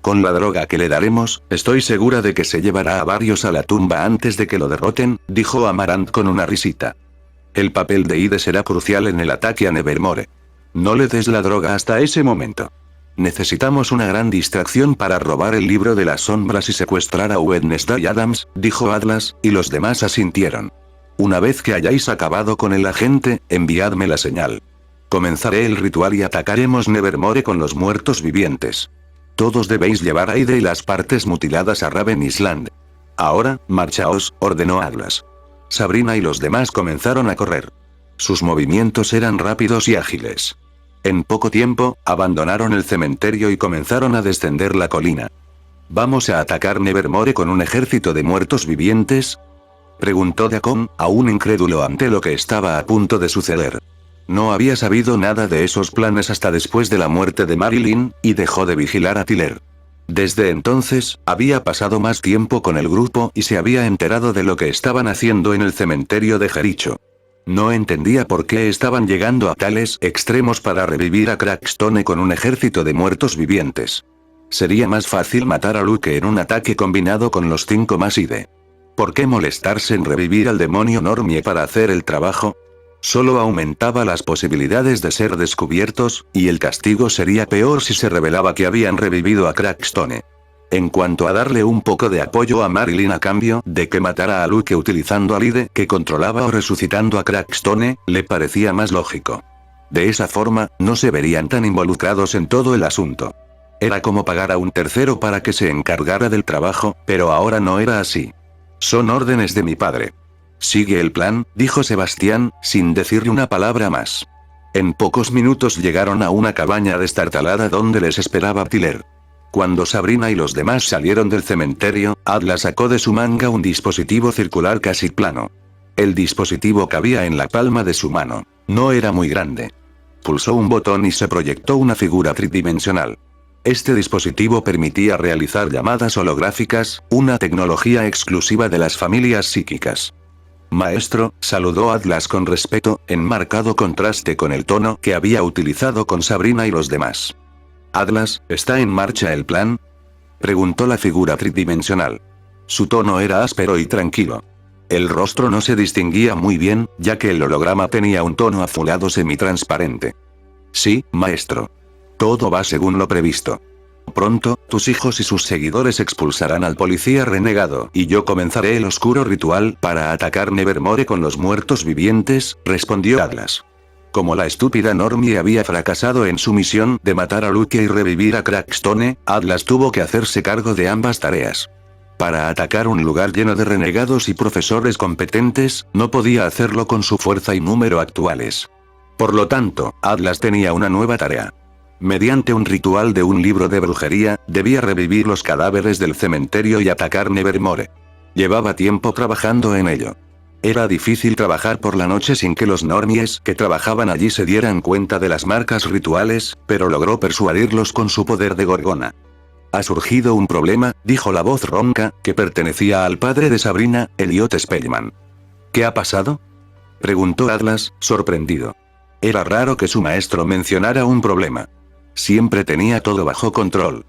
Con la droga que le daremos, estoy segura de que se llevará a varios a la tumba antes de que lo derroten, dijo Amaranth con una risita. El papel de Ide será crucial en el ataque a Nevermore. No le des la droga hasta ese momento. Necesitamos una gran distracción para robar el libro de las sombras y secuestrar a Wednesday Addams, dijo Atlas, y los demás asintieron. Una vez que hayáis acabado con el agente, enviadme la señal. Comenzaré el ritual y atacaremos Nevermore con los muertos vivientes. Todos debéis llevar a Ide y las partes mutiladas a Raven Island. Ahora, marchaos, ordenó Atlas. Sabrina y los demás comenzaron a correr. Sus movimientos eran rápidos y ágiles. En poco tiempo, abandonaron el cementerio y comenzaron a descender la colina. ¿Vamos a atacar Nevermore con un ejército de muertos vivientes?, preguntó Deacon, aún incrédulo ante lo que estaba a punto de suceder. No había sabido nada de esos planes hasta después de la muerte de Marilyn, y dejó de vigilar a Tyler. Desde entonces, había pasado más tiempo con el grupo y se había enterado de lo que estaban haciendo en el cementerio de Jericho. No entendía por qué estaban llegando a tales extremos para revivir a Crackstone con un ejército de muertos vivientes. Sería más fácil matar a Luke en un ataque combinado con los 5 más Ide. ¿Por qué molestarse en revivir al demonio Normie para hacer el trabajo? Solo aumentaba las posibilidades de ser descubiertos, y el castigo sería peor si se revelaba que habían revivido a Crackstone. En cuanto a darle un poco de apoyo a Marilyn a cambio de que matara a Luke utilizando al Ide que controlaba o resucitando a Crackstone, le parecía más lógico. De esa forma, no se verían tan involucrados en todo el asunto. Era como pagar a un tercero para que se encargara del trabajo, pero ahora no era así. Son órdenes de mi padre. Sigue el plan, dijo Sebastián, sin decirle una palabra más. En pocos minutos llegaron a una cabaña destartalada donde les esperaba Tyler. Cuando Sabrina y los demás salieron del cementerio, Atlas sacó de su manga un dispositivo circular casi plano. El dispositivo cabía en la palma de su mano. No era muy grande. Pulsó un botón y se proyectó una figura tridimensional. Este dispositivo permitía realizar llamadas holográficas, una tecnología exclusiva de las familias psíquicas. Maestro, saludó Atlas con respeto, en marcado contraste con el tono que había utilizado con Sabrina y los demás. Atlas, ¿está en marcha el plan?, preguntó la figura tridimensional. Su tono era áspero y tranquilo. El rostro no se distinguía muy bien, ya que el holograma tenía un tono azulado semitransparente. Sí, maestro. Todo va según lo previsto. Pronto, tus hijos y sus seguidores expulsarán al policía renegado y yo comenzaré el oscuro ritual para atacar Nevermore con los muertos vivientes, respondió Atlas. Como la estúpida Normie había fracasado en su misión de matar a Luke y revivir a Crackstone, Atlas tuvo que hacerse cargo de ambas tareas. Para atacar un lugar lleno de renegados y profesores competentes, no podía hacerlo con su fuerza y número actuales. Por lo tanto, Atlas tenía una nueva tarea. Mediante un ritual de un libro de brujería, debía revivir los cadáveres del cementerio y atacar Nevermore. Llevaba tiempo trabajando en ello. Era difícil trabajar por la noche sin que los normies que trabajaban allí se dieran cuenta de las marcas rituales, pero logró persuadirlos con su poder de gorgona. Ha surgido un problema, dijo la voz ronca, que pertenecía al padre de Sabrina, Elliot Spellman. ¿Qué ha pasado?, preguntó Atlas, sorprendido. Era raro que su maestro mencionara un problema. Siempre tenía todo bajo control.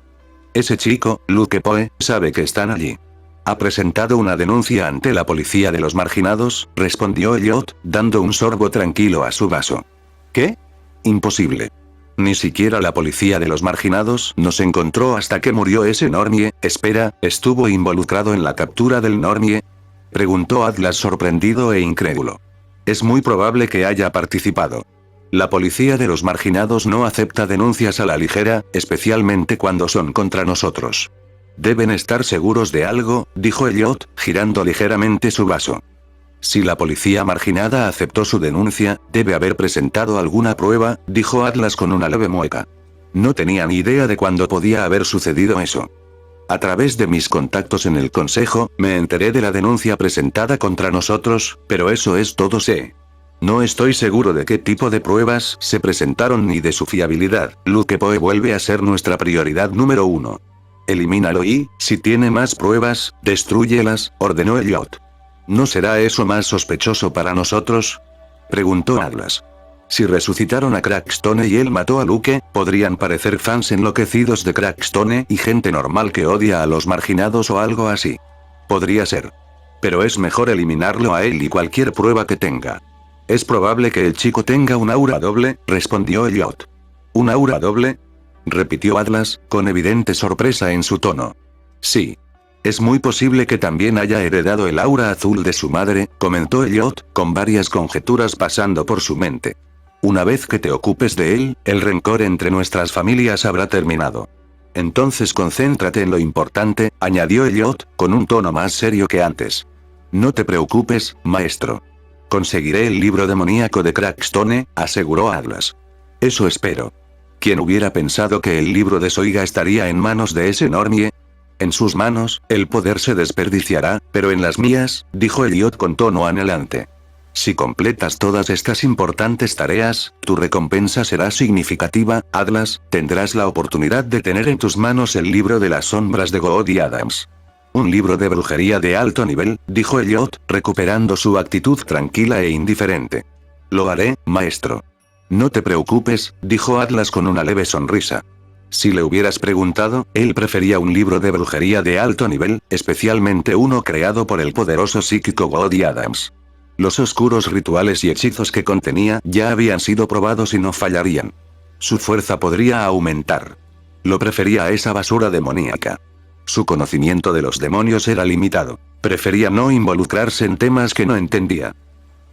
Ese chico, Luke Poe, sabe que están allí. Ha presentado una denuncia ante la policía de los marginados, respondió Elliot, dando un sorbo tranquilo a su vaso. ¿Qué? Imposible. Ni siquiera la policía de los marginados nos encontró hasta que murió ese Normie. Espera, ¿estuvo involucrado en la captura del Normie?, preguntó Atlas sorprendido e incrédulo. Es muy probable que haya participado. La policía de los marginados no acepta denuncias a la ligera, especialmente cuando son contra nosotros. Deben estar seguros de algo, dijo Elliot, girando ligeramente su vaso. Si la policía marginada aceptó su denuncia, debe haber presentado alguna prueba, dijo Atlas con una leve mueca. No tenía ni idea de cuándo podía haber sucedido eso. A través de mis contactos en el consejo, me enteré de la denuncia presentada contra nosotros, pero eso es todo sé. No estoy seguro de qué tipo de pruebas se presentaron ni de su fiabilidad. Luke Poe vuelve a ser nuestra prioridad número 1. Elimínalo y, si tiene más pruebas, destrúyelas, ordenó Elliot. ¿No será eso más sospechoso para nosotros?, Preguntó Atlas. Si resucitaron a Crackstone y él mató a Luke, podrían parecer fans enloquecidos de Crackstone y gente normal que odia a los marginados o algo así. Podría ser. Pero es mejor eliminarlo a él y cualquier prueba que tenga. Es probable que el chico tenga un aura doble, respondió Elliot. ¿Un aura doble? Repitió Atlas, con evidente sorpresa en su tono. Sí. Es muy posible que también haya heredado el aura azul de su madre, comentó Elliot, con varias conjeturas pasando por su mente. Una vez que te ocupes de él, el rencor entre nuestras familias habrá terminado. Entonces concéntrate en lo importante, añadió Elliot, con un tono más serio que antes. No te preocupes, maestro. Conseguiré el libro demoníaco de Crackstone, aseguró Atlas. Eso espero. ¿Quién hubiera pensado que el libro de Soiga estaría en manos de ese normie? En sus manos, el poder se desperdiciará, pero en las mías, dijo Elliot con tono anhelante. Si completas todas estas importantes tareas, tu recompensa será significativa, Atlas, tendrás la oportunidad de tener en tus manos el libro de las sombras de Goody Adams. Un libro de brujería de alto nivel, dijo Elliot, recuperando su actitud tranquila e indiferente. Lo haré, maestro. No te preocupes, dijo Atlas con una leve sonrisa. Si le hubieras preguntado, él prefería un libro de brujería de alto nivel, especialmente uno creado por el poderoso psíquico Goody Adams. Los oscuros rituales y hechizos que contenía ya habían sido probados y no fallarían. Su fuerza podría aumentar. Lo prefería a esa basura demoníaca. Su conocimiento de los demonios era limitado. Prefería no involucrarse en temas que no entendía.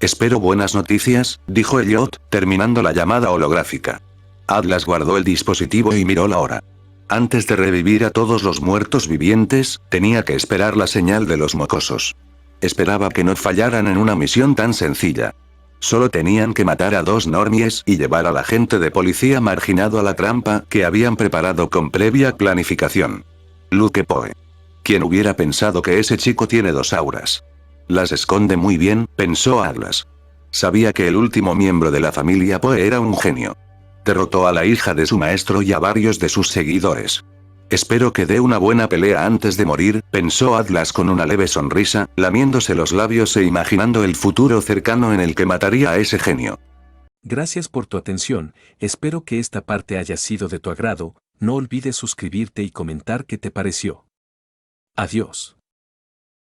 Espero buenas noticias, dijo Elliot, terminando la llamada holográfica. Atlas guardó el dispositivo y miró la hora. Antes de revivir a todos los muertos vivientes, tenía que esperar la señal de los mocosos. Esperaba que no fallaran en una misión tan sencilla. Solo tenían que matar a 2 normies y llevar al agente de policía marginado a la trampa que habían preparado con previa planificación. Luke Poe. ¿Quién hubiera pensado que ese chico tiene 2 auras? Las esconde muy bien, pensó Atlas. Sabía que el último miembro de la familia Poe era un genio. Derrotó a la hija de su maestro y a varios de sus seguidores. Espero que dé una buena pelea antes de morir, pensó Atlas con una leve sonrisa, lamiéndose los labios e imaginando el futuro cercano en el que mataría a ese genio. Gracias por tu atención, espero que esta parte haya sido de tu agrado, no olvides suscribirte y comentar qué te pareció. Adiós.